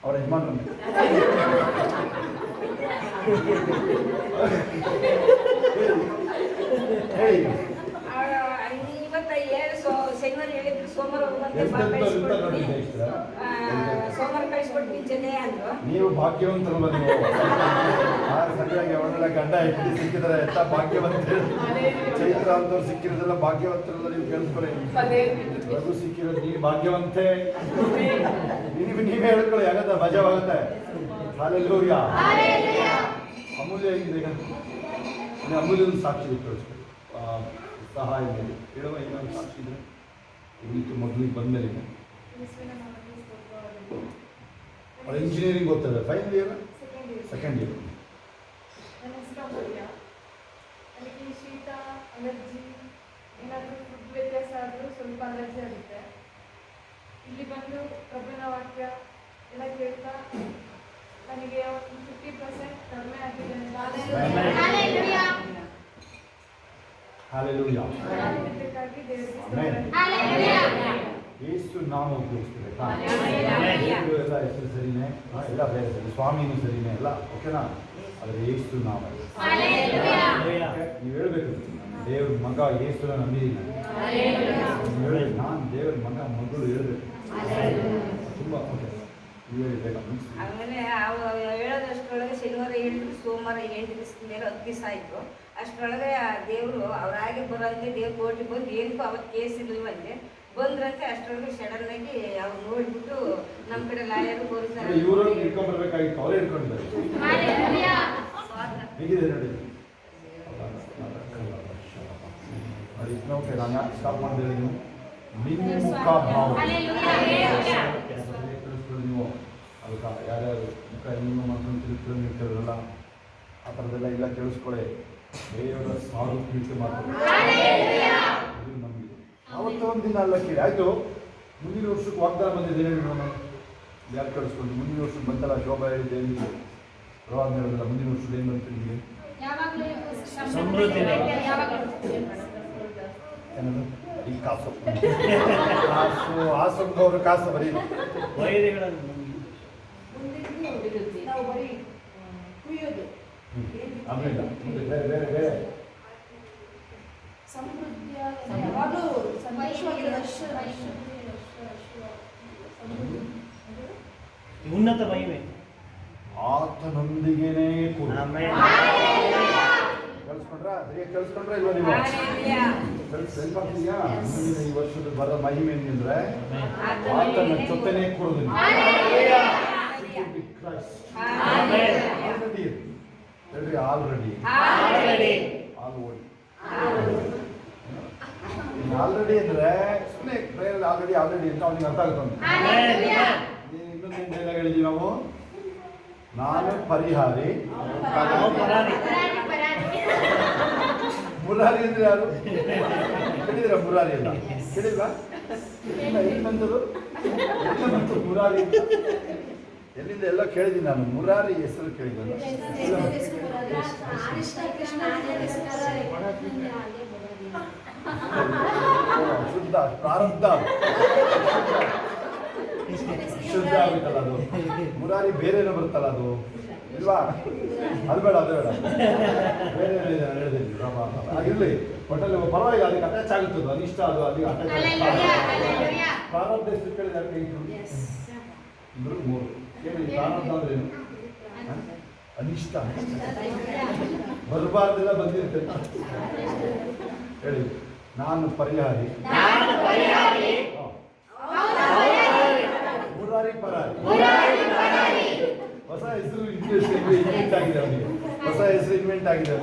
ಅವ್ರ ಯಜಮಾನ ಹೇಳಿ ಇವತ್ತ ಶನಿವಾರ ಹೇಳಿದ್ರು ಸೋಮವಾರ ಸೋಮವಾರ ಕಳಿಸ್ಕೊಟ್ಟು ಜೊತೆ ಅಂದ್ರು. ನೀವು ಭಾಗ್ಯವಂತರಲ್ಲ ನೀವು ಸರಿಯಾಗಿ ಅವಳೆಲ್ಲ ಗಂಡ ಹೆಂಡತಿ ಸಿಕ್ಕಿದ್ರೆ ಎಂತ ಭಾಗ್ಯವಂತ. ಚೈತ್ರ ಅಂತವ್ರು ಸಿಕ್ಕಿರೋದೆಲ್ಲ ಭಾಗ್ಯವಂತರಲ್ಲ ನೀವು ಕೇಳಿಸ್ಕೊಳ್ಳಿ. ರಘು ಸಿಕ್ಕಿರೋದು ನೀವು ಭಾಗ್ಯವಂತೆ. ನೀವೇ ಹೇಳ್ಕೊಳ್ಳಿ ಯಾಕಂದ್ರೆ ಮಜವಾಗುತ್ತೆ. ಹಾಲೆಲ್ಲೂಯ್ಯ. ಅಮೂಲ್ಯ ಆಗಿದೆ ಈಗ ಅಮೂಲ್ಯದ ಸಾಕ್ಷಿ ಕಳಿಸ್ಕೊಳ್ಳಿ ಸಹಾಯ ಮೇಲೆ ಹೇಳುವ ಇನ್ನೊಂದು ಸಾಕ್ಷಿ ಇದ್ರೆ ಇಲ್ಲಿತ್ತು ಮಗಳಿಗೆ ಬಂದಮೇಲೆ ಅವಳು ಇಂಜಿನಿಯರಿಂಗ್ ಓದ್ತದೆ. Final year second year. ನನ್ನ ಹೆಸರು ಅಮೂಲ್ಯ. ನನಗೆ ಶೀತ ಅಲರ್ಜಿ ಏನಾದರೂ ಫುಡ್ ವ್ಯತ್ಯಾಸ ಆದರೂ ಸ್ವಲ್ಪ ಅಲರ್ಜಿ ಆಗುತ್ತೆ. ಇಲ್ಲಿ ಬಂದು ಪ್ರಭುವಿನ ವಾಕ್ಯ ಎಲ್ಲ ಕೇಳ್ತಾ ನನಗೆ 50% ಕಡಿಮೆ ಆಗಿದೆ. ಹಾಲೆಲೂಯಾ. ಬೇಕಾಗಿ ಯೇಸು ನಾಮ ಉಪಯೋಗಿಸ್ತೀವಿ ಎಲ್ಲ ಹೆಸರು ಸರಿನೇ ಎಲ್ಲ ಬೇರೆ ಸರಿ ಸ್ವಾಮಿನೂ ಸರಿನೇ ಎಲ್ಲ ಓಕೆನಾ. ಆದರೆ ಯೇಸು ನಾಮ ನೀವು ಹೇಳ್ಬೇಕು ದೇವ್ರ ಮಗ ಯೇಸುನ ನಂಬಿದ್ದೀನಿ ಹೇಳಿ ನಾನು ದೇವ್ರ ಮಗ ಮಗಳು ಹೇಳ್ಬೇಕು ತುಂಬ ಓಕೆ ನೀವು ಹೇಳಿ ಆಮೇಲೆ ಹೇಳೋದಷ್ಟರೊಳಗೆ ಶನಿವಾರ ಹೇಳಿದ್ರು ಸೋಮವಾರ 8 ದಿವಸದ ಮೇಲೆ 10 ದಿವಸ ಆಯಿತು. ಅಷ್ಟರೊಳಗೆ ಆ ದೇವರು ಅವರಾಗೆ ಬರೋಂಗೆ ದೇವ್ರು ಕೋರ್ಟಿಗೆ ಬಂದು ಏನಕ್ಕೂ ಅವತ್ತು ಕೇಸ್ ಇರಲಿಲ್ವಂತೆ ಬಂದ್ರಂತೆ. ಅಷ್ಟರೊಳಗೆ ಸಡನ್ ಆಗಿ ಅವ್ರು ನೋಡ್ಬಿಟ್ಟು ನಮ್ಮ ಕಡೆ ಲಾಯರು ಪೊಲೀಸರು ಇವರು ಇಟ್ಕೊಂಡ್ಬರ್ಬೇಕಾಗಿತ್ತು ಅವರೇ ಇಟ್ಕೊಂಡಿದ್ದಾರೆ. ಹೇಗಿದೆ ನೋಡಿ ನೋಡಿ ಓಕೆ ನಾನು ಯಾಕೆ ಸ್ಟಾಪ್ ಮಾಡಿದೆ ನೀವು ಮುಖ ಭಾವ ನೀವು ಅದಕ್ಕೆ ಯಾರ್ಯಾರು ಮುಖ ಇನ್ನೂ ಮಾಡ್ಕೊಂಡು ತಿರುಗ್ತಾರೆ ನೀವು ಕೇಳಿರಲ್ಲ ಆ ಥರದ್ದೆಲ್ಲ ಇಲ್ಲ ಕೇಳಿಸ್ಕೊಳ್ಳಿ. ದೇವರ ಸಾಧು ಕೀರ್ತಿ ಮಾಡ್ತಾರೆ ನಮಗೆ ಅವತ್ತು ಒಂದು ದಿನ ಅಲ್ಲ ಕೇಳಿ ಆಯಿತು. ಮುಂದಿನ ವರ್ಷಕ್ಕೆ ವಾಗ್ದಾನ ಬಂದಿದೆ ಹೇಳಿ ನೋಡೋಣ ಯಾರು ಕೇಳಿಸ್ಕೊಂಡು ಮುಂದಿನ ವರ್ಷಕ್ಕೆ ಬಂತಲ್ಲ ಶೋಭಾ ಹೇಳಿದ್ದೆ ಏನಿದೆ ಪ್ರವಾದ ಹೇಳಿಲ್ಲ ಮುಂದಿನ ವರ್ಷದ ಏನು ಬಂತು ನಿಮಗೆ ಏನದು ಈ ಕಾಸು ಕಾಸು ಆಸಂಗವರು ಕಾಸು ಬರೀ ನಾವು ಬರೀ ಕುಯ್ಯೋದು ಆಗಲಿಲ್ಲ ಮುಂದೆ ಬೇರೆ ಬೇರೆ ಬೇರೆ ಸಮೃದ್ಧಿಯ ಯಾವಾಗಲೂ ಸಂತೋಷವಾಗಿರೋದು ಉನ್ನತ ಮಹಿಮೆ ಆತನೊಂದಿಗೇನೆ ಕೇಳಿಸ್ಕೊಂಡ್ರಾ ಕೇಳಿಸ್ಕೊಂಡ್ರೆ ಇಲ್ವ ನೀವು ನೆನಪಾಗ್ತೀಯಾ? ಮುಂದಿನ ಈ ವರ್ಷದ ಬರೋ ಮಹಿಮೆ ಏನಂದ್ರೆ ಆತನ ಜೊತೆನೇ ಕೊಡೋದಿಲ್ಲ. ಹೇಳ್ರಿ ಆಲ್ರೆಡಿ ಆಲ್ರೆಡಿ ಅಂದ್ರೆ ಸುಮ್ಮನೆ ಪ್ರೇಯರ್ ಆಲ್ರೆಡಿ ಆಲ್ರೆಡಿ ಅಂತ ಅವ್ನಿಗೆ ಅರ್ಥ ಆಗುತ್ತೆ. ಇನ್ನೊಂದೇನು ಡೈಲಾಗ್ ಹೇಳಿದ್ವಿ ನಾವು ನಾನು ಪರಿಹಾರಿ. ನಾವು ಪರಾರಿ. ಮುರಾರಿ ಅಂದ್ರೆ ಯಾರು ಕೇಳಿದ್ರ? ಮುರಾರಿ ಅಲ್ಲ ಕೇಳಿಲ್ವಾ? ಎಲ್ಲಿ ಬಂದರು ಮುರಾರಿ ಅಂತ? ಎಲ್ಲಿಂದ ಎಲ್ಲ ಕೇಳಿದ್ದೀನಿ ನಾನು. ಮುರಾರಿ ಹೆಸರು ಕೇಳಿದ್ದಲ್ಲ. ಶುದ್ಧ ಪ್ರಾರಬ್ಧ ಶುದ್ಧ ಆಗುತ್ತಲ್ಲ ಅದು. ಮುರಾರಿ ಬೇರೆನೋ ಬರುತ್ತಲ್ಲ ಅದು ಇಲ್ವಾ? ಅದು ಬೇಡ, ಅದು ಬೇಡ, ಬೇರೆ ಹೇಳಿದ್ದೀನಿ. ಆಗಿರ್ಲಿ, ಒಟ್ಟಲ್ಲಿ ಪರವಾಗಿಲ್ಲ, ಅದಕ್ಕೆ ಅಟ್ಯಾಚ್ ಆಗುತ್ತದೆ. ಅನಿಷ್ಟ ಅದು ಅಲ್ಲಿಗೆ ಅಟ್ಯಾಚ್ ಆಗುತ್ತೆ. ಪ್ರಾರಬ್ಧ ಹೆಸರು ಕೇಳಿದ ಯಾಕೆ ಇದ್ರು? ಮೂರು ಕೇಳಿ. ಪ್ರಾರಬ್ಧ ಅಂದ್ರೆ ಏನು? ಅನಿಷ್ಟ ಬರಬಾರ್ದೆಲ್ಲ ಬಂದಿರುತ್ತೆ ಹೇಳಿ. ನಾನು ಪರಿಹಾರಿ. ಮುರಾರಿ ಪರಾರಿ. ಹೊಸ ಹೆಸರು ಇನ್ವೆಂಟ್ ಆಗಿದೆ ಅವನಿಗೆ. ಹೊಸ ಹೆಸರು ಇನ್ವೆಂಟ್ ಆಗಿದೆ.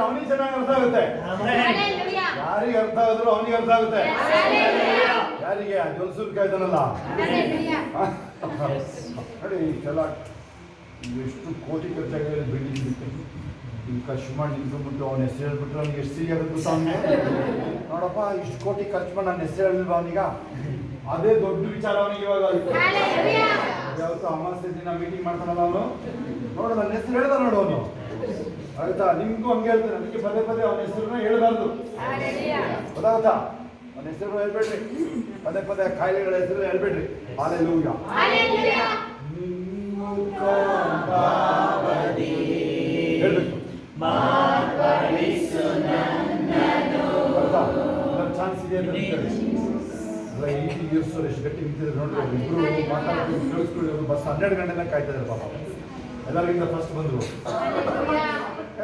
ಅವನಿಗೆ ಚೆನ್ನಾಗಿ ಅರ್ಥ ಆಗುತ್ತೆ. ಯಾರಿಗೆ ಅರ್ಥ ಆದ್ರು ಅವನಿಗೆ ಅರ್ಥ ಆಗುತ್ತೆ. ಯಾರಿಗೆ? ಜೊಲ್ಸುರ್ಕ ಇದ್ದಾನಲ್ಲ ನೋಡಿ. ಇಷ್ಟೆಲ್ಲ ಎಷ್ಟು ಕೋಟಿ ಖರ್ಚಾಗಿದೆ ಬಿಲ್ಡಿಂಗ್. ಈಗ ಖರ್ಚು ಮಾಡಿ ನಿಂತ್ಕೊಂಡ್ಬಿಟ್ಟು ಅವನ ಹೆಸರು ಹೇಳ್ಬಿಟ್ರೆ ಅವ್ನಿಗೆ ಎಷ್ಟು ಸಿರಿ ಆಗುತ್ತೆ ಗೊತ್ತಾ? ಅವನಿಗೆ ನೋಡಪ್ಪ ಇಷ್ಟು ಕೋಟಿ ಖರ್ಚು ಮಾಡಿ ನನ್ನ ಹೆಸರು ಹೇಳಿಲ್ವ ಅವನೀಗ? ಅದೇ ದೊಡ್ಡ ವಿಚಾರ ಅವನಿಗೆ ಇವಾಗ. ಯಾವತ್ತು ಅಮಾವಾಸ್ಯೆ ದಿನ ಮೀಟಿಂಗ್ ಮಾಡ್ತಾನಲ್ಲ ಅವನು, ನೋಡು ನನ್ನ ಹೆಸರು ಹೇಳ್ದ ನೋಡು ಅವನು. ಆಯ್ತಾ? ನಿಮ್ಗೂ ಹಂಗೆ ಹೇಳ್ತಾರೆ. ನನಗೆ ಪದೇ ಪದೇ ಅವನ ಹೆಸರನ್ನ ಹೇಳ್ಬಾರ್ದು. ಗೊತ್ತಾಗುತ್ತಾ? ಅವನ ಹೆಸರು ಹೇಳ್ಬೇಡ್ರಿ. ಪದೇ ಪದೇ ಕಾಯಿಲೆಗಳ ಹೆಸರು ಹೇಳ್ಬೇಡ್ರಿ. ಹಾಲೆಲೂಯಾ. ಹೇಳ್ಬೇಕು. ಚಾನ್ಸ್ ಇದೆ ಅಂತ ಇರ್ಸೋರು ಎಷ್ಟು ಗಟ್ಟಿ ನಿಂತಿದ್ರು ನೋಡ್ರಿ. ಇಬ್ರು ಮಾತಾಡ್ಕೊಂಡು ಕೇಳಿಸ್ಕೊಳ್ಳಿ. ಬಸ್ 12 ಗಂಟೆನ ಕಾಯ್ತಾ ಇದ್ದಾರೆ ಪಾಪ. ಎಲ್ಲರಿಗಿಂತ ಫಸ್ಟ್ ಬಂದರು.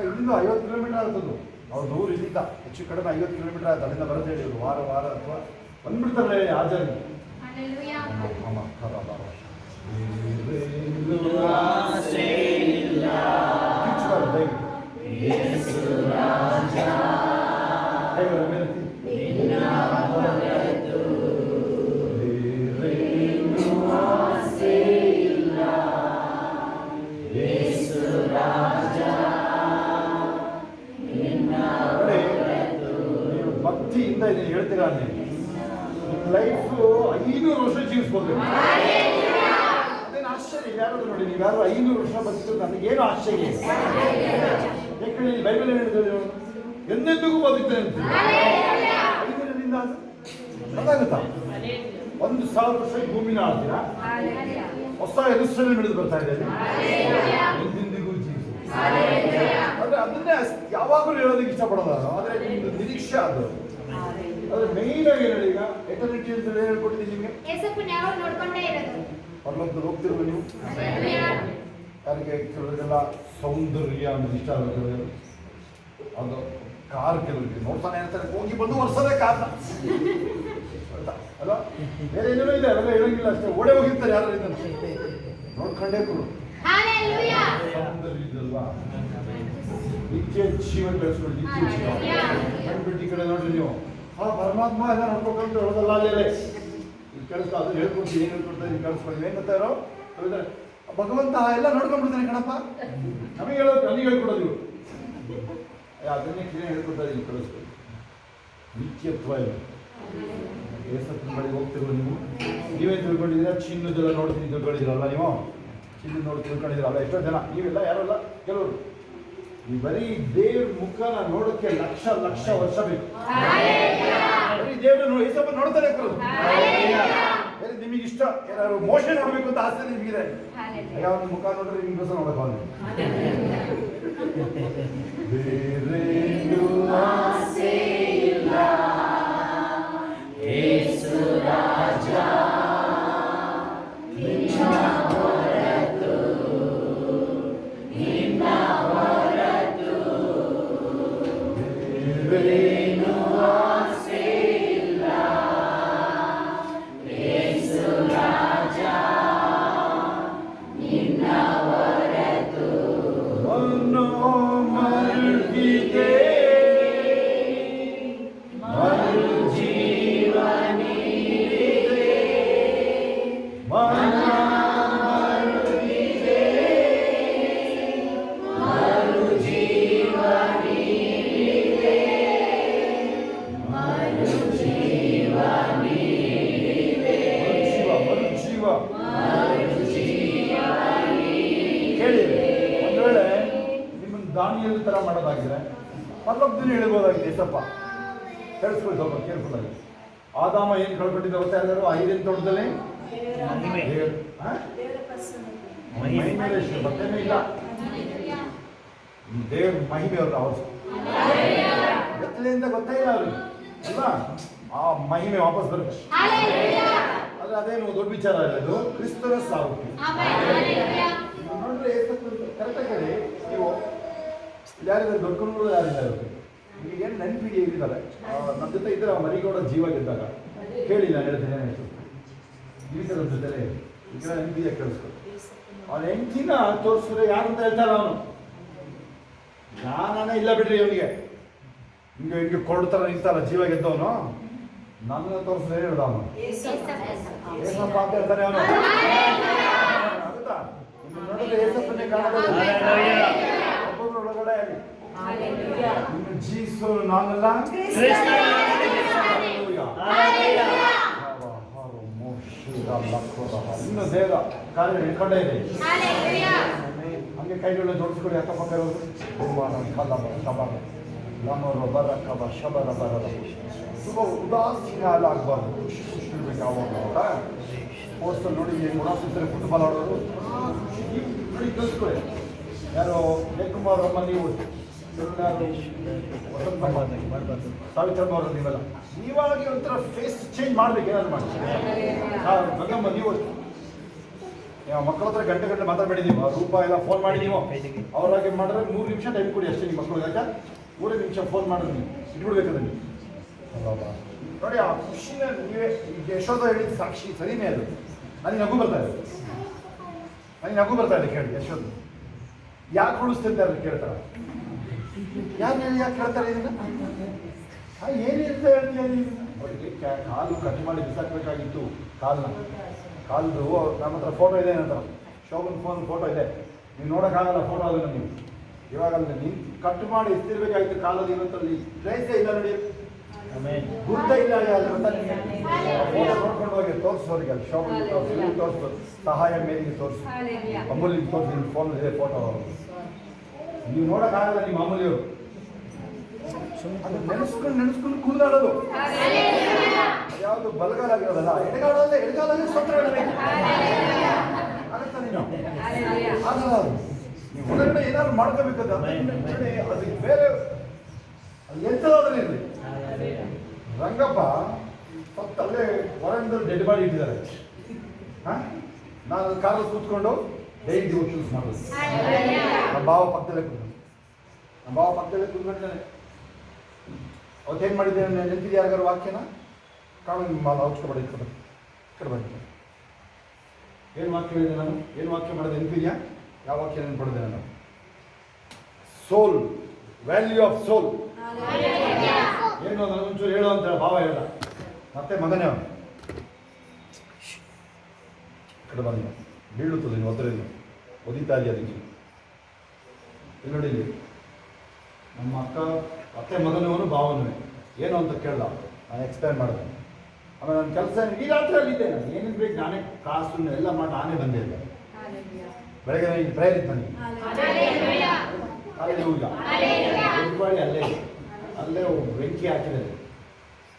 ಇಲ್ಲಿಂದ 50 ಕಿಲೋಮೀಟರ್ ಆಗ್ತದ್ದು. ಅವ್ರು ದೂರ ಇಲ್ಲಿಂದ ಹೆಚ್ಚು ಕಡಿಮೆ 50 ಕಿಲೋಮೀಟರ್ ಆಯ್ತು. ಅಲ್ಲಿಂದ ಬರೋದು ಹೇಳಿ ವಾರ ವಾರ ಅಥವಾ ಬಂದ್ಬಿಡ್ತಾರೆ ಹಾಜರಿ. ಭಕ್ತಿಯಿಂದ ಇದನ್ನು ಹೇಳ್ತೀರಾ? ನಿಮ್ಮ ಲೈಫ್ 500 ವರ್ಷ ಜೀವಿಸ್ಬೋದು. ಅದೇನು ಆಶ್ಚರ್ಯ? ಯಾರಾದ್ರು ನೋಡಿ, ನೀವು ಯಾರು 500 ವರ್ಷ ಬದುಕಿದ್ರು ನನಗೇನು ಆಶ್ಚರ್ಯ? ಯಾಕಂದ್ರೆ ಬೈಬಲ್ ಏನು ಹೇಳ್ತಾರೆ? ಎಂದೆಂದಿಗೂ ಬದುಕ್ತೇನೆ ಅಂತ. 500ರಿಂದ ಅದಾಗುತ್ತಾ? 1000 ವರ್ಷ ಭೂಮಿನ ಆಡ್ತೀರಾ? ಹೊಸ ಎದುರು ಹಿಡಿದು ಬರ್ತಾ ಇದೆ. ಎಂದೆಂದಿಗೂ ಜೀವಿಸಿ. ಆದ್ರೆ ಅದನ್ನೇ ಯಾವಾಗಲೂ ಹೇಳೋದಕ್ಕೆ ಇಷ್ಟಪಡೋದ. ಆದ್ರೆ ನಿಮ್ದು ನಿರೀಕ್ಷೆ ಅದು. ಅದ್ರ ಮೇನ್ ಆಗಿ ಹೇಳಿ. ಈಗ ಎಟರ್ನಿಟಿ ಅಂತ ಹೇಳ್ಕೊಟ್ಟಿದ್ದೀನಿ ನಿಮಗೆ. ಪರಲೋಕದಲ್ಲಿ ಹೋಗ್ತಿರುವ ನೀವು ಯಾರಿಗೆ ಕೆಲವರಿಗೆಲ್ಲ ಸೌಂದರ್ಯ ಅಂದ್ರೆ ಇಷ್ಟ ಆಗುತ್ತೆ. ಅದು ಕಾರ್ ಕೆಲವರಿಗೆ ನೋಡ್ತಾನೆ ಇರ್ತಾರೆ. ಹೋಗಿ ಬಂದು ವರ್ಷದೇ ಕಾರಣ ಅಲ್ಲ, ಬೇರೆ ಏನೇನೋ ಇದೆ. ಅವೆಲ್ಲ ಹೇಳಂಗಿಲ್ಲ ಅಷ್ಟೇ. ಓಡೇ ಹೋಗಿರ್ತಾರೆ ಯಾರು ಇದನ್ನು ನೋಡ್ಕೊಂಡೇ ಕೊಡು. ಸೌಂದರ್ಯ ಇದಲ್ವಾ? ನಿತ್ಯ ಜೀವ ಬೆಳೆಸ್ಕೊಳ್ಳಿ. ನಿತ್ಯ ಜೀವ ಕಂಡುಬಿಟ್ಟು ಈ ಕಡೆ ನೋಡ್ರಿ ನೀವು. ಪರಮಾತ್ಮ ಎಲ್ಲ ನೋಡ್ಬೇಕಂತ ಹೇಳೋದಲ್ಲ. ಅಲ್ಲೇ ಈಗ ಕೇಳಿಸ್ತಾ ಅದನ್ನ ಹೇಳ್ಕೊಡ್ತೀವಿ. ಏನು ಹೇಳ್ಕೊಡ್ತಾರೆ? ಈಗ ಕೇಳಿಸ್ಕೊಳ್ಳಿ. ಏನು ಗೊತ್ತಾರೋ ಭಗವಂತ ಎಲ್ಲ ನೋಡ್ಕೊಂಡ್ಬಿಡ್ತಾನೆ ಕಣಪ್ಪ. ನಮಗೆ ಹೇಳೋದು, ನನಗೆ ಹೇಳ್ಕೊಡೋದು ಇವರು. ಅದನ್ನೇ ಕ್ಲೀನ್ ಹೇಳ್ಕೊಡ್ತಾರೆ. ನೀವು ಕೇಳಿಸ್ಕೊಳ್ಳಿ. ನಿತ್ಯತ್ವ ಇಲ್ಲ. ಏಸತ್ತಿನ ಬಳಿಗೆ ಹೋಗ್ತಿರೋ ನೀವು. ನೀವೇ ತಿಳ್ಕೊಂಡಿದ್ದೀರಾ? ಚಿನ್ನದೆಲ್ಲ ನೋಡ್ತೀನಿ ತಿಳ್ಕೊಂಡಿದ್ದೀರಲ್ಲ ನೀವು. ಚಿನ್ನ ನೋಡಿ ತಿಳ್ಕೊಂಡಿದ್ದೀರಲ್ಲ ಎಷ್ಟೋ ಜನ. ನೀವೆಲ್ಲ ಯಾರಲ್ಲ, ಕೆಲವರು. ಈ ಬರೀ ದೇವ್ರ ಮುಖನ ನೋಡೋಕ್ಕೆ ಲಕ್ಷ ಲಕ್ಷ ವರ್ಷ ಬೇಕು. ಬರೀ ದೇವ್ರ ಏಸಪ್ಪ ನೋಡ್ತಾರೆ. ನಿಮಗೆ ಇಷ್ಟ ಏನಾದ್ರು ಮೋಶೆ ನೋಡ್ಬೇಕು ಅಂತ ಆಸೆ ನಿಮಗಿದೆ. ಯಾವ ಮುಖ ನೋಡ್ರೆ ನಿಮ್ಗೆ ದಿವಸ ನೋಡಕ್ ಬಂದ ಕೇಳಿ, ಒಂದು ವೇಳೆ ನಿಮ್ಮನ್ನು ದಾನಿಯಲ್ಲಿ ಥರ ಮಾಡೋದಾಗಿದ್ರೆ ಪರಲೋಕದಲ್ಲಿ ಹೇಳ್ಬೋದಾಗಿದೆ ಏಸಪ್ಪ. ಕೇಳಿಸ್ಕೊಳ್ಳಿ ಸ್ವಲ್ಪ ಕೇರ್ಫುಲ್ ಆಗಿ. ಆದಾಮ ಏನು ಕಳ್ಕೊಂಡಿದ್ದ ಗೊತ್ತಾ ಯಾರು? 5 ತೋಟದಲ್ಲಿ ಮಹಿಮೆ ಬರ್ತೇನೆ ಇಲ್ಲ, ದೇವ್ರ ಮಹಿಮೆ ಅವ್ರು ಎತ್ತಲೆಯಿಂದ ಗೊತ್ತೇ ಇಲ್ಲ ಅವ್ರಿಗೆ ಅಲ್ವಾ? ಆ ಮಹಿಮೆ ವಾಪಸ್ ಬರುತ್ತೆ. ಆದ್ರೆ ಅದೇನು ದೊಡ್ಡ ವಿಚಾರ ಇಲ್ಲ, ಇದು ಕ್ರಿಸ್ತನ ಸಾವು. ನೋಡ್ರಿ ಕರೆಕ್ಟಾಗಿ ಹೇಳಿ ನೀವು ಯಾರಿದ್ದಾರೆ? ದೊಡ್ಡಗಳು ಯಾರಿದ್ದಾರೆ? ನಿಮಗೆ ಏನು ನೆನಪಿಗೆ ಇದ್ದಾರೆ? ನಮ್ಮ ಜೊತೆ ಇದ್ರೆ ಮರಿಗೌಡ ಜೀವ ಗೆದ್ದಾಗ ಕೇಳಿ, ನಾನು ಹೇಳ್ತೇನೆ ಏನಾಯ್ತು ಜೀವಿತರ ಜೊತೆ ಈಗ ನೆನಪಿಗೆ ಕೇಳಿಸ್ಕೊ. ಅವನ ಹೆಂಡತಿನ ತೋರಿಸಿದ್ರೆ ಯಾರು ಅಂತ ಹೇಳ್ತಾರ ಅವನು? ನಾನೇ ಇಲ್ಲ ಬಿಡ್ರಿ ಅವನಿಗೆ, ಹಿಂಗೆ ಹಿಂಗೆ ಕೊಡ್ತಾರ ನಿಂತಾರ ಜೀವ ಗೆದ್ದವನು, ನನ್ನ ತೋರಿಸಿದ್ರೆ ಏನು ಹೇಳ್ದ ಅವನು? ಏಸಪ್ಪ ಅಂತ ಹೇಳ್ತಾನೆ ಅವನು. ಆಗುತ್ತಾ? ನೋಡಿದ್ರೆ ಏಸಪ್ಪನ್ನೇ ಕಾಣಬಹುದು. ಒಬ್ಬೊಬ್ರು ಒಳಗಡೆ ಜೀಸು ನಾನಲ್ಲ, ಇನ್ನು ದೇವರ ಕಾರ್ಯ ಹಿಡ್ಕೊಂಡೇ ಇದೆ. ಹಂಗೆ ಕೈಗಳನ್ನ ಜೋಡಿಸ್ಕೊಡಿ ಅಕ್ಕಪಕ್ಕ ಇರೋದು. ತುಂಬ ಉದಾಸೀನ ಆಗಬಾರ್ದು, ಖುಷಿ ಖುಷಿ ಇರ್ಬೇಕು ಯಾವಾಗ. ಸ್ಪೋರ್ಟ್ಸಲ್ಲಿ ನೋಡಿ ಉಡಾಸಿದ್ರೆ ಫುಟ್ಬಾಲ್ ಆಡೋರು ನೋಡಿ ಕಲಿಸ್ಕೊಳ್ಳಿ. ಯಾರು ಜಯಕುಮಾರ್ ಅಮ್ಮ, ನೀವು ಸಾವಿತ್ರಮ್ಮ ಅವರು, ನೀವೆಲ್ಲ ನೀವಾಗಿ ಒಂಥರ ಫೇಸ್ ಚೇಂಜ್ ಮಾಡ್ಬೇಕು, ಏನಾದ್ರು ಮಾಡಿ. ಗಂಗಮ್ಮ ನೀವು ಮಕ್ಕಳ ಹತ್ರ ಗಂಟೆ ಗಂಟೆ ಮಾತಾಡ್ಬೇಡಿದ್ದೀವಿ, ರೂಪ ಎಲ್ಲ ಫೋನ್ ಮಾಡಿ ನೀವು ಅವ್ರಾಗೆ ಮಾಡಿದ್ರೆ 3 ನಿಮಿಷ ಟೈಮ್ ಕೊಡಿ ಅಷ್ಟೇ ನಿಮ್ಮ ಮಕ್ಕಳು. ಯಾಕೆ 3 ನಿಮಿಷ ಫೋನ್ ಮಾಡಿದ್ರೆ ನೀವು ಇಟ್ಬಿಡ್ಬೇಕಂದ್ರೆ ನೋಡಿ ಆ ಖುಷಿನ ನೀವೇ. ಈಗ ಯಶೋಧ ಹೇಳಿದ ಸಾಕ್ಷಿ ಸರಿನೇ ಅದು. ನನಗೆ ನಗು ಬರ್ತಾ ಇದೆ, ಕೇಳಿ. ಯಶೋಧ ಯಾಕೆ ಉಳಿಸ್ತಿದ್ದಾರೆ ಕೇಳ್ತಾರ? ಯಾಕೆ ಕೇಳ್ತಾರೆ ಇದನ್ನ? ಏನಿರ್ತ ಹೇಳ್ತೀಯ ನೀನು? ಅವರಿಗೆ ಕಾಲು ಕಟ್ ಮಾಡಿ ಬಿಸಾಕಬೇಕಾಗಿತ್ತು ಕಾಲ್ದು. ನಮ್ಮ ಹತ್ರ ಫೋಟೋ ಇದೆ ನಂತರ, ಶೋಭನ್ ಫೋಟೋ ಇದೆ, ನೀವು ನೋಡೋಕ್ಕಾಗಲ್ಲ ಫೋಟೋ ಅದನ್ನು ನೀವು. ಇವಾಗ ನೀನು ಕಟ್ ಮಾಡಿ ಎಸ್ತಿರ್ಬೇಕಾಗಿತ್ತು ಕಾಲಲ್ಲಿ. ಇವತ್ತಲ್ಲಿ ಟ್ರೇಸೇ ಇಲ್ಲ ನೋಡಿ, ಗುರ್ತ ಇಲ್ಲ ಫೋಟೋ ನೋಡ್ಕೊಂಡು ಹೋಗಿ ತೋರಿಸೋರಿಗೆ ಅಲ್ಲಿ ಶೋಭನ್ ತೋರಿಸ್ಬೋದು, ಸಹಾಯ ಮೇಲಿಗೆ ತೋರಿಸು, ಅಮೂಲ್ಯ ತೋರಿಸಿ, ನಿಮ್ಮ ಫೋನ್ ಇದೆ ಫೋಟೋ. ನೀವು ನೋಡೋಕ್ಕಾಗಲ್ಲ ನಿಮ್ಮ ಅಮೂಲ್ಯವರು. ಅದು ನೆನೆಸ್ಕೊಂಡು ಕುಣಿದಾಡೋದು. ಯಾವುದು ಬಲಗಾಲ ಆಗಿರೋದಲ್ಲ, ಎಡಗಾಲಲ್ಲೇ ಸ್ತೋತ್ರ ಹೇಳಬೇಕು. ಆಗುತ್ತಾ ನೀನು? ಆಗಲ್ಲ ಅದು. ನೀವು ಹೊರಗಡೆ ಏನಾದ್ರು ಮಾಡ್ಕೋಬೇಕಂತ ಅದಕ್ಕೆ ಬೇರೆ ಎಂಥದಾದ್ರೂ ಇರಲಿ. ರಂಗಪ್ಪ ಸ್ವಲ್ಪ ಅಲ್ಲೇ ಹೊರಗಡೆ ಡೆಡ್ ಬಾಡಿ ಇಟ್ಟಿದ್ದಾರೆ. ನಾನು ಕಾರಲ್ಲಿ ಕೂತ್ಕೊಂಡು ಡೈಲಿ ಡಿವೋಷನ್ಸ್ ಮಾಡೋದು. ನಮ್ಮ ಭಾವ ಪಕ್ಕದಲ್ಲೇ ಕೂತ್ಕೊಂಡಿದ್ದಾನೆ. ಅವತ್ತೇನು ಮಾಡಿದ್ದೇನೆ ನೆನಪಿದೆ ಯಾರಿಗಾರು ವಾಕ್ಯನ? ಕಾಣು ಔಷಧಿ ಕಡೆ ಬನ್ನಿ. ಏನು ವಾಕ್ಯ ಹೇಳಿದೆ ನಾನು? ಏನು ವಾಕ್ಯ ಮಾಡೋದು ನೆನಪಿದೆಯಾ? ಯಾವ ವಾಕ್ಯ ನೆನಪಡಿದೆ ನಾನು? ಸೋಲ್, ವ್ಯಾಲ್ಯೂ ಆಫ್ ಸೋಲ್ ಏನು ನನಗೊಂಚೂರು ಹೇಳು ಅಂತ ಭಾವ ಹೇಳ್ದ. ಮತ್ತೆ ಮಗನೇ ಅವನು ಕಡೆ ಬಂದ ಬೀಳುತ್ತದೆ, ನೀವು ಒತ್ತರಿಂದ ಒದಿತಾ ಇದೆಯಾ ಅದಕ್ಕೆ. ಇಲ್ಲಿ ನೋಡಿ, ಇಲ್ಲಿ ನಮ್ಮ ಅತ್ತೆ ಮಗನವನು ಭಾವನವೇ ಏನು ಅಂತ ಕೇಳ್ದ. ನಾನು ಎಕ್ಸ್ಪ್ಲೈನ್ ಮಾಡಿದೆ. ಆಮೇಲೆ ನನ್ನ ಕೆಲಸ ಈ ರಾತ್ರಿಯಲ್ಲಿದ್ದೆ, ನಾನು ಏನೇನು ಬೇಕು ನಾನೇ ಕಾಸು ಎಲ್ಲ ಮಾಡಿ ನಾನೇ ಬಂದೆ. ಬೆಳಗ್ಗೆ ನನಗೆ ಪ್ರೇಯರ್ ಇತ್ತು ನನಗೆ. ಅಲ್ಲಿ ಹೋಗ ಬಾಳಿ ಅಲ್ಲೇ ಬೆಂಕಿ ಹಾಕಿದ್ದಾರೆ.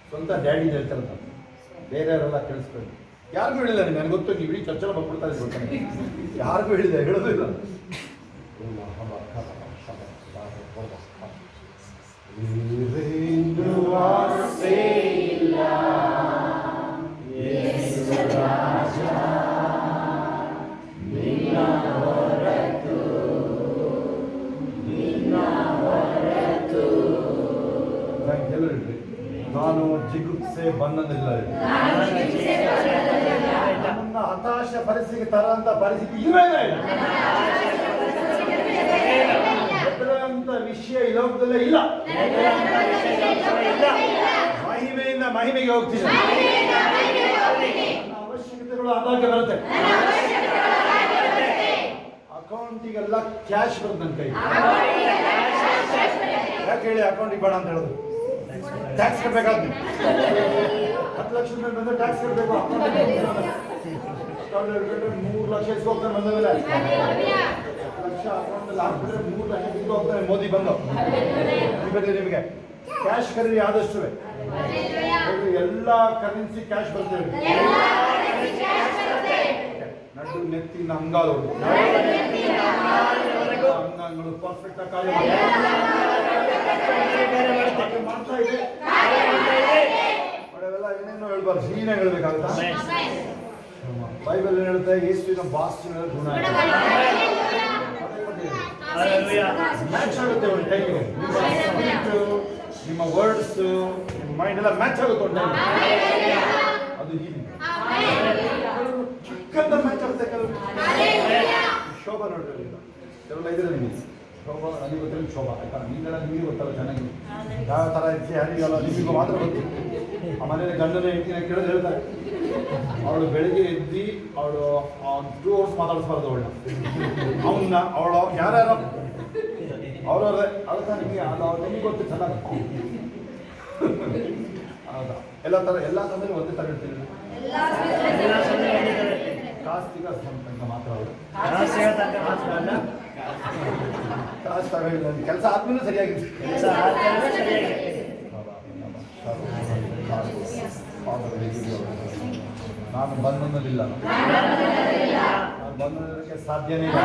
ಸ್ವಂತ ಡ್ಯಾಡಿ ಹೇಳ್ತಾರೆ ನಾನು, ಬೇರೆಯವರೆಲ್ಲ ಕೇಳಿಸ್ಕೊಂಡು ಯಾರಿಗೂ ಹೇಳಿಲ್ಲ. ನನಗೆ ಗೊತ್ತು ನೀವು ಇಡೀ ಚರ್ಚೆಲ್ಲ ಬಂದ್ಬಿಡ್ತಾ ಇದ್ದೀವಿ ಗೊತ್ತಾನೆ. ಯಾರಿಗೂ ಹೇಳಿದೆ, ಹೇಳೋದು ಇಲ್ಲ. ನಾನು ಜಿಗುಪ್ಸೆ ಬಂದನಿಲ್ಲ. ನನ್ನ ಹತಾಶ ಪರಿಸ್ಥಿತಿಗೆ ತರಂತ ಪರಿಸ್ಥಿತಿ ಇಲ್ಲವೇ ಇಲ್ಲ. ಹೆದರಂತ ವಿಷಯ ಈ ಲೋಕದಲ್ಲೇ ಇಲ್ಲ. ಮಹಿಮೆಯಿಂದ ಮಹಿಮೆಗೆ ಹೋಗ್ತೀನಿ. ನನ್ನ ಅವಶ್ಯಕತೆಗಳು ಆದಾಗೆ ಬರುತ್ತೆ. ಅಕೌಂಟಿಗೆಲ್ಲ ಕ್ಯಾಶ್ ಬರುತ್ತೆ ನನ್ನ ಕೈ. ಯಾಕೆ ಹೇಳಿ ಅಕೌಂಟಿಗೆ ಬೇಡ ಅಂತ ಹೇಳೋದು? ಟ್ಯಾಕ್ಸ್ ಕಟ್ಟಬೇಕಾದ್ರೆ 10 ಲಕ್ಷ ಮೇಲೆ ಬಂದರೆ ಟ್ಯಾಕ್ಸ್ ಕಟ್ಟಬೇಕು. ಅಕೌಂಟ್ 3 ಲಕ್ಷ ಇಸ್ಕೋಗ್ತಾನೆ ಬಂದ ಮೇಲೆ ಅಕೌಂಟಲ್ಲಿ ಹಾಕ್ಬಿಟ್ರೆ 3 ಲಕ್ಷ ದುಡ್ಡು ಹೋಗ್ತಾರೆ ಮೋದಿ ಬಂದು. ನಿಮಗೆ ಕ್ಯಾಶ್ ಖರೀದಿ ಆದಷ್ಟು ಎಲ್ಲ ಕರೆನ್ಸಿ ಕ್ಯಾಶ್ ಬರ್ತೇವೆ. ನಡು ನೆತ್ತಿನ ಅಂಗಾಲವರು ಅಂಗಾಂಗಗಳು ಪರ್ಫೆಕ್ಟ್ ಆಗಿ ಮಾಡ್ತಾ ಇದೆ. ಅವೆಲ್ಲ ಏನೇನೋ ಹೇಳ್ಬಾರ್ದು, ನೀನೇ ಹೇಳ್ಬೇಕಾಗುತ್ತಾ? ಬೈಬಲ್ ಏನು ಹೇಳುತ್ತೆ? ಯೇಸುವಿನ ಬಾಸ್ತಿನ ಗುಣ ಮ್ಯಾಚ್ ಆಗುತ್ತೆ ಒಂದು ಟೈಮಿಗೆ. ನಿಮ್ಮ ಸ್ಪಿರಿಟ್, ನಿಮ್ಮ ವರ್ಡ್ಸ್, ನಿಮ್ಮ ಮೈಂಡ್ ಎಲ್ಲ ಮ್ಯಾಚ್ ಆಗುತ್ತೆ ಒಂದು ಟೈಮ್. ಅದು ಹೀಗೆ ಚಿಕ್ಕಂದ ಮ್ಯಾಚ್ ಆಗುತ್ತೆ. ಕೆಲವು ಶೋಭಾ ನೋಡ್ರಿ, ಕೆಲವೆಲ್ಲ ಇದ್ರೆ ನಿಮಗೆ ಶೋಭಾ, ನನಗೆ ಗೊತ್ತಿಲ್ಲ ಶೋಭಾ, ಯಾಕಂದ್ರೆ ನೀವೆಲ್ಲ ನಿಮಗೆ ಗೊತ್ತಲ್ಲ ಚೆನ್ನಾಗಿ ಯಾವ ಥರ ಇರ್ತೀವಿ, ಯಾರಿಗಲ್ಲ ನಿಮಗೂ ಮಾತ್ರ ಗೊತ್ತು. ಆ ಮನೇಲಿ ಗಂಡನ ಹೆಂಡತಿನ ಕೇಳೋದು ಹೇಳ್ತಾರೆ, ಅವಳು ಬೆಳಿಗ್ಗೆ ಎದ್ದು ಅವಳು 2 hours ಮಾತಾಡಿಸ್ಬಾರ್ದು ಅವಳನ್ನ ಅವಳು ಯಾರ್ಯಾರ ಅವ್ರವ್ರೆ ಅಳ್ತಾ ನಿಮಗೆ ಅದು ನಿಮಗೆ ಗೊತ್ತು ಚೆನ್ನಾಗಿ. ಹೌದಾ? ಎಲ್ಲ ಥರ ಎಲ್ಲ ತಂದ್ರೆ ಒಂದೇ ಥರ ಇರ್ತೀವಿ. ಕಾಸ್ತಿಗ ಅಂತ ಮಾತ್ರ ಅವರು ಕಾಸು ತಗೊಳ್ಳಿಲ್ಲ, ಕೆಲಸ ಆದ್ಮೇಲೆ ಸರಿಯಾಗಿದೆ. ನಾನು ಬಂಧನದಲ್ಲಿಲ್ಲ, ನಾನು ಬಂಧನಕ್ಕೆ ಸಾಧ್ಯನೇ ಇಲ್ಲ.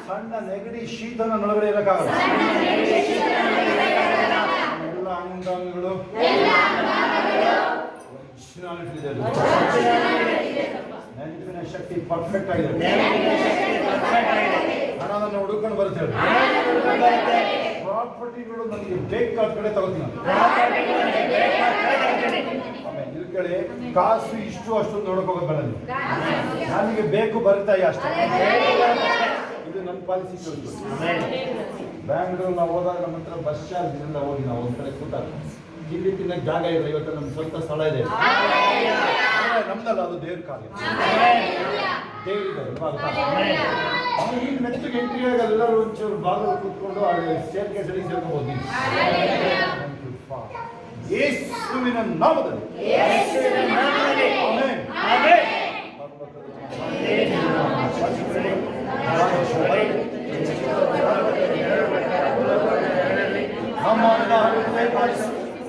ಸಣ್ಣ ನೆಗಡಿ ಶೀತನ ನೊಳಗಡೆ ಇರೋಕ್ಕಾಗಲ್ಲ. ಎಲ್ಲ ಅಂಗಾಂಗಗಳು ನೆನಪಿನ ಶಕ್ತಿ ಪರ್ಫೆಕ್ಟ್ ಆಗಿದೆ. ಹಣವನ್ನು ಹುಡುಕೊಂಡು ಬರ್ತೇವೆ. ಪ್ರಾಪರ್ಟಿಗಳು ನನಗೆ ಬೇಕಾದ ಕಡೆ ತಗೋತೀನಿ. ಆಮೇಲೆ ಇಲ್ಲಿ ಕಡೆ ಕಾಸು ಇಷ್ಟು ಅಷ್ಟು ನೋಡಕ್ ಹೋಗೋದು ಬೇಡ. ನನಗೆ ಬೇಕು ಬರುತ್ತಾಯಿ ಅಷ್ಟೇ. ಇದು ನನ್ನ ಪಾಲಿಸಿ. ಬ್ಯಾಂಗ್ಳೂರ್ ನಾವು ಹೋದಾಗ ನಮ್ಮ ಹತ್ರ ಬಸ್ ಚಾರ್ಜ್ ಇಂದ ಹೋಗಿ ನಾವು ಒಂದ್ ಕಡೆ ಕೂತಾಗ ಇಲ್ಲಿ ತಿನ್ನಕ್ಕೆ ಜಾಗ ಇಲ್ಲ. ಇವತ್ತು ನಮ್ಮ ಸ್ವಂತ ಸ್ಥಳ ಇದೆ, ನಮ್ದಲ್ಲ, ಅದು ದೇವ್ರ ಕಾರ್ಯ. ದೇವರಿದ್ದಾರೆ ಈಗ ಮೆತ್ತಿಗೆ ಎಂಟ್ರಿ ಆಗಿ ಎಲ್ಲರೂ ಒಂಚೂರು ಬಾಗಿಲು ಕೂತ್ಕೊಂಡು ಸ್ಟೇರ್ ಕೇಸಲ್ಲಿ ಸೇರ್ಕೋಬಹುದು. ಯೇಸುವಿನ ನಾಮದಲ್ಲಿ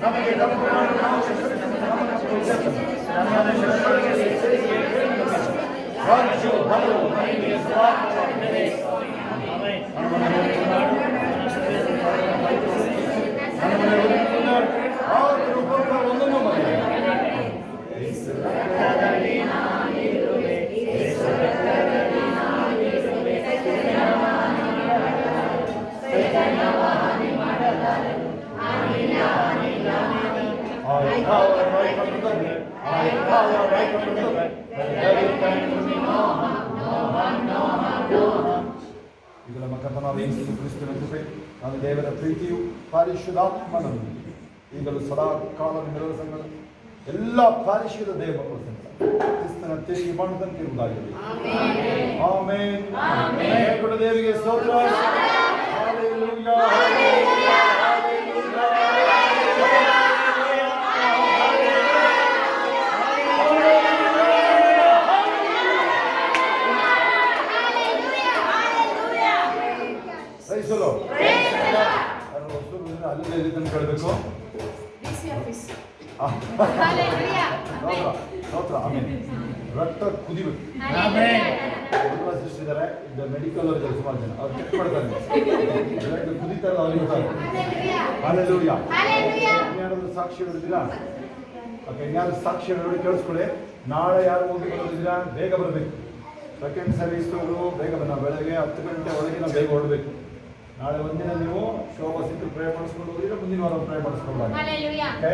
ನಮಗೆ ಈಗ ನಮ್ಮ ಕರ್ತನಾದ ಯೇಸು ಕ್ರಿಸ್ತನ ಕೃಪೆ, ನಾನು ದೇವರ ಪ್ರೀತಿಯು ಪರಿಶುದ್ಧಾತ್ಮನನ್ನು ಈಗಲೂ ಸದಾ ಕಾಲ ನೆರವೇರಿಸಲು ಎಲ್ಲ ಪರಿಶುದ್ಧ ದೇವ ಕ್ರಿಸ್ತನ ತಿರುಗಿ ಮಾಡುವಂತೆ ಇರುವುದಾಗಿದೆ. ಆಮೆನ್. ಕೊಡ ದೇವರಿಗೆ ಸ್ತೋತ್ರ. ಹಲ್ಲೆಲೂಯಾ. ಅಲ್ಲಿ ಕೇಳಬೇಕು. ಆಮೇಲೆ ರಕ್ತ ಕುದಿಬೇಕು. ಸೃಷ್ಟಿದ್ದಾರೆ ಮೆಡಿಕಲ್ ಅವರಿದ್ದಾರೆ ಸುಮಾರು ಜನ, ಅವ್ರು ಚೆಕ್ ಮಾಡ್ತಾರೆ ಕುದಿತಾರೆ ಅವ್ರಿಗೆ. ಹಲ್ಲೆಲೂಯಾ. ಇನ್ಯಾರಾದ್ರೂ ಸಾಕ್ಷಿಗಳು ಇದ್ದೀರಾ? ಓಕೆ, ಇನ್ಯಾರು ಸಾಕ್ಷಿಗಳು ನೋಡಿ ಕೇಳಿಸ್ಕೊಳ್ಳಿ. ನಾಳೆ ಯಾರು ಹೋಗಿ ಬರೋದಿದ್ದೀರಾ? ಬೇಗ ಬರಬೇಕು. ಸೆಕೆಂಡ್ ಸರ್ವಿಸ್ಗಳು ಬೇಗ ನಾವು ಬೆಳಗ್ಗೆ 10 ಗಂಟೆ ಒಳಗೆ ನಾವು ಬೇಗ ಹೊರಡಬೇಕು. ನಾಳೆ ಒಂದಿನ ನೀವು ಶೋಭಾ ಸಿಕ್ಕರು ಪ್ರೇ ಮಾಡಿಸ್ಕೊಂಡು ಹೋಗಿದ್ರೆ ಮುಂದಿನ ವಾರ ಪ್ರೇ ಮಾಡಿಸ್ಕೊಂಡು. ಓಕೆ.